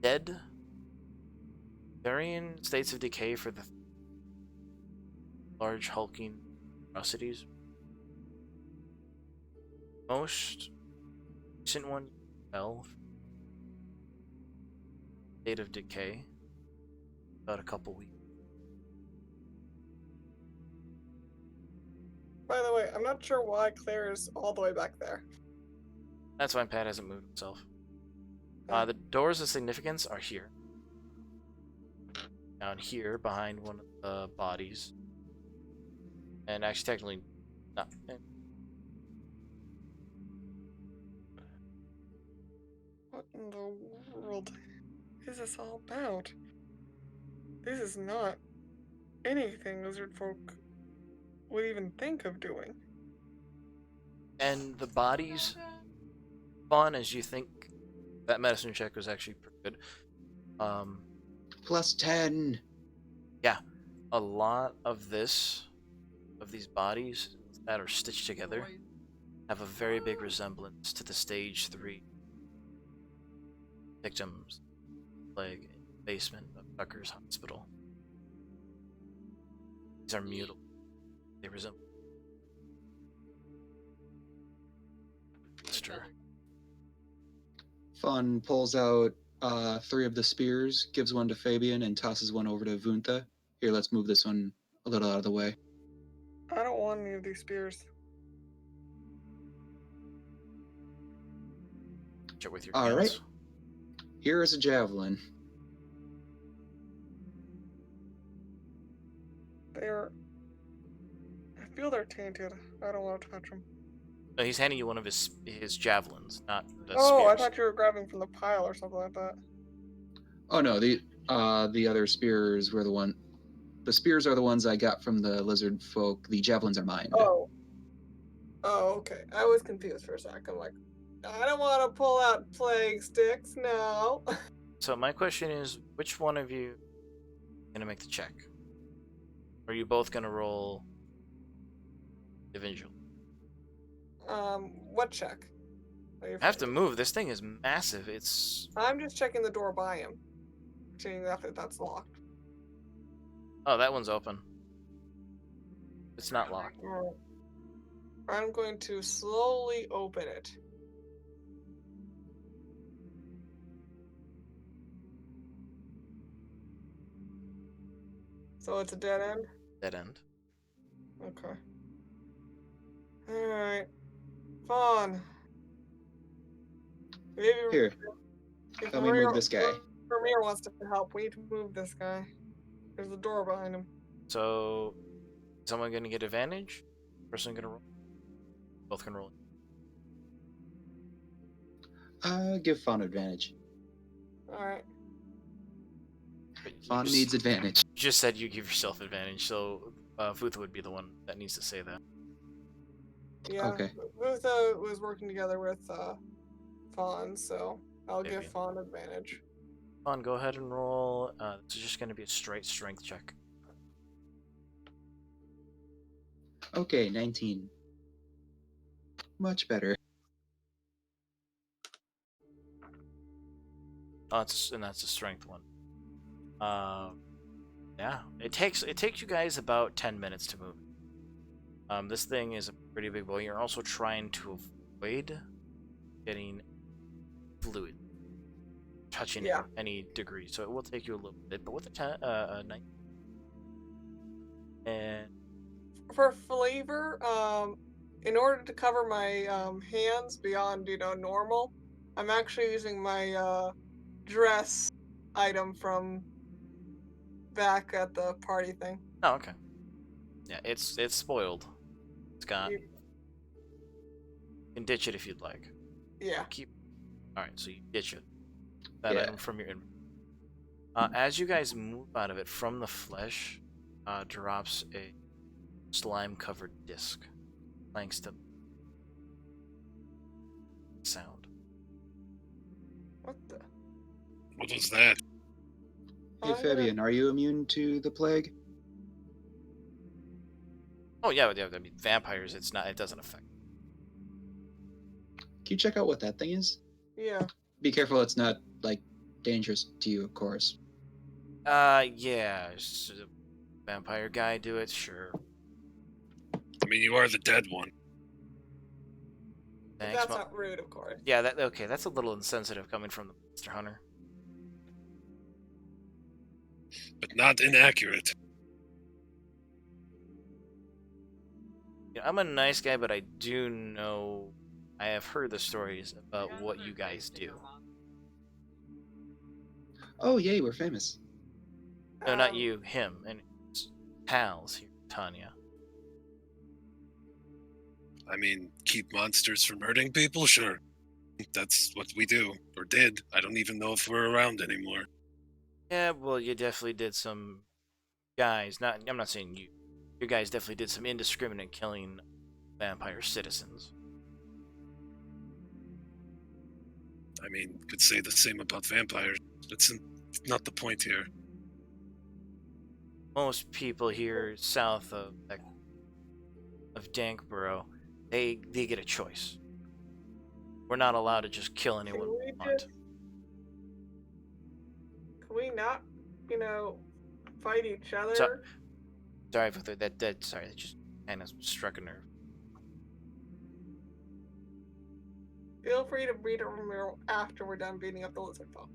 Dead. Varying states of decay for the large hulking monstrosities. Most recent one fell. State of decay. About a couple weeks. By the way, I'm not sure why Claire is all the way back there. That's fine. Pat hasn't moved himself. Oh. The doors of significance are here. Down here, behind one of the bodies. And actually, technically, not. What in the world is this all about? This is not anything lizard folk would even think of doing. And the bodies, fun as you think, that medicine check was actually pretty good. Plus 10. Yeah, a lot of these bodies that are stitched together have a very big resemblance to the stage 3 victims, like in the basement of Tucker's hospital. These are mutable. They resemble. Monster. Fawn pulls out 3 of the spears, gives one to Fabian, and tosses one over to Vuntha. Here, let's move this one a little out of the way. I don't want any of these spears. Check with your All hands. right. Here is a javelin. I feel they're tainted. I don't want to touch them. He's handing you one of his javelins, not the Oh, spears. I thought you were grabbing from the pile or something like that. Oh no, the other spears were the one. The spears are the ones I got from the lizard folk. The javelins are mine. Oh. Oh, okay. I was confused for a sec. I'm like, I don't want to pull out plague sticks, no. So my question is, which one of you is gonna make the check? Or are you both gonna roll individually? What check? I have to move. This thing is massive. It's. I'm just checking the door by him. Seeing if that's locked. Oh, that one's open. It's not locked. Alright. I'm going to slowly open it. So it's a dead end? Dead end. Okay. Alright. Fawn. Maybe Here, if let me move this guy. Ramir wants to help. We need to move this guy. There's a door behind him. So, is someone gonna get advantage? Person gonna roll? Both can roll. Give Fawn advantage. Alright. But you Fawn just- needs advantage. You just said you give yourself advantage, so Futha would be the one that needs to say that. Yeah. Okay. Vutha was working together with Fawn, so I'll give Maybe. Fawn advantage. Fawn, go ahead and roll. This is just gonna be a straight strength check. Okay, 19. Much better. Oh, and that's a strength one. Yeah, it takes you guys about 10 minutes to move. This thing is a pretty big boy. You're also trying to avoid getting fluid touching Yeah. any degree, so it will take you a little bit. But with a 9 and For flavor, in order to cover my hands beyond, normal, I'm actually using my dress item from back at the party thing. oh, okay. Yeah, it's spoiled. It's gone. You- You can ditch it if you'd like. Yeah. Keep. All right, so you ditch it. That Yeah. item from your inventory. As you guys move out of it, from the flesh, drops a slime-covered disc, thanks to sound. What the? What was that? Hey, I'm gonna- Fabian, are you immune to the plague? Oh yeah, I mean vampires. It's not. It doesn't affect. Can you check out what that thing is? Yeah. Be careful it's not, like, dangerous to you, of course. Yeah. Vampire guy do it? Sure. I mean, you are the dead one. But Thanks. that's not rude, of course. Yeah. Okay. That's a little insensitive coming from the Monster Hunter. But not inaccurate. Yeah, I'm a nice guy, but I do know I have heard the stories about what you guys do. Oh, yay, we're famous. No, not Um, you, him, and his pals here, Tanya. I mean, keep monsters from hurting people? Sure. That's what we do, or did. I don't even know if we're around anymore. Yeah, well, you definitely did some guys. I'm not saying you. You guys definitely did some indiscriminate killing vampire citizens. I mean, could say the same about vampires. That's not the point here. Most people here south of Dankborough, they get a choice. We're not allowed to just kill can anyone we we want. just, can we not, you know, fight each other? Sorry for that. Sorry, that just kind of struck a nerve. Feel free to read a room after we're done beating up the lizard folk.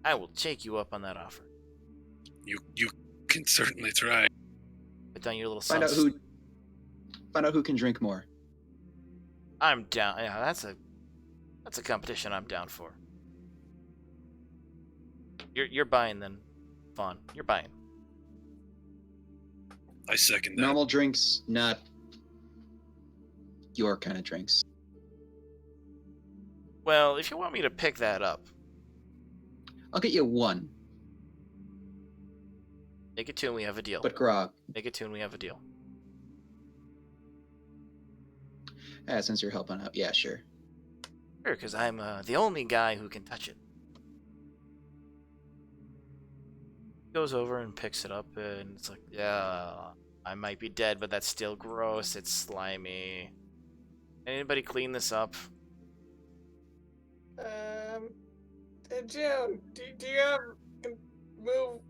I will take you up on that offer. You can certainly try. Put down your little Find out son. who can drink more. I'm down. Yeah, that's a competition I'm down for. You're buying then, Vaughn. You're buying. I second that. Normal drinks, not your kind of drinks. Well, if you want me to pick that up, I'll get you one, make it two and we have a deal. but grog. Make it two and we have a deal. Since you're helping out, yeah, sure. Sure, because I'm the only guy who can touch it. Goes over and picks it up, and it's like, yeah, I might be dead, but that's still gross. It's slimy. Anybody clean this up? June, do you have move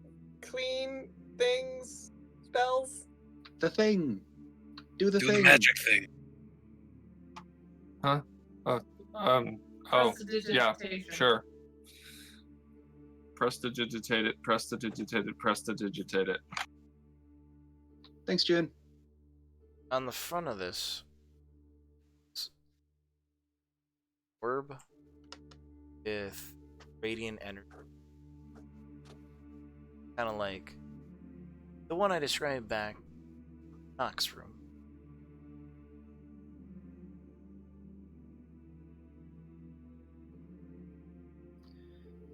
clean things, spells? The thing. Do the Do thing. the magic thing. Oh, yeah, sure. Prestidigitate it, prestidigitate it, prestidigitate it. Thanks, June. On the front of this orb with radiant energy. Kind of like the one I described back in Knox room.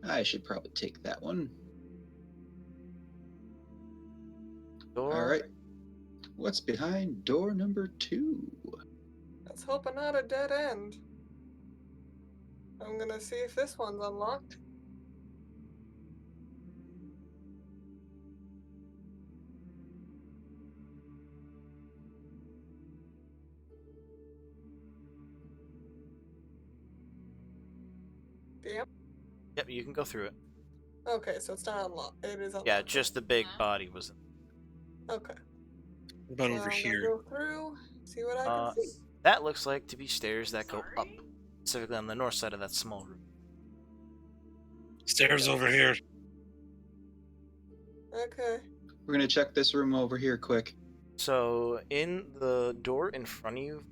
I should probably take that one. Door. All right. What's behind door number 2? Let's hope not a dead end. I'm gonna see if this one's unlocked. Yep. Yep, you can go through it. Okay, so it's not unlocked. It is unlocked. Yeah, just the big body was. Okay. What about So over I'm here? gonna go through, see what I Uh, can see. That looks like to be stairs that go up, specifically on the north side of that small room. Stairs over here. Okay. We're gonna check this room over here quick. So in the door in front of you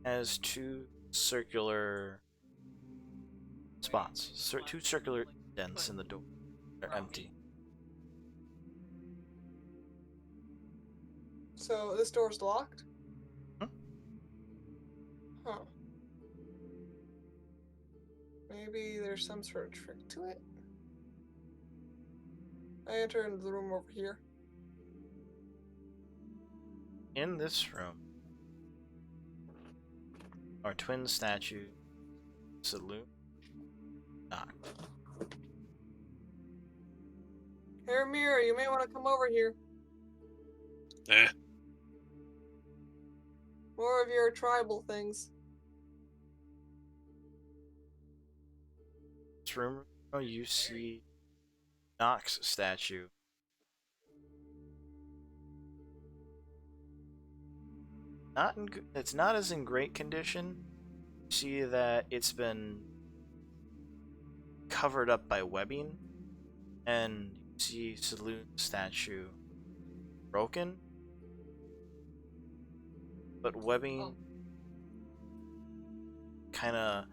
has two circular spots, two circular dents in the door. They're empty. So this door's locked? Hmm? Huh. Maybe there's some sort of trick to it? I enter into the room over here. In this room are twin statues, Saloon, Knock. Here, Mirror, you may want to come over here. Eh. More of your tribal things. This room, you see Knock's statue. It's not as in great condition. You see that it's been covered up by webbing, and you see Saloon's statue broken, but webbing kind of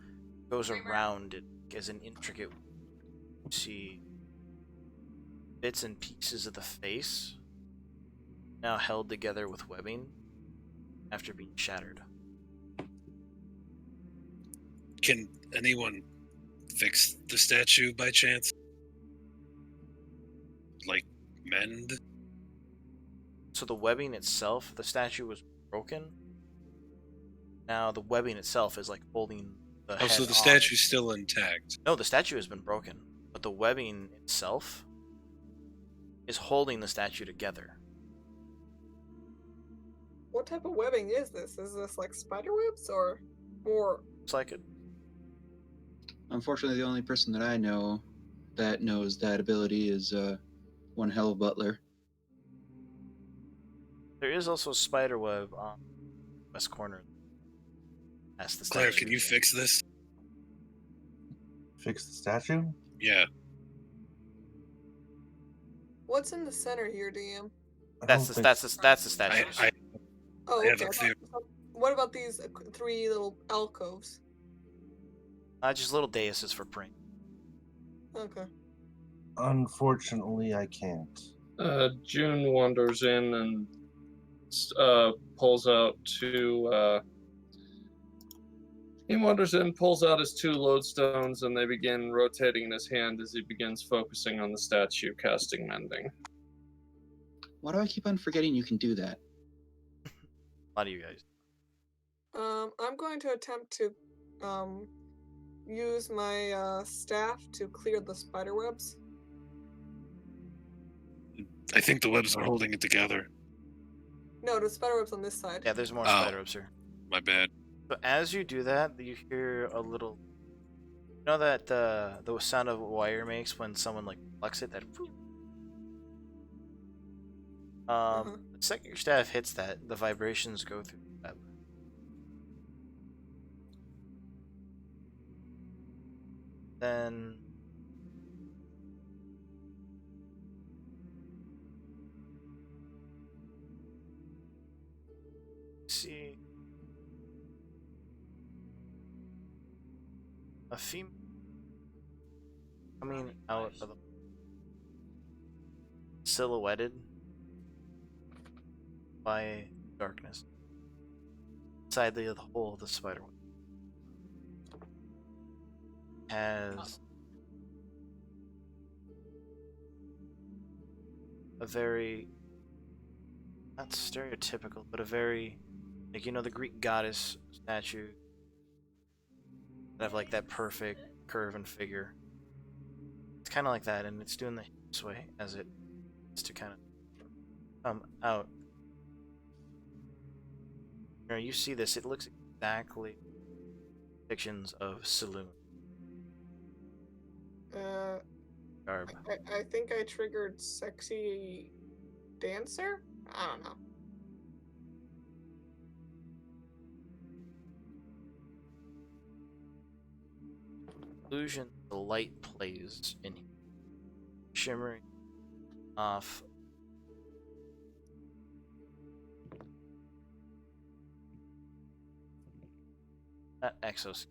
goes around it as an intricate. You see bits and pieces of the face now held together with webbing after being shattered. Can anyone fix the statue by chance? Like, mend? So the webbing itself, the statue was broken. Now the webbing itself is like holding the Oh, head so the on. statue's still intact. No, the statue has been broken, but the webbing itself is holding the statue together. What type of webbing is this? Is this like spider webs or more? It's like it. Unfortunately, the only person that I know that knows that ability is one hell of Butler. There is also a spider web on the west corner. That's the Claire, statue. can you fix this? Fix the statue? Yeah. What's in the center here, DM? I That's don't the think- that's the statue. Oh, I have okay. a theory. What about these 3 little alcoves? Just little daises for praying. Okay. Unfortunately, I can't. June wanders in and pulls out two. He wanders in, pulls out his 2 lodestones, and they begin rotating in his hand as he begins focusing on the statue, casting mending. Why do I keep on forgetting you can do that? A lot of you guys. I'm going to attempt to use my staff to clear the spider webs. I think the webs are holding it together. No, the spider webs on this side. Yeah, there's more Oh. spider webs here. My bad. So as you do that, you hear a little. You know that the sound of a wire makes when someone like plucks it. That. The second your staff hits that, the vibrations go through that. Then. See. A female coming out of the silhouetted by darkness inside the hole of the spider web has a very not stereotypical but a very like the Greek goddess statue that have like that perfect curve and figure. It's kind of like that, and it's doing this way as it is to kind of come out. You see this, it looks exactly depictions of saloon garb. I think I triggered sexy dancer? I don't know. Illusion, the light plays in here, shimmering off. Not exos.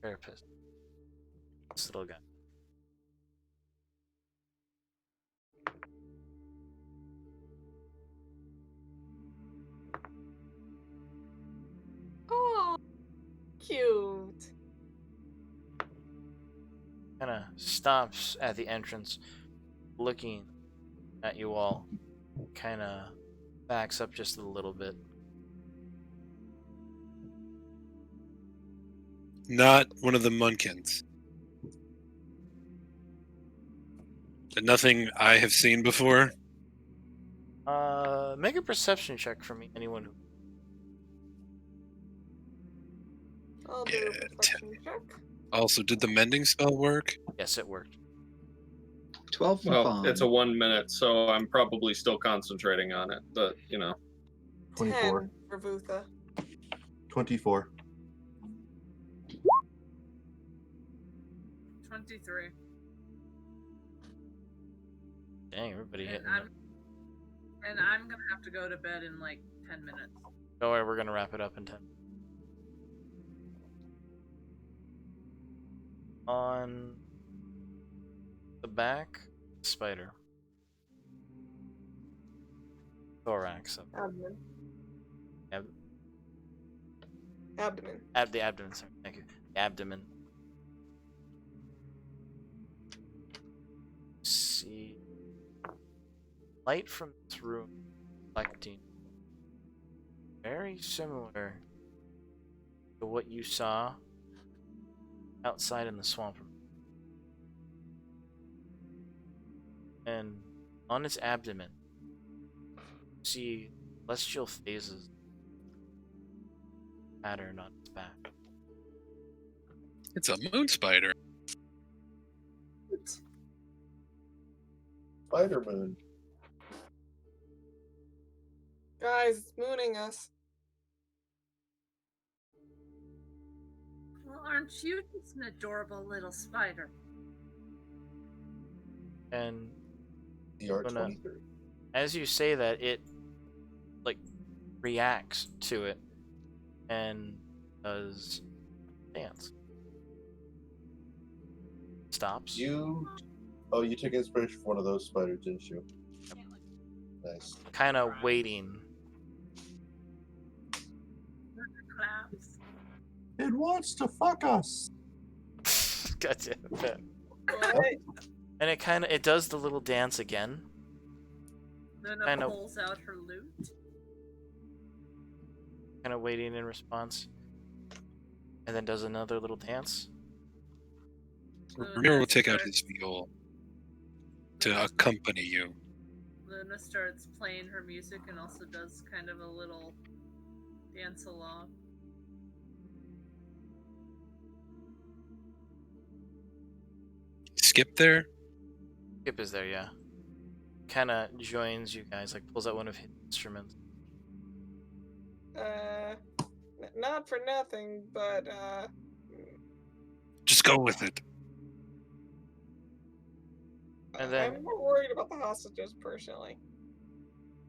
Therapist. This little guy. Oh, cute. Kind of stops at the entrance, looking at you all. Kind of backs up just a little bit. Not one of the Munkins. Nothing I have seen before. Make a perception check for me. Anyone who. I'll do Yeah, a perception check. Also, did the mending spell work? Yes, it worked. 12 for Well, fun. it's a 1 minute, so I'm probably still concentrating on it, but 24. 10 for Vutha. 24. 23. Dang, everybody hitting it. And I'm gonna have to go to bed in like 10 minutes. Don't worry, we're gonna wrap it up in 10. on the back, spider. Thorax. Abdomen. Ab- Abdomen. the abdomen, sorry. Thank you. The abdomen. See. Light from this room reflecting. Very similar to what you saw outside in the swamp. And on its abdomen, you see celestial phases pattern on its back. It's a moon spider. Spider Moon. Guys, it's mooning us. Well, aren't you just an adorable little spider? And DR23. as you say that, it like reacts to it and does dance. Stops. You took inspiration from one of those spiders, didn't you? Nice. Kind of waiting. Claps. It wants to fuck us. Gotcha. Right? And it does the little dance again. Luna Kind of- pulls out her lute. Kind of waiting in response. And then does another little dance. Ramiro will take out his viol to accompany you. Luna starts playing her music and also does kind of a little dance along. Skip there? Skip is there, yeah. Kind of joins you guys, like pulls out one of his instruments. Not for nothing, but Just go with it. And then- I'm more worried about the hostages personally.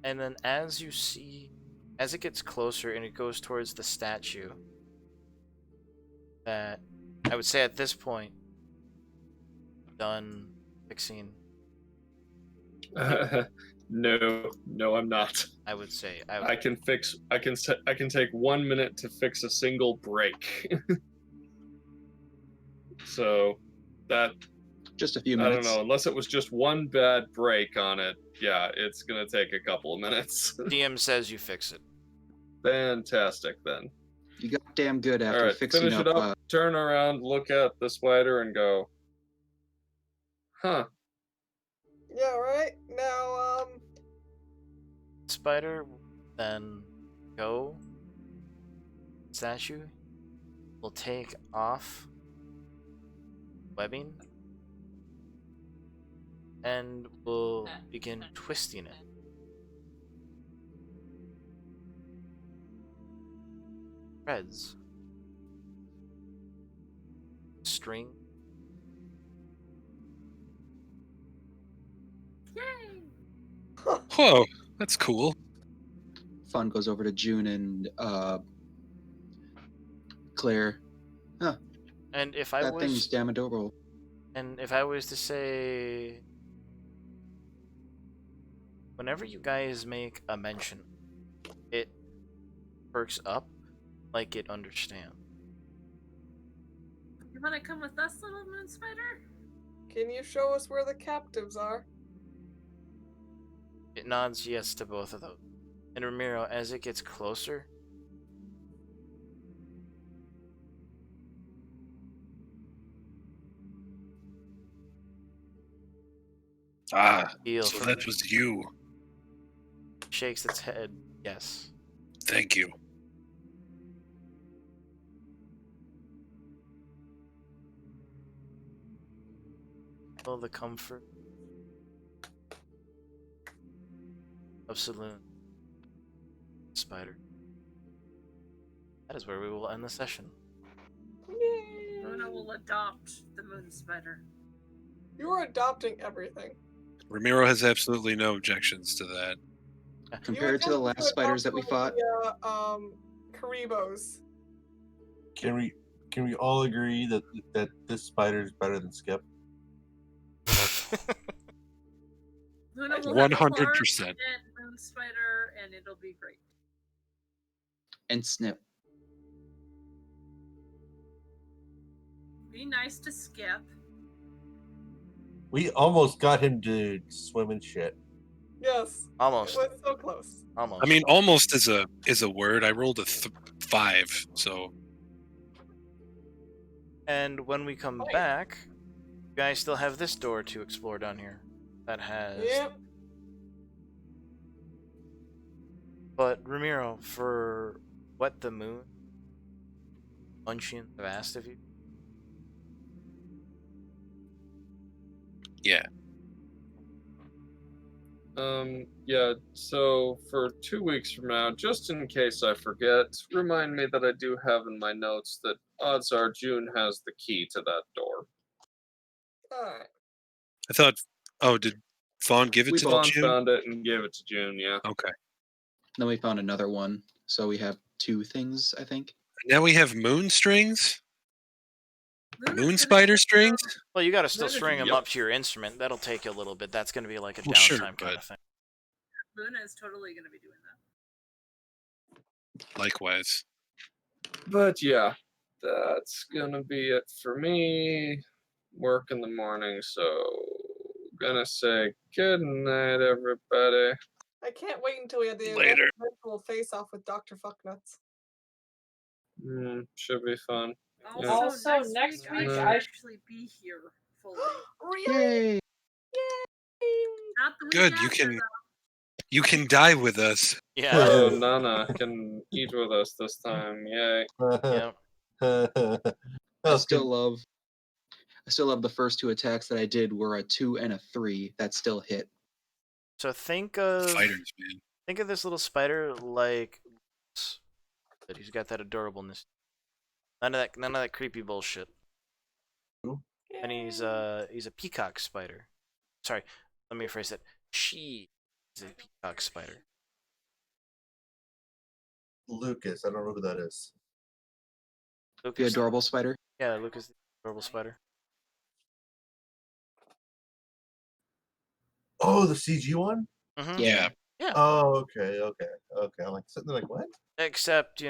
And then as you see, as it gets closer and it goes towards the statue, that I would say at this point, done fixing. No, I'm not. I would say I can take 1 minute to fix a single break. So that Just a few I don't minutes. know, unless it was just one bad break on it. Yeah, it's gonna take a couple of minutes. DM says you fix it. Fantastic then. You got damn good after All right, fixing finish up. it up, turn around, look at the spider, and go, huh? Yeah, right? Now, Spider will then go. Statue will take off webbing and will begin twisting it. Threads. String. Yay! Whoa, that's cool. Fun goes over to June and Claire. And if I That thing's was damn adorable. to say, whenever you guys make a mention, it perks up like it understands. You want to come with us, little moon spider? can you show us where the captives are? It nods yes to both of those. And Ramiro, as it gets closer, Ah, feel so from that was you. shakes its head yes. Thank you. Feel the comfort of Saloon Spider. That is where we will end the session. Yay! Luna will adopt the moon spider. You're adopting everything. Ramiro has absolutely no objections to that. Compared to the last spiders that we fought, Karibos. Can we Can we all agree that this spider is better than Skip? Luna will have 100%. and Moon Spider, and it'll be great. And Snip. Be nice to Skip. We almost got him to swim in shit. Yes. Almost. It was so close. Almost. I mean, almost is a word. I rolled a 5, so And when we come Nice. back, you guys still have this door to explore down here. That has. Yep. But Ramiro, for what the moon Munchians have asked of you, yeah. Yeah, so for 2 weeks from now, just in case I forget, remind me that I do have in my notes that odds are June has the key to that door. Alright. I thought. Oh, did Vaughn give it We to both- Vaughn June? found it and gave it to June, yeah. Okay. Then we found another one. So we have 2 things, I think. Now we have moon strings, Luna's moon gonna spider get strings. well, you got to still Luna's- string them Yep. up to your instrument. That'll take you a little bit. That's going to be like a Well, downtime sure, kind but- of thing. Luna is totally going to be doing that. Likewise. But yeah, that's gonna be it for me. Work in the morning, so gonna say good night, everybody. I can't wait until we have the Later. eventual face-off with Dr. Fucknuts. Should be fun. Yeah. Also, next I week, should I- actually be here fully. Really? Yay! Yay! Not the week Good. after, You can die with us. Yeah. Oh, Nana can eat with us this time. Yay. Yep. I still love the first 2 attacks that I did were a 2 and a 3 that still hit. So think of Fighters, man. this little spider like that. He's got that adorableness. None of that creepy bullshit. And he's a peacock spider. Sorry, let me rephrase that. She is a peacock spider. Lucas, I don't know who that is. The Lucas, adorable spider. yeah, Lucas the adorable spider. Oh, the CG one? Mm-hmm. Yeah. Yeah. Oh, okay. I'm like sitting there like, what? Except,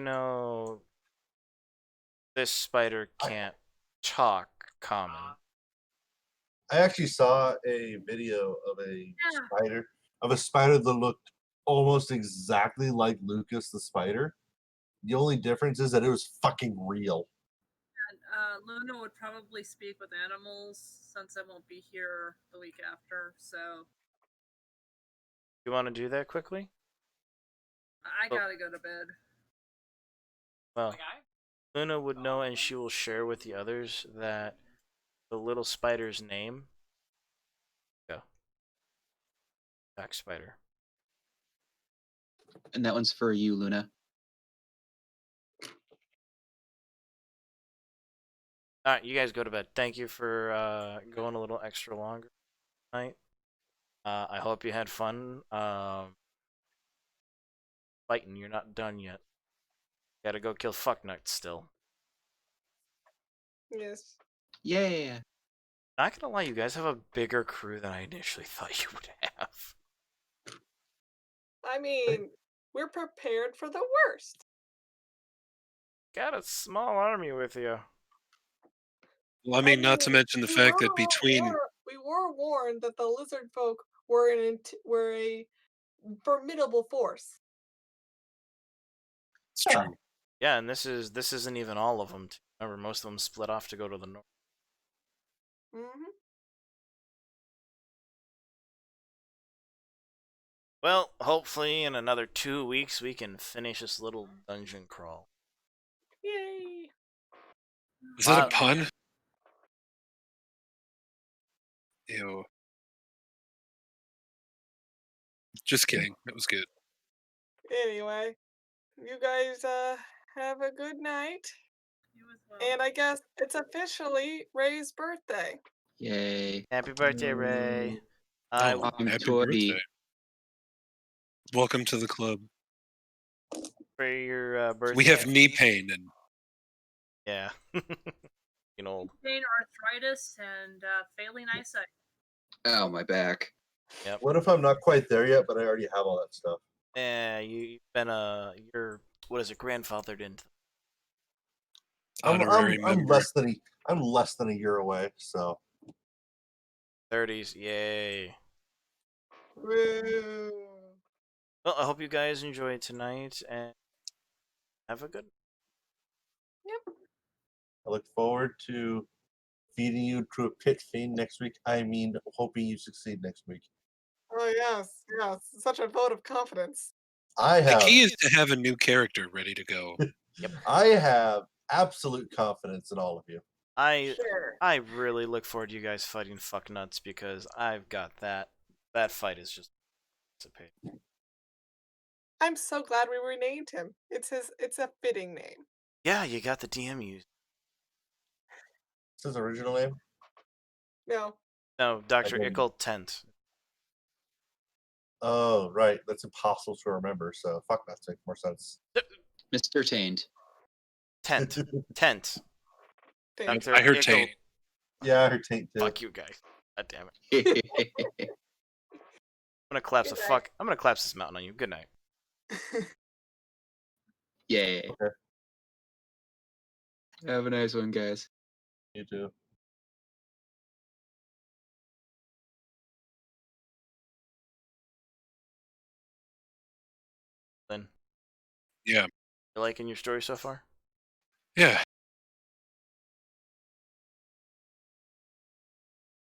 this spider can't talk common. I actually saw a video of a spider that looked almost exactly like Lucas the spider. The only difference is that it was fucking real. And Luna would probably speak with animals since I won't be here the week after. So You want to do that quickly? I Oh. gotta go to bed. Well, Luna would know, and she will share with the others that the little spider's name. Go. Back spider. And that one's for you, Luna. All right, you guys go to bed. Thank you for going a little extra longer tonight. I hope you had fun. Fighting, you're not done yet. Gotta go kill fucknuts still. Yes. Yeah. Not gonna lie, you guys have a bigger crew than I initially thought you would have. I mean, we're prepared for the worst. Got a small army with you. Well, I mean, not to mention the fact that between we were warned that the lizard folk were a formidable force. it's true. Yeah, and this isn't even all of them. Remember, most of them split off to go to the north. Mm-hmm. Well, hopefully in another 2 weeks we can finish this little dungeon crawl. Yay! Is that a pun? Ew. Just kidding. It was good. Anyway, you guys have a good night. You as well. And I guess it's officially Ray's birthday. Yay. Happy birthday, Ray! Oh, I'm happy Toby. birthday. Welcome to the club. For your birthday. We have knee pain and Yeah. You know, Pain, arthritis, and failing eyesight. Oh, my back. yep. What if I'm not quite there yet, but I already have all that stuff? Yeah, you've been you're what is it, grandfathered into Honorary member. I'm less than a year away. So 30s. Yay. Woo. Well, I hope you guys enjoyed tonight and have a good. Yep. I look forward to feeding you to a pit fiend next week. I mean, hoping you succeed next week. Oh yes, yes. Such a vote of confidence. I The have key is to have a new character ready to go. I have absolute confidence in all of you. I Sure. I really look forward to you guys fighting fucknuts because I've got that. That fight is just anticipated. I'm so glad we renamed him. It's a fitting name. Yeah, you got the DM used. What's his original name? No. No, Dr. didn't. Ickle Tent. Oh, right. That's impossible to remember. So fuck, that makes more sense. Mr. Taint. Tent. Tent. Thank Dr. I heard Ickle. Taint. Yeah, I heard Taint too. Fuck you guys. God damn it. I'm gonna collapse Good the night. fuck. I'm gonna collapse this mountain on you. Good night. Yay. Okay. Have a nice one, guys. You too. Then Yeah. you liking your story so far? Yeah.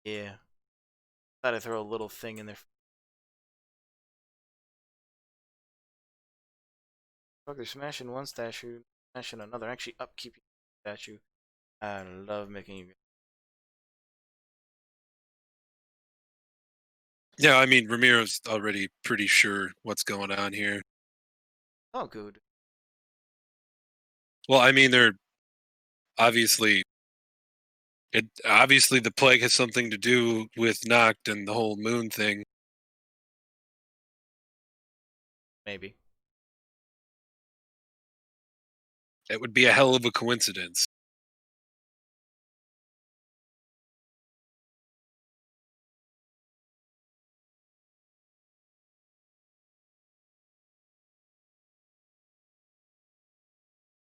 Yeah. Thought I'd throw a little thing in there. Fuck, they're smashing one statue, smashing another. Actually, upkeeping statue. I love making you. Yeah, I mean, Ramiro's already pretty sure what's going on here. Oh, good. Well, I mean, they're obviously obviously the plague has something to do with Noct and the whole moon thing. Maybe. It would be a hell of a coincidence.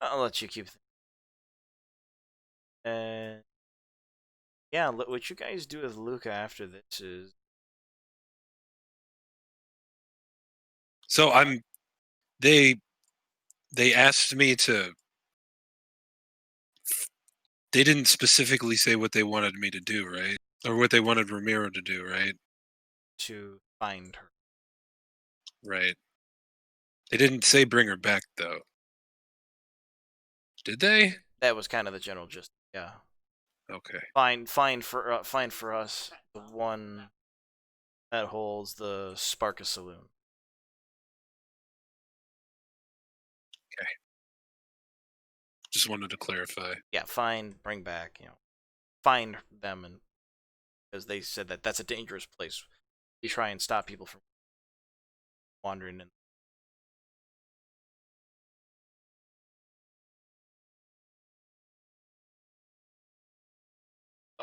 I'll let you keep. And yeah, what you guys do with Luca after this is So they asked me to. They didn't specifically say what they wanted me to do, right? Or what they wanted Ramiro to do, right? to find her. Right. They didn't say bring her back, though. Did they? That was kind of the general gist. Yeah. Okay. Find for us the one that holds the Sparka Saloon. Just wanted to clarify. Yeah, bring back, find them, and because they said that that's a dangerous place. You try and stop people from wandering in.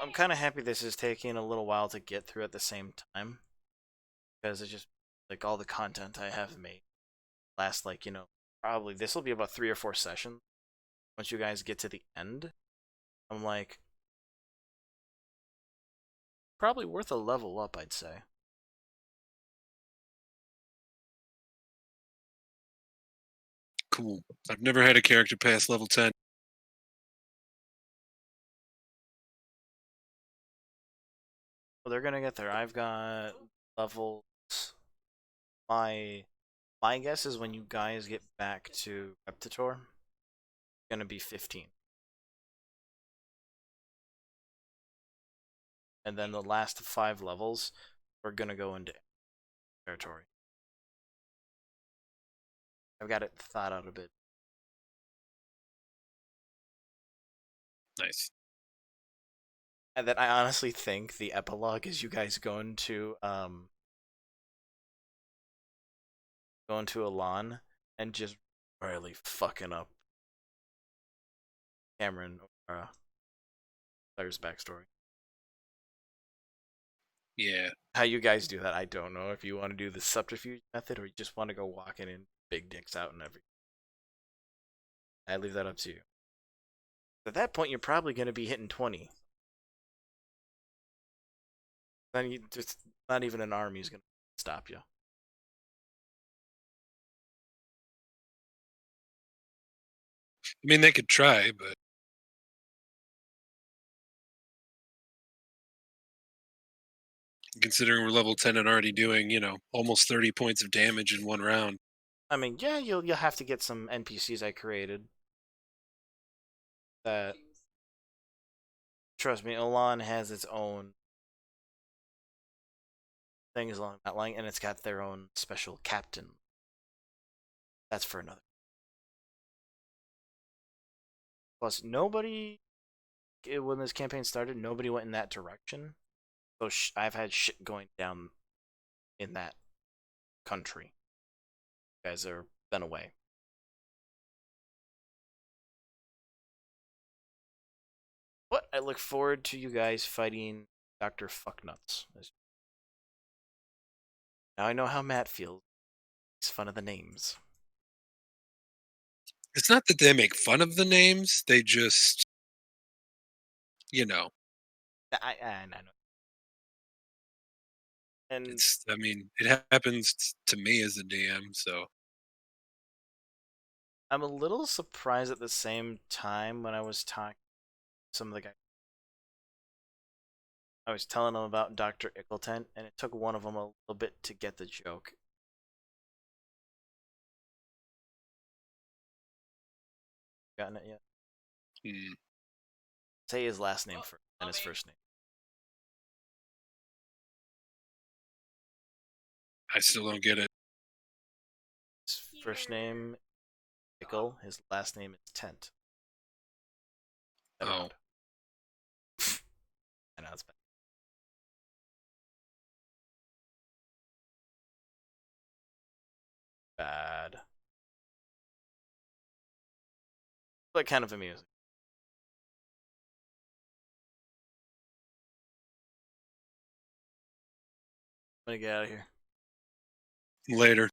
I'm kind of happy this is taking a little while to get through at the same time, because it's just like all the content I have made last probably this will be about 3 or 4 sessions. Once you guys get to the end, I'm like probably worth a level up, I'd say. Cool. I've never had a character pass level 10. Well, they're gonna get there. I've got levels. My guess is when you guys get back to Reptator, it's gonna be 15. And then the last 5 levels, we're gonna go into territory. I've got it thought out a bit. Nice. And then I honestly think the epilogue is you guys going to Elan and just really fucking up Cameron or Claire's backstory. Yeah. How you guys do that, I don't know. If you want to do the subterfuge method or you just want to go walking in big dicks out and everything. I leave that up to you. At that point, you're probably going to be hitting 20. Then you just not even an army's going to stop you. I mean, they could try, but considering we're level 10 and already doing, almost 30 points of damage in one round. I mean, yeah, you'll have to get some NPCs I created. That, trust me, Elan has its own things along that line, and it's got their own special captain. That's for another. Plus, nobody, when this campaign started, nobody went in that direction. So I've had shit going down in that country. You guys have been away. But I look forward to you guys fighting Dr. Fucknuts. Now I know how Matt feels. He's fun of the names. It's not that they make fun of the names, they just, I know. And it happens to me as a DM, so. I'm a little surprised at the same time when I was talking to some of the guys. I was telling them about Dr. Ickleton, and it took one of them a little bit to get the joke. Gotten it yet? Say his last name first, and his first name. I still don't get it. His first name, Ickle. His last name is Tent. Oh. I know it's bad. Bad. But kind of amusing. I'm gonna get out of here. Later.